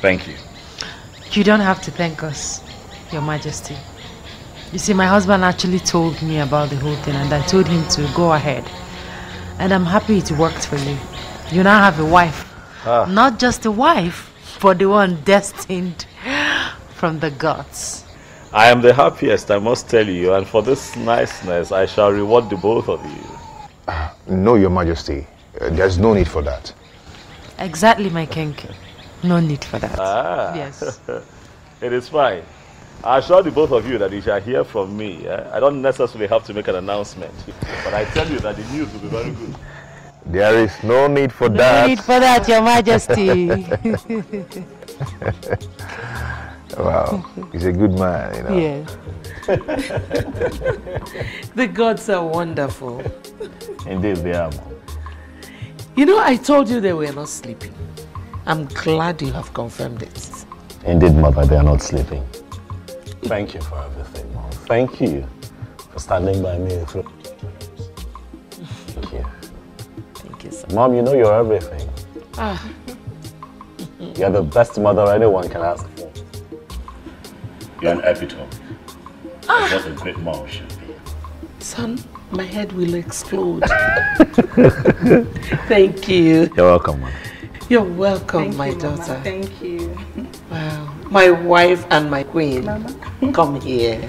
thank you. You don't have to thank us, Your Majesty. You see, my husband actually told me about the whole thing and I told him to go ahead. And I'm happy it worked for you. You now have a wife. Not just a wife, but the one destined from the gods. I am the happiest, I must tell you, and for this niceness, I shall reward the both of you. No, Your Majesty. There's no need for that. Exactly, my king. No need for that. Yes. It is fine. I assure the both of you that you shall hear from me. I don't necessarily have to make an announcement. But I tell you that the news will be very good. There is no need for No that. need for that, Your Majesty. Wow, he's a good man, you know. Yes. The gods are wonderful. Indeed, they are. You know, I told you they were not sleeping. I'm glad you have confirmed it. Indeed, Mother, they are not sleeping. Thank you for everything, Mom. Thank you for standing by me through. Thank you. Thank you, sir. Mom, you know you're everything. Ah. You're the best mother anyone can ask for. You're an epitome. What a great mom should be. Son, my head will explode. Thank you. You're welcome, Mom. You're welcome, Thank my you, Mama. daughter. Thank you. Wow. My wife and my queen. Mama. Come here.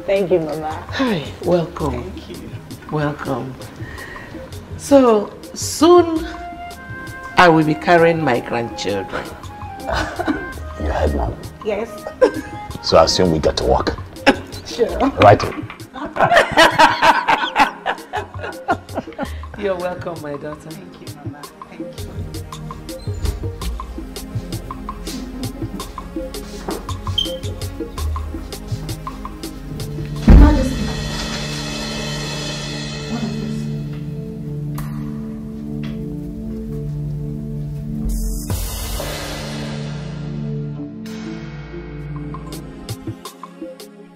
Thank you, Mama. Hi, welcome. Thank you. Welcome. So, soon I will be carrying my grandchildren. You heard, Mom. Yes. So I assume we get to work. Sure. Right. You're welcome, my daughter. Thank you, Mama. Thank you.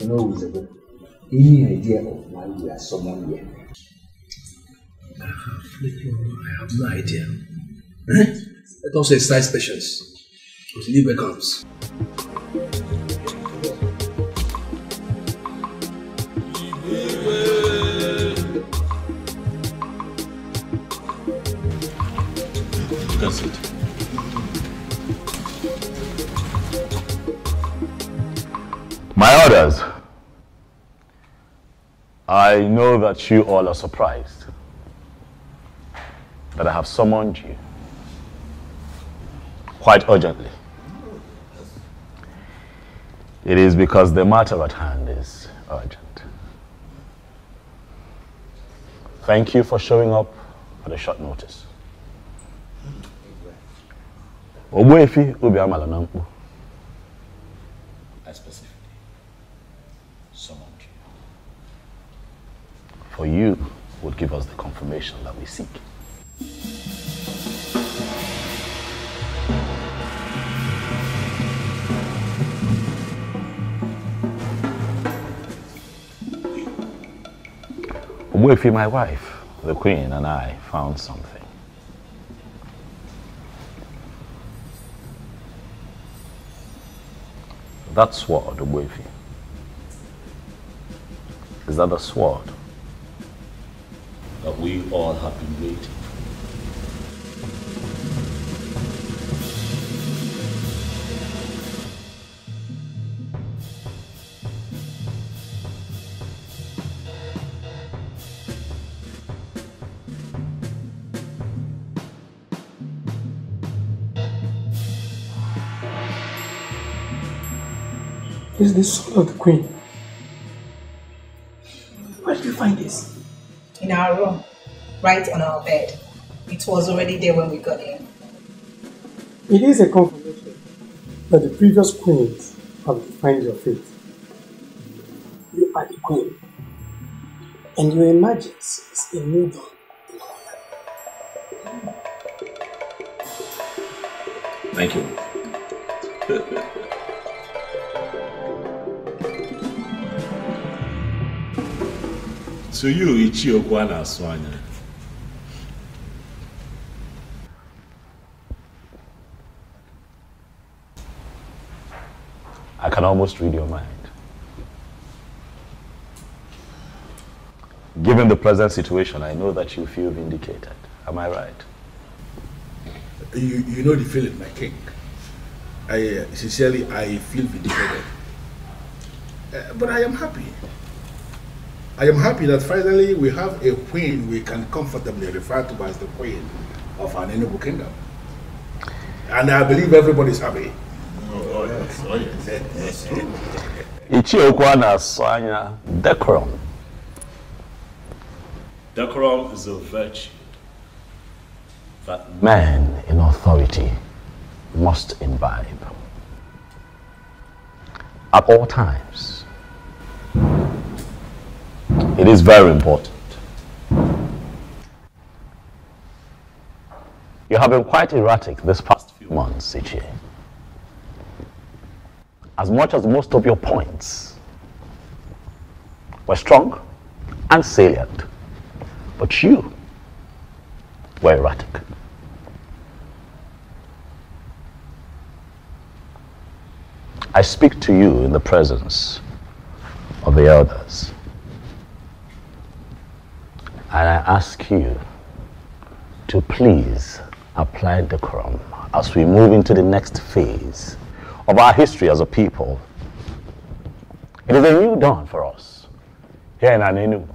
No, Elizabeth, any idea of why we are summoned here? I have no idea. Let us exercise patience until Libre comes. You can sit. My orders. I know that you all are surprised that I have summoned you quite urgently. It is because the matter at hand is urgent. Thank you for showing up at a short notice. Ogbuefi Obiamala Namkpu. I specifically summoned you. For you would give us the confirmation that we seek. Ogbuefi, my wife, the Queen, and I found something. That sword, Ogbuefi, is that the sword That we all have been waiting. It's the soul of the Queen. Where did you find this? In our room, right on our bed. It was already there when we got in. It is a confirmation that the previous queens have defined your fate. You are the queen, and your emergence is a new dawn. Thank you. To you, Ichiokwa na Swanya. I can almost read your mind. Given the present situation, I know that you feel vindicated. Am I right? You know the feeling, my king. I sincerely feel vindicated. But I am happy. I am happy that finally we have a queen we can comfortably refer to as the queen of an Enugu kingdom. And I believe everybody is happy. Oh, yes. Oh, yes. Ichiokwa na Swanya decorum. Decorum is a virtue that man in authority must imbibe at all times. It is very important. You have been quite erratic this past few months, Ichie. As much as most of your points were strong and salient, but you were erratic. I speak to you in the presence of the elders, and I ask you to please apply decorum as we move into the next phase of our history as a people. It is a new dawn for us here in Anenu.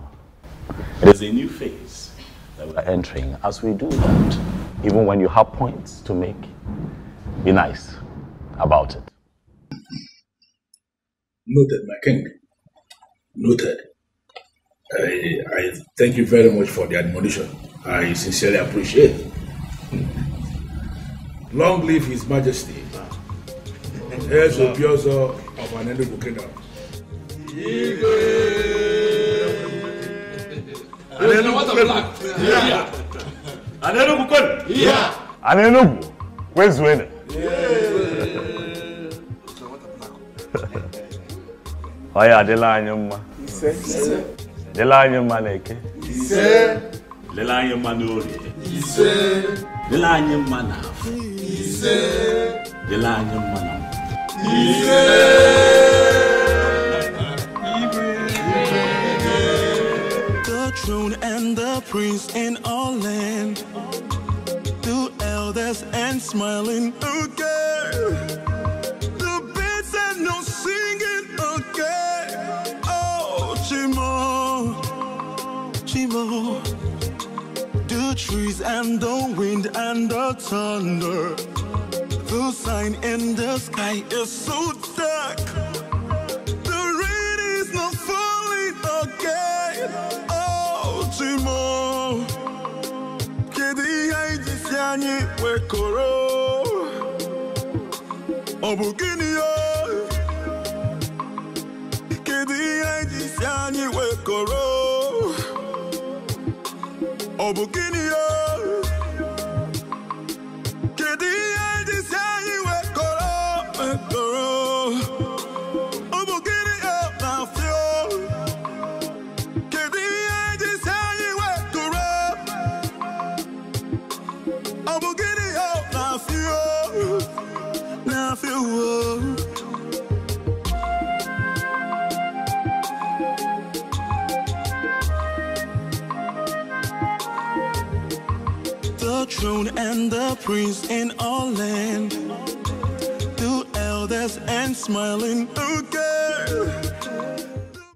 It is a new phase that we are entering. As we do that, even when you have points to make, be nice about it. Noted, my king. Noted. I thank you very much for the admonition. I sincerely appreciate it. Long live His Majesty, heirs of Biozo of Anenu Kingdom. Anenu, where's winning? Oya, Delanyuma. Delanyuma Leke. Delanyuma Nuri. Delanyuma Naf. Delanyuma Nam. The throne and the prince in all land, two elders and smiling again. The birds and no singing again. Oh, Chimo, Chimo. The trees and the wind and the thunder. The sign in the sky is so dark. The rain is not falling again. Oh, Chimo. Kedi haiji siani wekoro. Obugini yo. Kedi haiji siani wekoro. Obugini yo. Kedi haiji siani wekoro. Obugini yo nafio. Kedi haiji siani wekoro. Obugini yo nafio. Nafio. The throne and the prince in all land, two elders and smiling again.